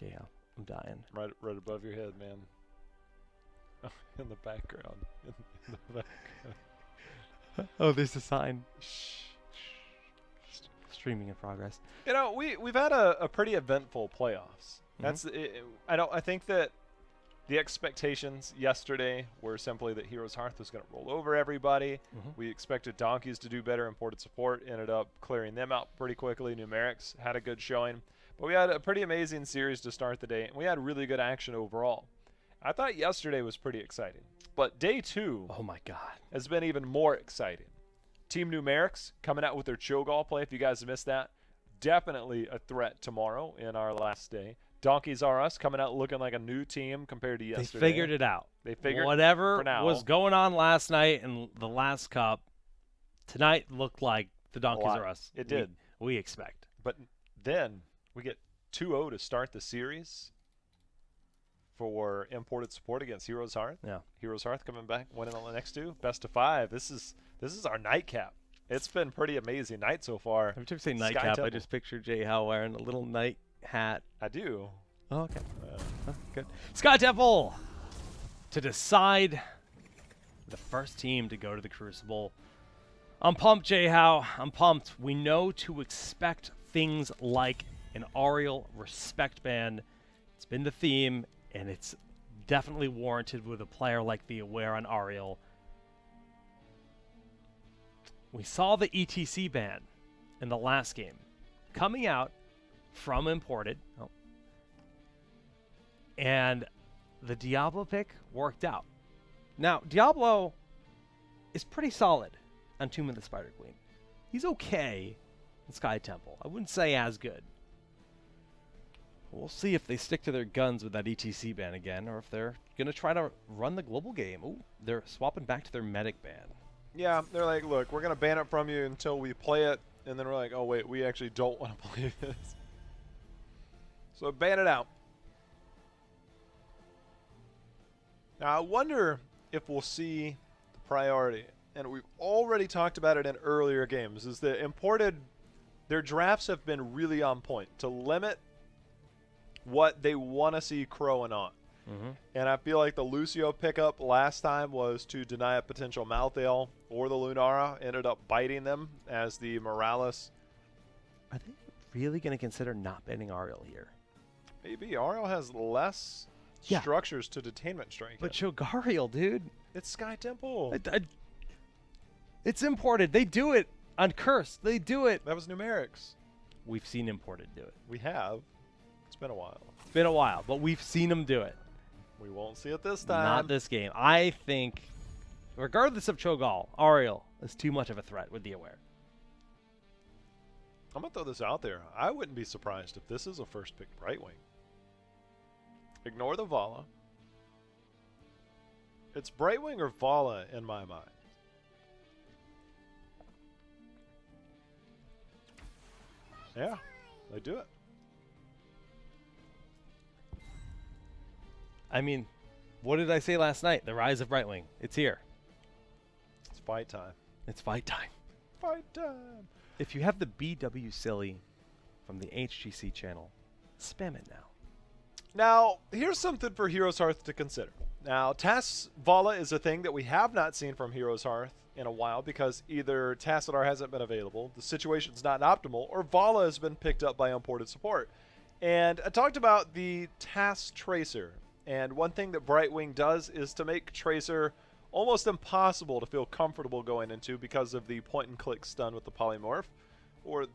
JL, I'm dying. Right above your head, man. In the background. In the background. Oh, there's a sign. Shh. Streaming in progress. You know, we've had a pretty eventful playoffs. That's I think that the expectations yesterday were simply that Heroes Hearth was going to roll over everybody. We expected Donkeys to do better. Imported Support ended up clearing them out pretty quickly. Numerics had a good showing. But we had a pretty amazing series to start the day, and we had really good action overall. I thought yesterday was pretty exciting. But day 2 Oh my god. has been even more exciting. Team Numerics coming out with their Cho'Gall play. If you guys missed that, definitely a threat tomorrow in our last day. Donkeys R Us coming out looking like a new team compared to yesterday. They figured it out. They figured whatever for now. was going on last night in the last cup. Tonight looked like the Donkeys lot. R Us. It did. We expect. But then we get 2-0 to start the series for Imported Support against Heroes Hearth. Yeah. Heroes Hearth coming back, winning on the next 2. Best of 5. This is our nightcap. It's been pretty amazing night so far. Every time you say Sky nightcap, I Temple. just picture Jay Howe wearing a little night hat. I do. Oh, okay. Oh, good. Sky Temple to decide the first team to go to the Crucible. I'm pumped, Jay Howe. I'm pumped. We know to expect things like an Ariel respect band. It's been the theme, and it's definitely warranted with a player like the Aware on Ariel. We saw the ETC ban in the last game coming out from Imported. Oh. And the Diablo pick worked out. Now, Diablo is pretty solid on Tomb of the Spider Queen. He's okay in Sky Temple. I wouldn't say as good. We'll see if they stick to their guns with that ETC ban again, or if they're going to try to run the global game. Ooh, they're swapping back to their medic ban. Yeah, they're like, look, we're going to ban it from you until we play it. And then we're like, oh, wait, we actually don't want to play this. So ban it out. Now, I wonder if we'll see the priority. And we've already talked about it in earlier games, is that Imported, their drafts have been really on point to limit what they want to see crowing on. And I feel like the Lucio pickup last time was to deny a potential Malthael, or the Lunara ended up biting them as the Morales. Are they really going to consider not banning Ariel here? Maybe Ariel has less structures to detainment strike. But Cho'Gariel, dude. It's Sky Temple. It's Imported. They do it on Curse. They do it. That was Numerics. We've seen Imported do it. We have. It's been a while. It's been a while, but we've seen them do it. We won't see it this time. Not this game. I think, regardless of Cho'Gall, Ariel is too much of a threat with the Aware. I'm going to throw this out there. I wouldn't be surprised if this is a first pick Brightwing. Ignore the Vala. It's Brightwing or Vala in my mind. Yeah, they do it. I mean, what did I say last night? The rise of Brightwing. It's here. It's fight time. It's fight time. Fight time. If you have the BW Silly from the HGC channel, spam it now. Now, here's something for Heroes Hearth to consider. Now, TAS Vala is a thing that we have not seen from Heroes Hearth in a while because either Tassadar hasn't been available, the situation's not optimal, or Vala has been picked up by Imported Support. And I talked about the TAS Tracer. And one thing that Brightwing does is to make Tracer almost impossible to feel comfortable going into because of the point-and-click stun with the polymorph. Or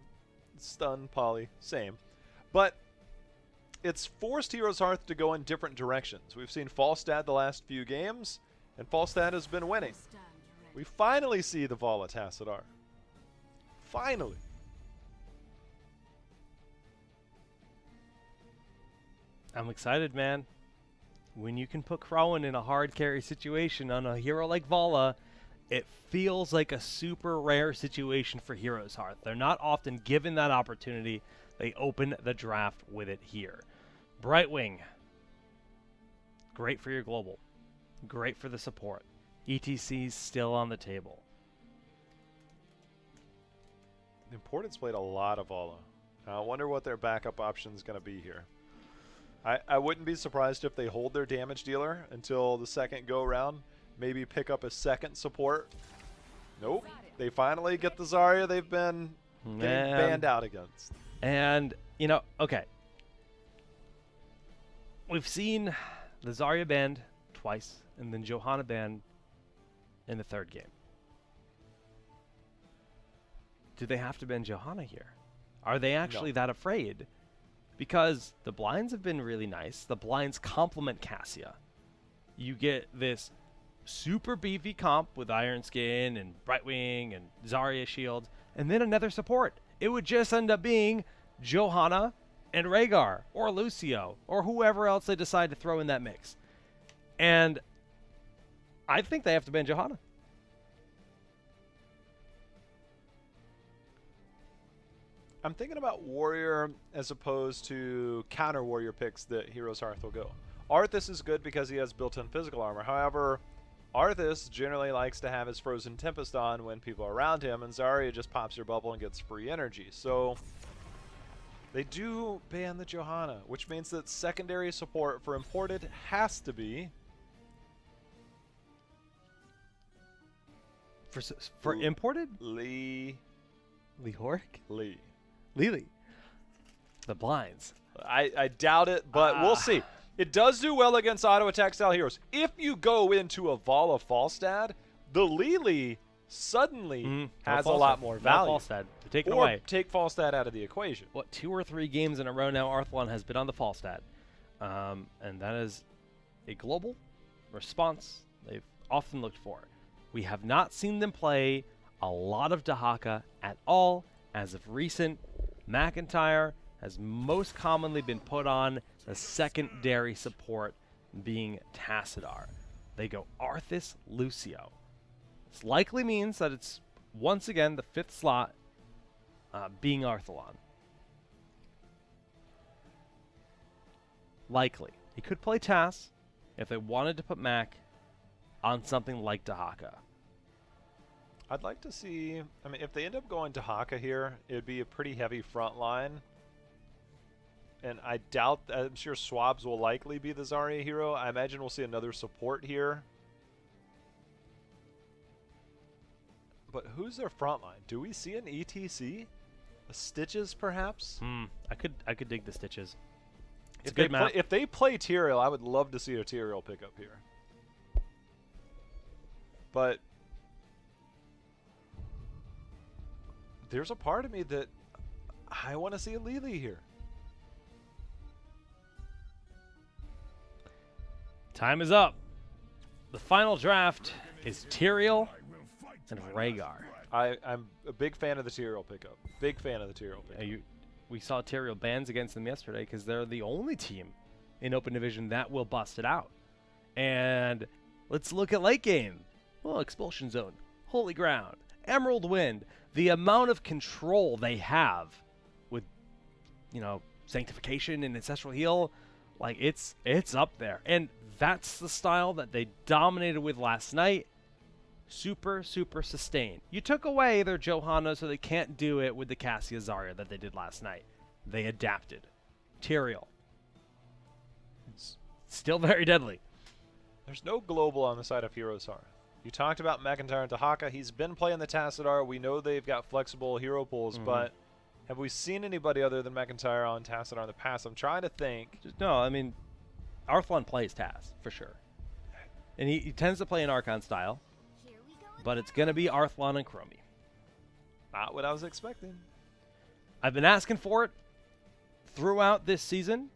stun, poly, same. But it's forced Heroes Hearth to go in different directions. We've seen Falstad the last few games, and Falstad has been winning. We finally see the Vala Tassadar. Finally. I'm excited, man. When you can put Crowan in a hard carry situation on a hero like Vala, it feels like a super rare situation for Heroes Hearth. They're not often given that opportunity. They open the draft with it here. Brightwing, great for your global. Great for the support. ETC's still on the table. Imported's played a lot of Vala. I wonder what their backup option is going to be here. I wouldn't be surprised if they hold their damage dealer until the second go-round. Maybe pick up a second support. Nope. They finally get the Zarya they've been getting Man. banned out against. And, you know, okay. We've seen the Zarya banned twice, and then Johanna banned in the third game. Do they have to ban Johanna here? Are they actually that afraid? Because the blinds have been really nice. The blinds complement Cassia. You get this super beefy comp with Iron Skin and Brightwing and Zarya Shield, and then another support. It would just end up being Johanna and Rhaegar, or Lucio, or whoever else they decide to throw in that mix. And I think they have to ban Johanna. I'm thinking about Warrior as opposed to counter Warrior picks that Heroes Hearth will go. Arthas is good because he has built-in physical armor. However, Arthas generally likes to have his Frozen Tempest on when people are around him, and Zarya just pops your bubble and gets free energy. So they do ban the Johanna, which means that secondary support for imported has to be For imported? Lee. Lee. Lily. The blinds. I doubt it, but we'll see. It does do well against auto attack style heroes. If you go into a Vala Falstad, the Lily suddenly has a lot more value. Falstad. Take it Or away. take Falstad out of the equation. What, 2 or 3 games in a row now Arthlon has been on the Falstad. And that is a global response they've often looked for. We have not seen them play a lot of Dahaka at all. As of recent, McIntyre has most commonly been put on the secondary support, being Tassadar. They go Arthas, Lucio. This likely means that it's once again the 5th slot being Arthalon. Likely. He could play Tass if they wanted to put Mac on something like Dahaka. I'd like to see, I mean, if they end up going to Haka here, it would be a pretty heavy front line. And I doubt, I'm sure Swabs will likely be the Zarya hero. I imagine we'll see another support here. But who's their front line? Do we see an ETC? A Stitches, perhaps? I could dig the Stitches. It's If a good they map. if they play Tyrael, I would love to see a Tyrael pickup here. But there's a part of me that I want to see a Lily here. Time is up. The final draft is Tyrael and Rhaegar. I'm a big fan of the Tyrael pickup. Big fan of the Tyrael pickup. We saw Tyrael bans against them yesterday because they're the only team in Open Division that will bust it out. And let's look at late game. Well, Expulsion Zone, Holy Ground, Emerald Wind. The amount of control they have with, you know, Sanctification and Ancestral Heal, like it's up there. And that's the style that they dominated with last night. Super, super sustained. You took away their Johanna, so they can't do it with the Cassia Zarya that they did last night. They adapted. Tyrael. Still very deadly. There's no global on the side of Heroes Hearth. You talked about McIntyre and Dahaka. He's been playing the Tassadar. We know they've got flexible hero pools, but have we seen anybody other than McIntyre on Tassadar in the past? I'm trying to think. No, I mean, Arthlon plays Taz, for sure. And he tends to play an Archon style, but it's going to be Arthlon and Chromie. Not what I was expecting. I've been asking for it throughout this season.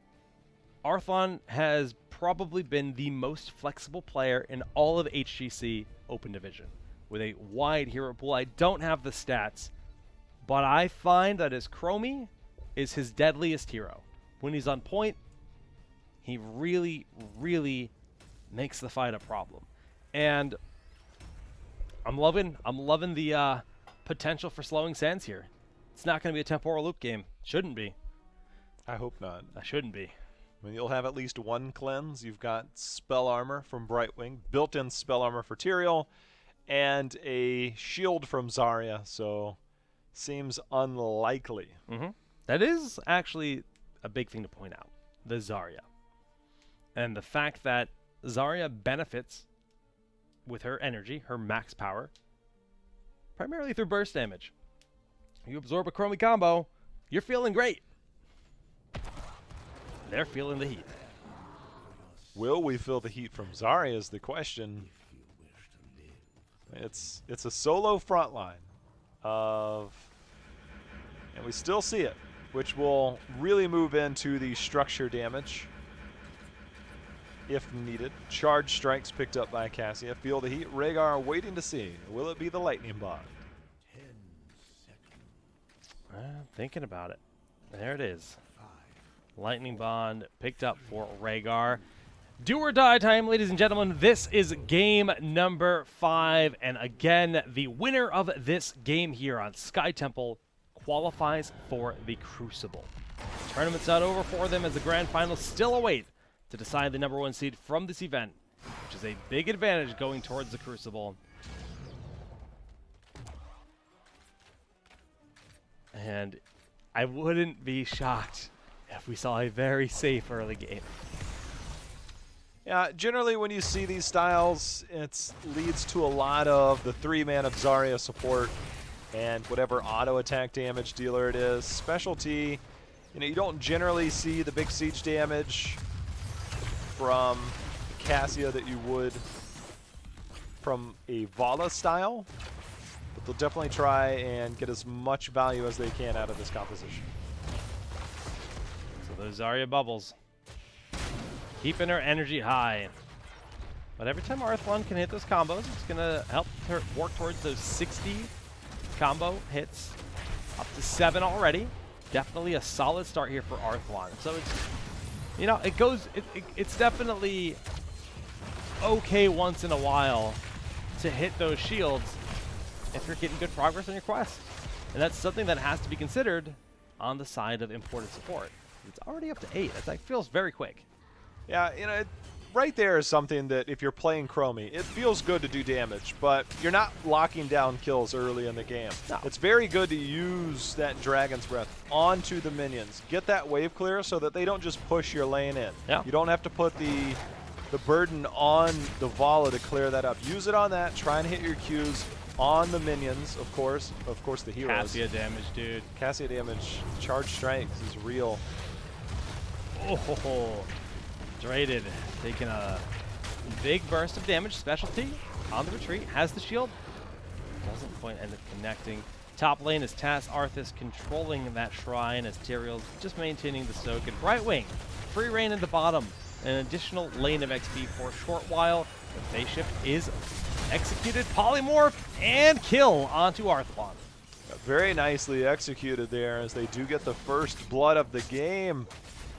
Arthlon has probably been the most flexible player in all of HGC Open Division, with a wide hero pool. I don't have the stats, but I find that his Chromie is his deadliest hero. When he's on point, he really, really makes the fight a problem. And I'm loving the potential for slowing sands here. It's not going to be a temporal loop game. Shouldn't be. I hope not. I shouldn't be. I mean, you'll have at least one cleanse. You've got spell armor from Brightwing, built-in spell armor for Tyrael, and a shield from Zarya, so seems unlikely. That is actually a big thing to point out, the Zarya. And the fact that Zarya benefits with her energy, her max power, primarily through burst damage. You absorb a Chromie combo, you're feeling great. They're feeling the heat. Will we feel the heat from Zarya is the question. It's a solo front line of, and we still see it, which will really move into the structure damage if needed. Charge strikes picked up by Cassia. Feel the heat. Rhaegar waiting to see. Will it be the lightning bond? Thinking about it. There it is. Lightning bond picked up for Rhaegar. Do or die time, ladies and gentlemen. This is game number 5. And again, the winner of this game here on Sky Temple qualifies for the Crucible. The tournament's not over for them as the grand finals still await to decide the number 1 seed from this event, which is a big advantage going towards the Crucible. And I wouldn't be shocked if we saw a very safe early game. Yeah, generally when you see these styles, it leads to a lot of the 3-man of Zarya support and whatever auto attack damage dealer it is. Specialty, you don't generally see the big siege damage from Cassia that you would from a Vala style, but they'll definitely try and get as much value as they can out of this composition. So those Zarya bubbles, keeping her energy high. But every time Arthlon can hit those combos, it's going to help her work towards those 60 combo hits, up to 7 already. Definitely a solid start here for Arthlon. So it's, it's definitely okay once in a while to hit those shields if you're getting good progress on your quest. And that's something that has to be considered on the side of imported support. It's already up to 8. That feels very quick. Yeah, right there is something that if you're playing Chromie, it feels good to do damage, but you're not locking down kills early in the game. No. It's very good to use that Dragon's Breath onto the minions. Get that wave clear so that they don't just push your lane in. Yeah. You don't have to put the burden on the Vala to clear that up. Use it on that. Try and hit your Qs on the minions, of course the heroes. Cassia damage, dude. Cassia damage. Charge strikes is real. Oh, Draded taking a big burst of damage. Specialty on the retreat. Has the shield. Doesn't quite end up connecting. Top lane is Tass Arthas controlling that shrine as Tyrael's just maintaining the soak. And Brightwing, free reign in the bottom. An additional lane of XP for a short while. The phase shift is executed. Polymorph and kill onto Arthlon. Very nicely executed there as they do get the first blood of the game.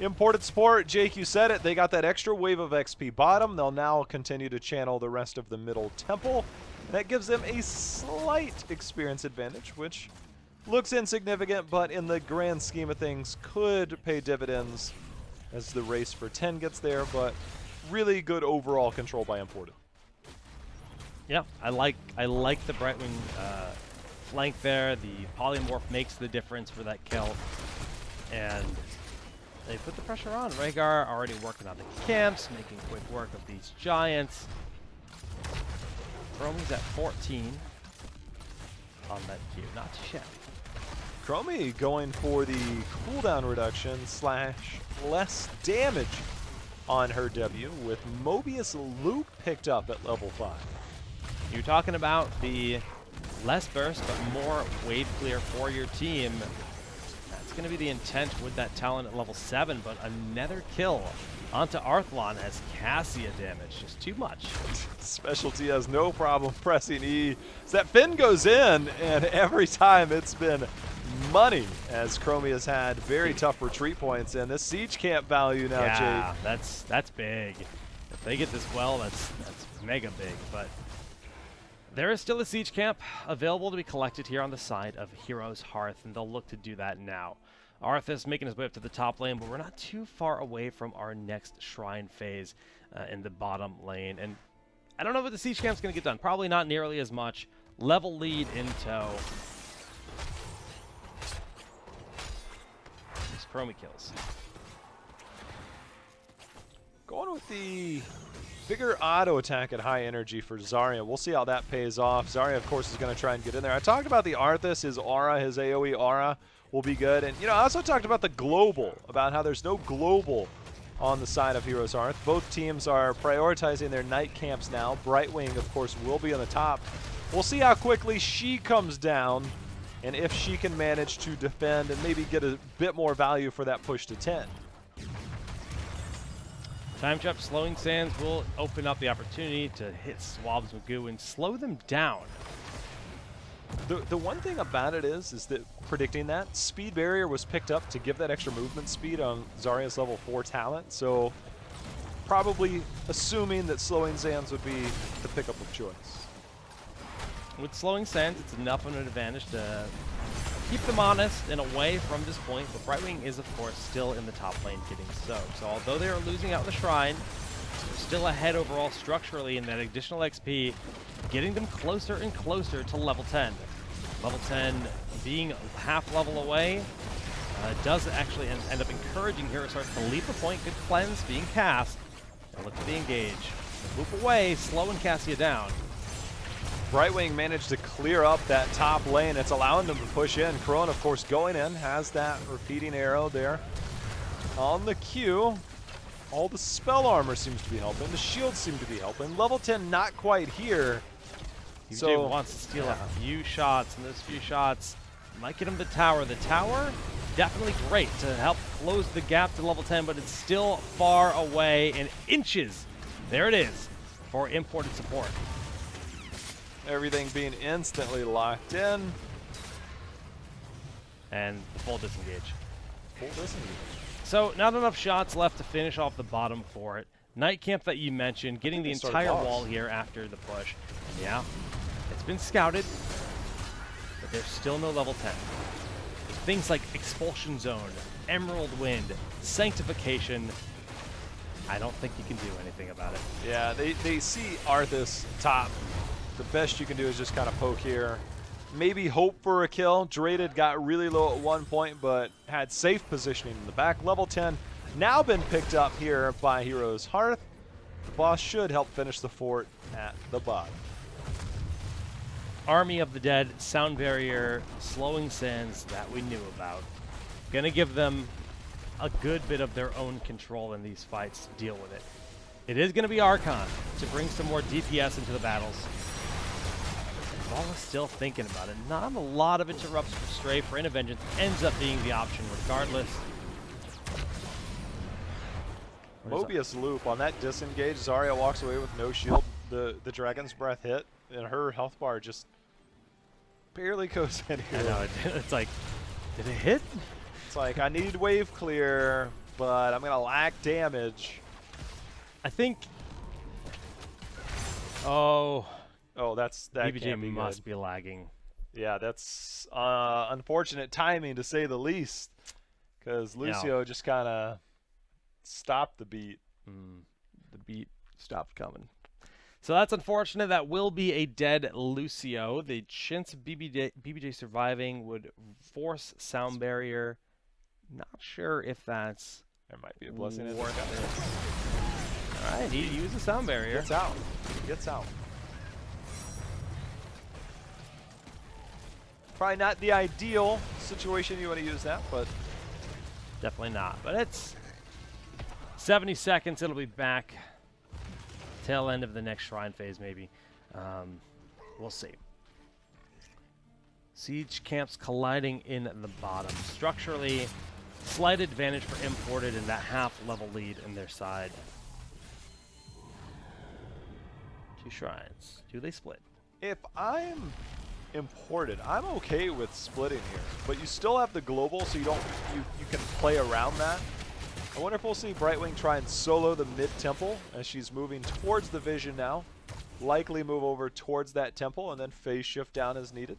Imported support, Jake, you said it. They got that extra wave of XP bottom. They'll now continue to channel the rest of the middle temple. That gives them a slight experience advantage, which looks insignificant, but in the grand scheme of things could pay dividends as the race for 10 gets there, but really good overall control by imported. Yeah, I like the Brightwing flank there. The polymorph makes the difference for that kill. And they put the pressure on. Rhaegar already working on the camps, making quick work of these giants. Chromie's at 14 on that Q. Not shabby. Chromie going for the cooldown reduction / less damage on her W with Mobius Loop picked up at level 5. You're talking about the less burst but more wave clear for your team. That's going to be the intent with that talent at level 7, but another kill onto Arthlon has Cassia damage. Just too much. Specialty has no problem pressing E. So that Finn goes in, and every time it's been money as Chromie has had very tough retreat points, and this siege camp value now, Yeah, Jake. that's big. If they get this well, that's mega big. But there is still a siege camp available to be collected here on the side of Heroes Hearth, and they'll look to do that now. Arthas making his way up to the top lane, but we're not too far away from our next shrine phase in the bottom lane. And I don't know what the siege camp's going to get done. Probably not nearly as much. Level lead in tow. These Chromie kills. Going with the bigger auto attack at high energy for Zarya. We'll see how that pays off. Zarya, of course, is going to try and get in there. I talked about the Arthas, his aura, his AoE aura will be good. And, you know, I also talked about the global, about how there's no global on the side of Heroes Hearth. Both teams are prioritizing their night camps now. Brightwing, of course, will be on the top. We'll see how quickly she comes down and if she can manage to defend and maybe get a bit more value for that push to 10. Time trap slowing sands will open up the opportunity to hit Swabs Magoo and slow them down. The one thing about it is that predicting that, speed barrier was picked up to give that extra movement speed on Zarya's level 4 talent, so probably assuming that slowing sands would be the pickup of choice. With slowing sands, it's enough of an advantage to keep them honest and away from this point, but Brightwing is, of course, still in the top lane getting soaked. So although they are losing out in the Shrine, they're still ahead overall structurally in that additional XP, getting them closer and closer to level 10. Level 10 being half level away does actually end up encouraging Heroes Hearth to leave the point. Good cleanse being cast. And look for the engage. Move away, slowing Cassia down. Brightwing managed to clear up that top lane. It's allowing them to push in. Crone, of course, going in, has that repeating arrow there on the Q. All the spell armor seems to be helping. The shields seem to be helping. Level 10 not quite here. PBJ wants to steal a few shots, and those few shots might get him the tower. The tower, definitely great to help close the gap to level 10, but it's still far away in inches. There it is for imported support. Everything being instantly locked in. And full disengage. Full disengage. So not enough shots left to finish off the bottom for it. Night camp that you mentioned, getting the entire wall here after the push. Yeah, it's been scouted, but there's still no level 10. Things like Expulsion Zone, Emerald Wind, Sanctification, I don't think you can do anything about it. Yeah, they see Arthas top. The best you can do is just kind of poke here. Maybe hope for a kill. Draded got really low at one point, but had safe positioning in the back. Level 10 now been picked up here by Heroes Hearth. The boss should help finish the fort at the bottom. Army of the Dead, Sound Barrier, Slowing Sands that we knew about. Gonna give them a good bit of their own control in these fights to deal with it. It is gonna be Archon to bring some more DPS into the battles. Ball is still thinking about it. Not a lot of interrupts for Strafe for Intervengeance ends up being the option regardless. Mobius loop on that disengage. Zarya walks away with no shield. The Dragon's Breath hit, and her health bar just barely goes anywhere. I know, it's like, did it hit? It's like, I need wave clear, but I'm going to lack damage. I think... Oh, that PBJ can't be must be lagging. Yeah, that's unfortunate timing to say the least, because Lucio just kind of stopped the beat. The beat stopped coming. So that's unfortunate. That will be a dead Lucio. The chance of BBJ surviving would force Sound Barrier. Not sure if that's There might be a blessing in worth it. All right, he used a Sound Barrier. Gets out. Gets out. Probably not the ideal situation you want to use that, but Definitely not. But it's 70 seconds. It'll be back. Tail end of the next Shrine phase, maybe. We'll see. Siege camps colliding in the bottom. Structurally, slight advantage for Imported in that half-level lead in their side. Two Shrines. Do they split? if I'm Imported, I'm okay with splitting here, but you still have the global, so you can play around that. I wonder if we'll see Brightwing try and solo the mid-temple as she's moving towards the vision now. Likely move over towards that temple and then phase shift down as needed.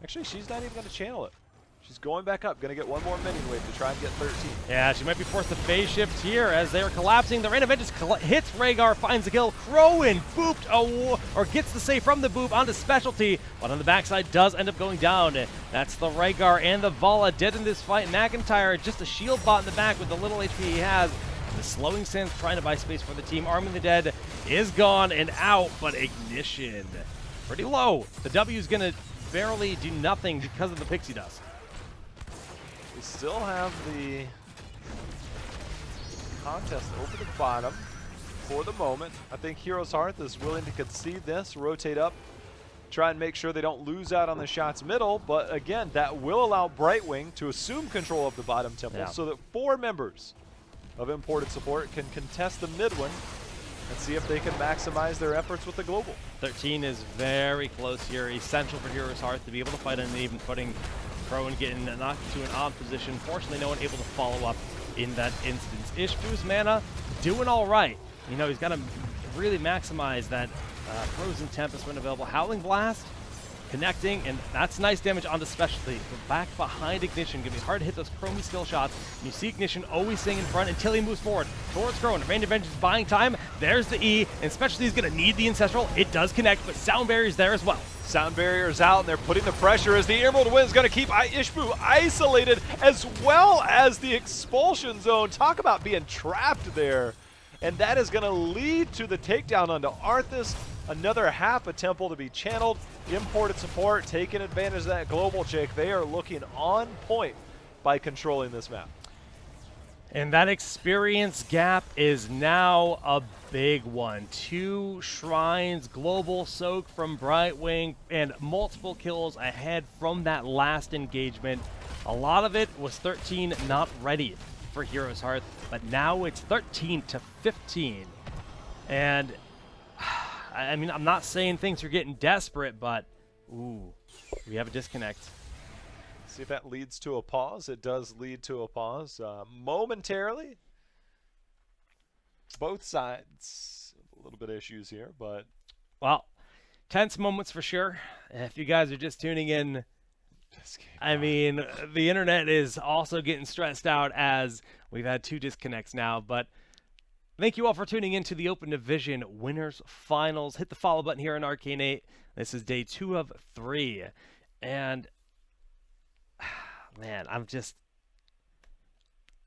Actually, she's not even going to channel it. She's going back up, going to get one more minion wave to try and get 13. Yeah, she might be forced to phase shift here as they are collapsing. The Rain of Vengeance hits Rhaegar, finds the kill. Crowan booped or gets the save from the boop onto specialty, but on the backside does end up going down. That's the Rhaegar and the Vala dead in this fight. McIntyre just a shield bot in the back with the little HP he has. The slowing sands trying to buy space for the team. Arming the Dead is gone and out, but Ignition pretty low. The W is going to barely do nothing because of the pixie dust. We still have the contest over the bottom for the moment. I think Hero's Hearth is willing to concede this, rotate up, try and make sure they don't lose out on the shots middle, but again, that will allow Brightwing to assume control of the bottom temple so that 4 members of imported support can contest the mid one and see if they can maximize their efforts with the global. 13 is very close here, essential for Hero's Hearth to be able to fight on an even footing. Crone getting knocked into an odd position. Fortunately, no one able to follow up in that instance. Ishbu's mana doing all right. You know, he's got to really maximize that Frozen Tempest when available. Howling Blast connecting, and that's nice damage onto Specialty. But back behind Ignition, gonna be hard to hit those Chromie skill shots. And you see Ignition always staying in front until he moves forward towards Crone. Rain of Vengeance buying time. There's the E, and Specialty is gonna need the Ancestral. It does connect, but Sound Barrier's there as well. Sound barrier is out, and they're putting the pressure as the Emerald Wind is going to keep Ishbu isolated, as well as the Expulsion Zone. Talk about being trapped there. And that is going to lead to the takedown onto Arthas. Another half a temple to be channeled. Imported support taking advantage of that global check. They are looking on point by controlling this map. And that experience gap is now a big one. 2 shrines, global soak from Brightwing, and multiple kills ahead from that last engagement. A lot of it was 13 not ready for Hero's Hearth, but now it's 13 to 15. And I mean, I'm not saying things are getting desperate, but ooh, we have a disconnect. See if that leads to a pause. It does lead to a pause momentarily. Both sides, a little bit of issues here, but well, tense moments for sure. If you guys are just tuning in, I mean, the internet is also getting stressed out as we've had 2 disconnects now. But thank you all for tuning in to the Open Division Winners Finals. Hit the follow button here on Arcane 8. This is day 2 of 3, and man, I'm just,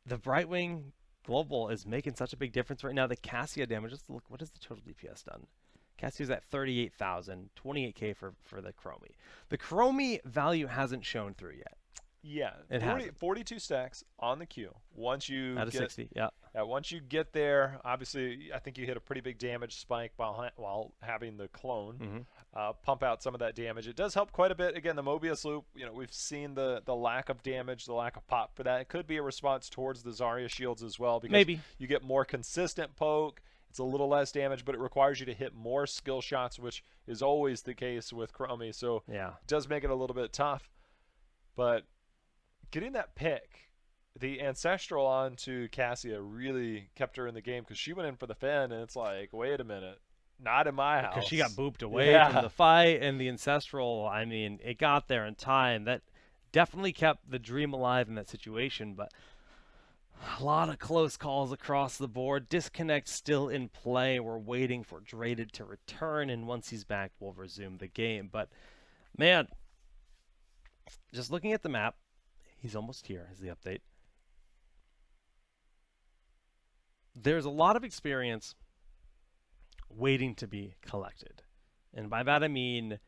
the Brightwing Global is making such a big difference right now. The Cassia damage, just look, what has the total DPS done? Cassia's at 38,000, 28k for the Chromie. The Chromie value hasn't shown through yet. yeah, It 42 stacks on the queue. Once you Out of 60, yeah. Yeah, once you get there, obviously, I think you hit a pretty big damage spike while having the clone. Pump out some of that damage. It does help quite a bit. Again, the Mobius loop, you know, we've seen the lack of damage, the lack of pop for that. It could be a response towards the Zarya shields as well, because Maybe you get more consistent poke. It's a little less damage, but it requires you to hit more skill shots, which is always the case with Chromie. So yeah, it does make it a little bit tough. But getting that pick, the Ancestral onto Cassia, really kept her in the game, because she went in for the Fen, and it's like, wait a minute. Not in my house. because she got booped away from the fight, and the Ancestral, I mean, it got there in time. That definitely kept the dream alive in that situation, but a lot of close calls across the board. Disconnect still in play. We're waiting for Draded to return, and once he's back, we'll resume the game. But, man, just looking at the map, he's almost here, is the update. There's a lot of experience waiting to be collected. And by that I mean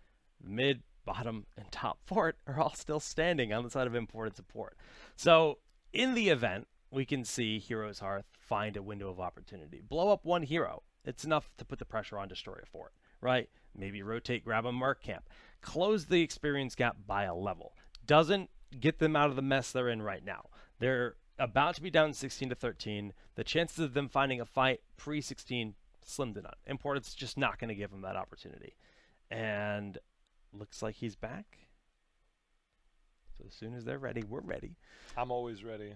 mid, bottom, and top fort are all still standing on the side of imported support. So in the event, we can see Hero's Hearth find a window of opportunity. Blow up one hero. It's enough to put the pressure on, destroy a fort, right? Maybe rotate, grab a mark camp. Close the experience gap by a level. Doesn't get them out of the mess they're in right now. They're about to be down 16 to 13. The chances of them finding a fight pre-16, slim to none. Imported's just not going to give them that opportunity. And looks like he's back. So as soon as they're ready, we're ready. I'm always ready.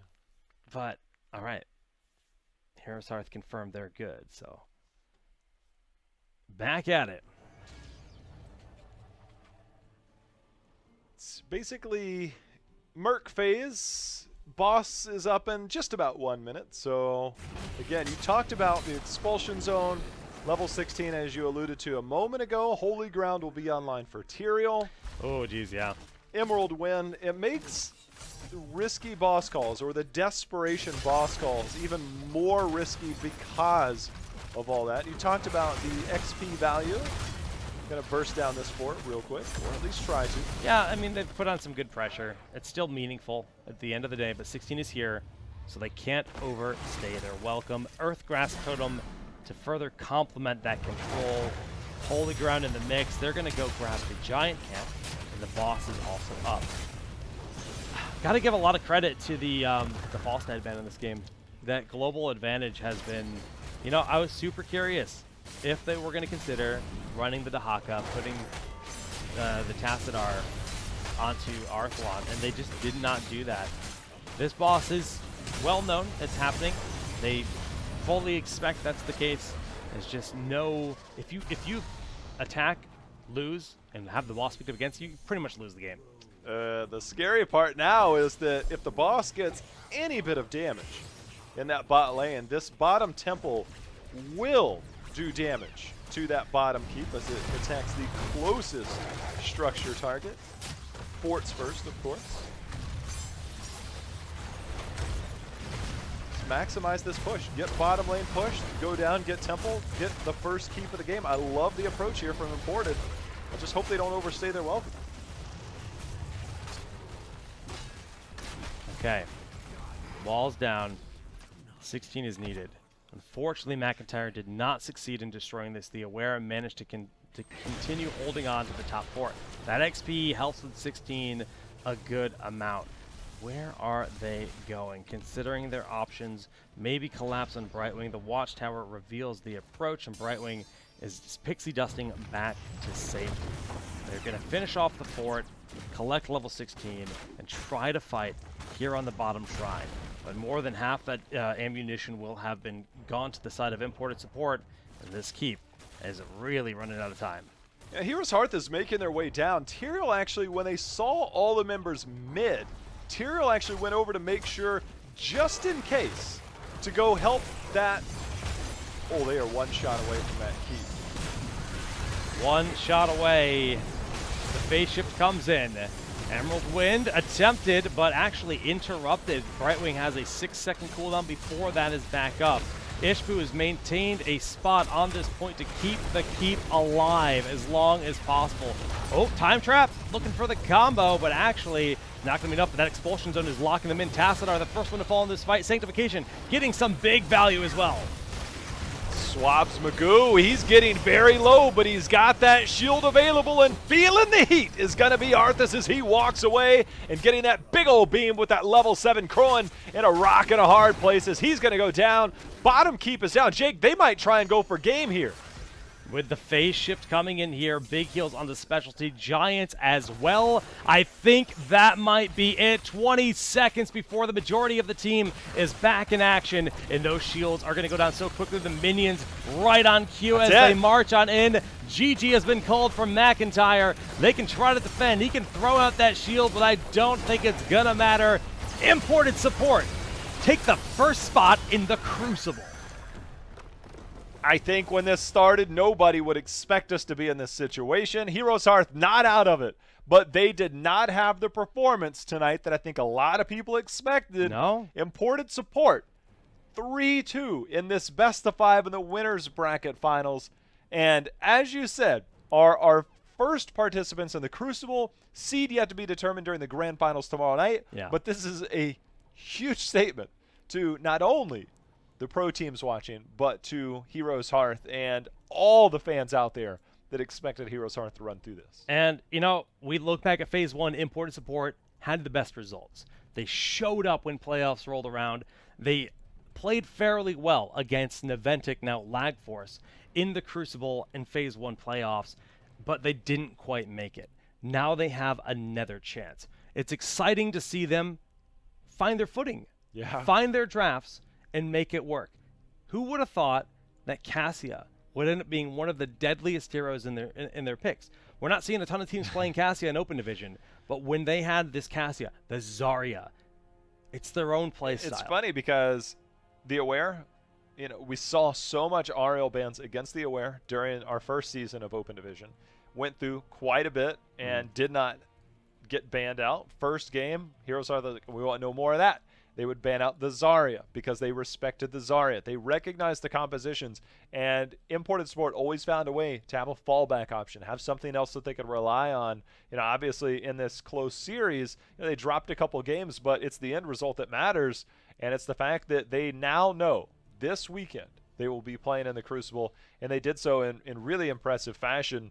But, all right. Hero's Hearth confirmed they're good, so back at it. It's basically Merc phase. Boss is up in just about 1 minute. So, again, you talked about the expulsion zone. Level 16, as you alluded to a moment ago. Holy Ground will be online for Tyrael. Oh, geez, yeah. Emerald Wind. It makes risky boss calls or the desperation boss calls even more risky because of all that. You talked about the XP value. Gonna burst down this fort real quick, or at least try to. Yeah, I mean, they've put on some good pressure. It's still meaningful at the end of the day, but 16 is here, so they can't overstay their welcome. Earthgrass Totem to further complement that control. Holy Ground in the mix. They're going to go grab the Giant Camp, and the boss is also up. Got to give a lot of credit to the boss net ban in this game. That global advantage has been, you know, I was super curious if they were going to consider running the Dahaka, putting the Tassadar onto Arthlon, and they just did not do that. This boss is well known, it's happening. They fully expect that's the case. There's just no, if you attack, lose, and have the boss picked up against you, you pretty much lose the game. The scary part now is that if the boss gets any bit of damage in that bot lane, this bottom temple will do damage to that bottom keep as it attacks the closest structure target. Forts first, of course. Let's maximize this push. Get bottom lane pushed, go down, get temple, get the first keep of the game. I love the approach here from Imported. I just hope they don't overstay their welcome. Okay. Walls down. 16 is needed. Unfortunately, McIntyre did not succeed in destroying this. The Aware managed to continue holding on to the top fort. That XP helps with 16 a good amount. Where are they going? Considering their options, maybe collapse on Brightwing. The Watchtower reveals the approach, and Brightwing is pixie dusting back to safety. They're going to finish off the fort, collect level 16, and try to fight here on the bottom shrine. But more than half that ammunition will have been gone to the side of Imported support, and this keep is really running out of time. Yeah, Heroes Hearth is making their way down. Tyrael actually, when they saw all the members mid, Tyrael actually went over to make sure, just in case, to go help that. Oh, they are one shot away from that keep. One shot away. The phase shift comes in. Emerald Wind attempted, but actually interrupted. Brightwing has a 6-second cooldown before that is back up. Ishbu has maintained a spot on this point to keep the keep alive as long as possible. Oh, time trap, looking for the combo, but actually not going to be enough. That expulsion zone is locking them in. Tassadar, the first one to fall in this fight. Sanctification getting some big value as well. Swabs Magoo, he's getting very low, but he's got that shield available, and feeling the heat is going to be Arthas as he walks away and getting that big old beam with that level 7 Crowan in a rock and a hard place as he's going to go down. Bottom keep is down. Jake, they might try and go for game here. With the phase shift coming in here, big heals on the specialty Giants as well. I think that might be it. 20 seconds before the majority of the team is back in action, and those shields are going to go down so quickly. The minions right on cue as they march on in. GG has been called from McIntyre. They can try to defend. He can throw out that shield, but I don't think it's going to matter. Imported support take the first spot in the Crucible. I think when this started, nobody would expect us to be in this situation. Heroes Hearth not out of it, but they did not have the performance tonight that I think a lot of people expected. No. Imported support, 3-2 in this best of 5 in the winners bracket finals. And as you said, our first participants in the Crucible, seed yet to be determined during the grand finals tomorrow night. Yeah. But this is a huge statement to not only the pro teams watching, but to Heroes Hearth and all the fans out there that expected Heroes Hearth to run through this. And, you know, we look back at Phase 1, Imported Support had the best results. They showed up when playoffs rolled around. They played fairly well against Naventic, now Lag Force, in the Crucible and Phase 1 playoffs, but they didn't quite make it. Now they have another chance. It's exciting to see them find their footing, find their drafts, and make it work. Who would have thought that Cassia would end up being one of the deadliest heroes in their picks? We're not seeing a ton of teams playing Cassia in Open Division, but when they had this Cassia, the Zarya, it's their own play style. It's funny because the Aware, you know, we saw so much RL bans against the Aware during our first season of Open Division. Went through quite a bit and did not get banned out. First game, Heroes are like, we want no more of that. They would ban out the Zarya because they respected the Zarya. They recognized the compositions, and Imported Sport always found a way to have a fallback option, have something else that they could rely on. Obviously in this close series, they dropped a couple games, but it's the end result that matters, and it's the fact that they now know this weekend they will be playing in the Crucible, and they did so in really impressive fashion,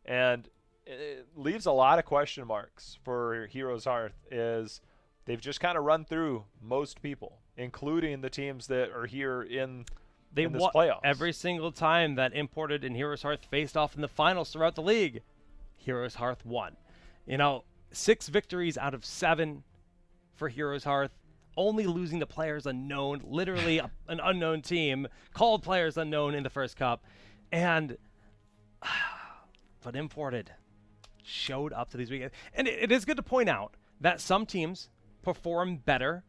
and it leaves a lot of question marks for Heroes Hearth. Is they've just kind of run through most people, including the teams that are here in this playoffs. Every single time that Imported and Heroes Hearth faced off in the finals throughout the league, Heroes Hearth won. 6 victories out of 7 for Heroes Hearth, only losing to Players Unknown, literally an unknown team, called Players Unknown in the first cup. But Imported showed up to these weekends. And it is good to point out that some teams perform better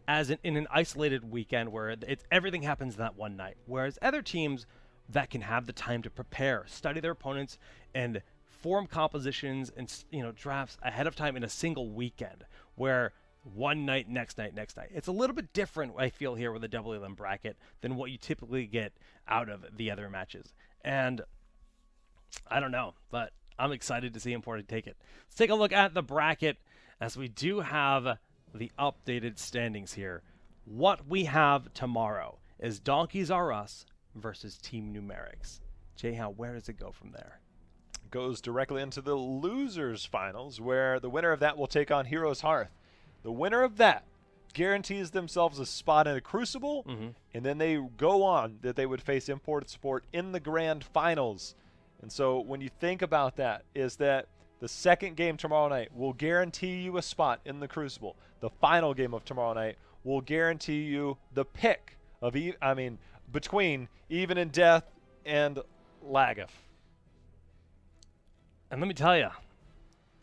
in an isolated weekend where everything happens that one night, whereas other teams that can have the time to prepare, study their opponents, and form compositions and drafts ahead of time in a single weekend, where one night, next night. It's a little bit different, I feel, here with the WLM bracket than what you typically get out of the other matches. And I don't know, but I'm excited to see Imported take it. Let's take a look at the bracket, as we do have the updated standings here. What we have tomorrow is Donkeys R Us versus Team Numerics. Jayhow, where does it go from there? It goes directly into the losers finals, where the winner of that will take on Heroes Hearth. The winner of that guarantees themselves a spot in the Crucible, and then they go on that they would face Imported Sport in the grand finals. And so when you think about that, is that the second game tomorrow night will guarantee you a spot in the Crucible. The final game of tomorrow night will guarantee you the pick of, between Even in Death and Lagif. And let me tell you,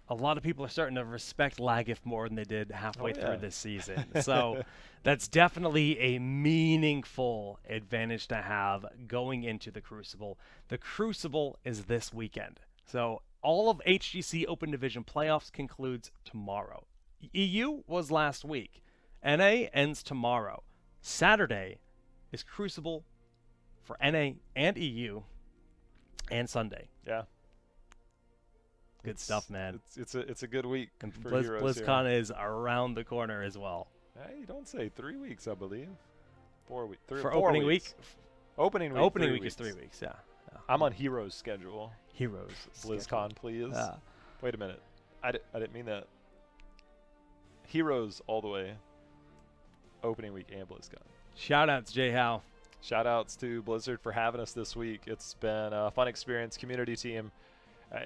a lot of people are starting to respect Lagif more than they did halfway through this season. So that's definitely a meaningful advantage to have going into the Crucible. The Crucible is this weekend. So all of HGC Open Division playoffs concludes tomorrow. EU was last week. NA ends tomorrow. Saturday is Crucible for NA and EU, and Sunday. Yeah. Good stuff, man. It's a good week And for Heroes BlizzCon here. is around the corner as well. Hey, don't say 3 weeks, I believe. 4 weeks. For 4 opening weeks. week? Opening week. Opening 3 week weeks. is 3 weeks, yeah. I'm on Heroes schedule. Heroes. BlizzCon, please. Yeah. Wait a minute. I didn't mean that. Heroes all the way. Opening week and BlizzCon. Shoutouts, Jayhow. Shoutouts to Blizzard for having us this week. It's been a fun experience. Community team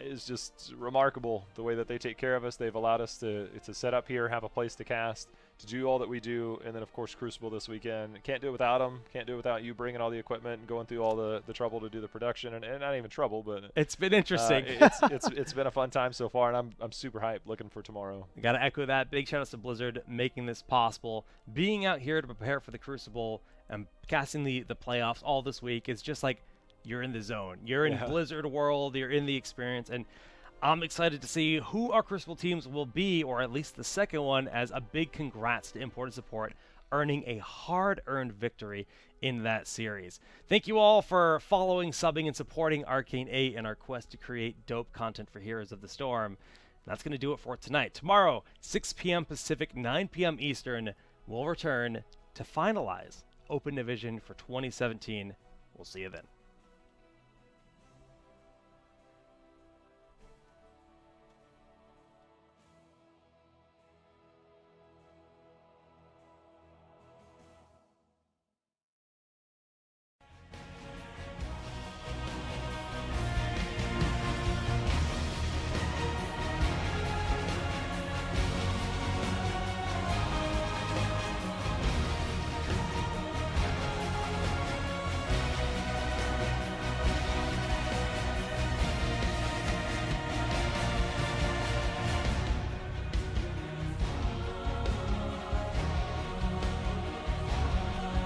is just remarkable the way that they take care of us. They've allowed us to set up here, have a place to cast, to do all that we do, and then of course Crucible this weekend. Can't do it without them. Can't do it without you bringing all the equipment and going through all the trouble to do the production, and not even trouble, but it's been interesting. It's been a fun time so far, and I'm super hyped looking for tomorrow. Got to echo that. Big shout outs to Blizzard making this possible. Being out here to prepare for the Crucible and casting the playoffs all this week is just like you're in the zone. You're in Blizzard world. You're in the experience, and I'm excited to see who our Crucible teams will be, or at least the second one, as a big congrats to Imported Support, earning a hard-earned victory in that series. Thank you all for following, subbing, and supporting Arcane 8 in our quest to create dope content for Heroes of the Storm. That's going to do it for tonight. Tomorrow, 6 p.m. Pacific, 9 p.m. Eastern, we'll return to finalize Open Division for 2017. We'll see you then.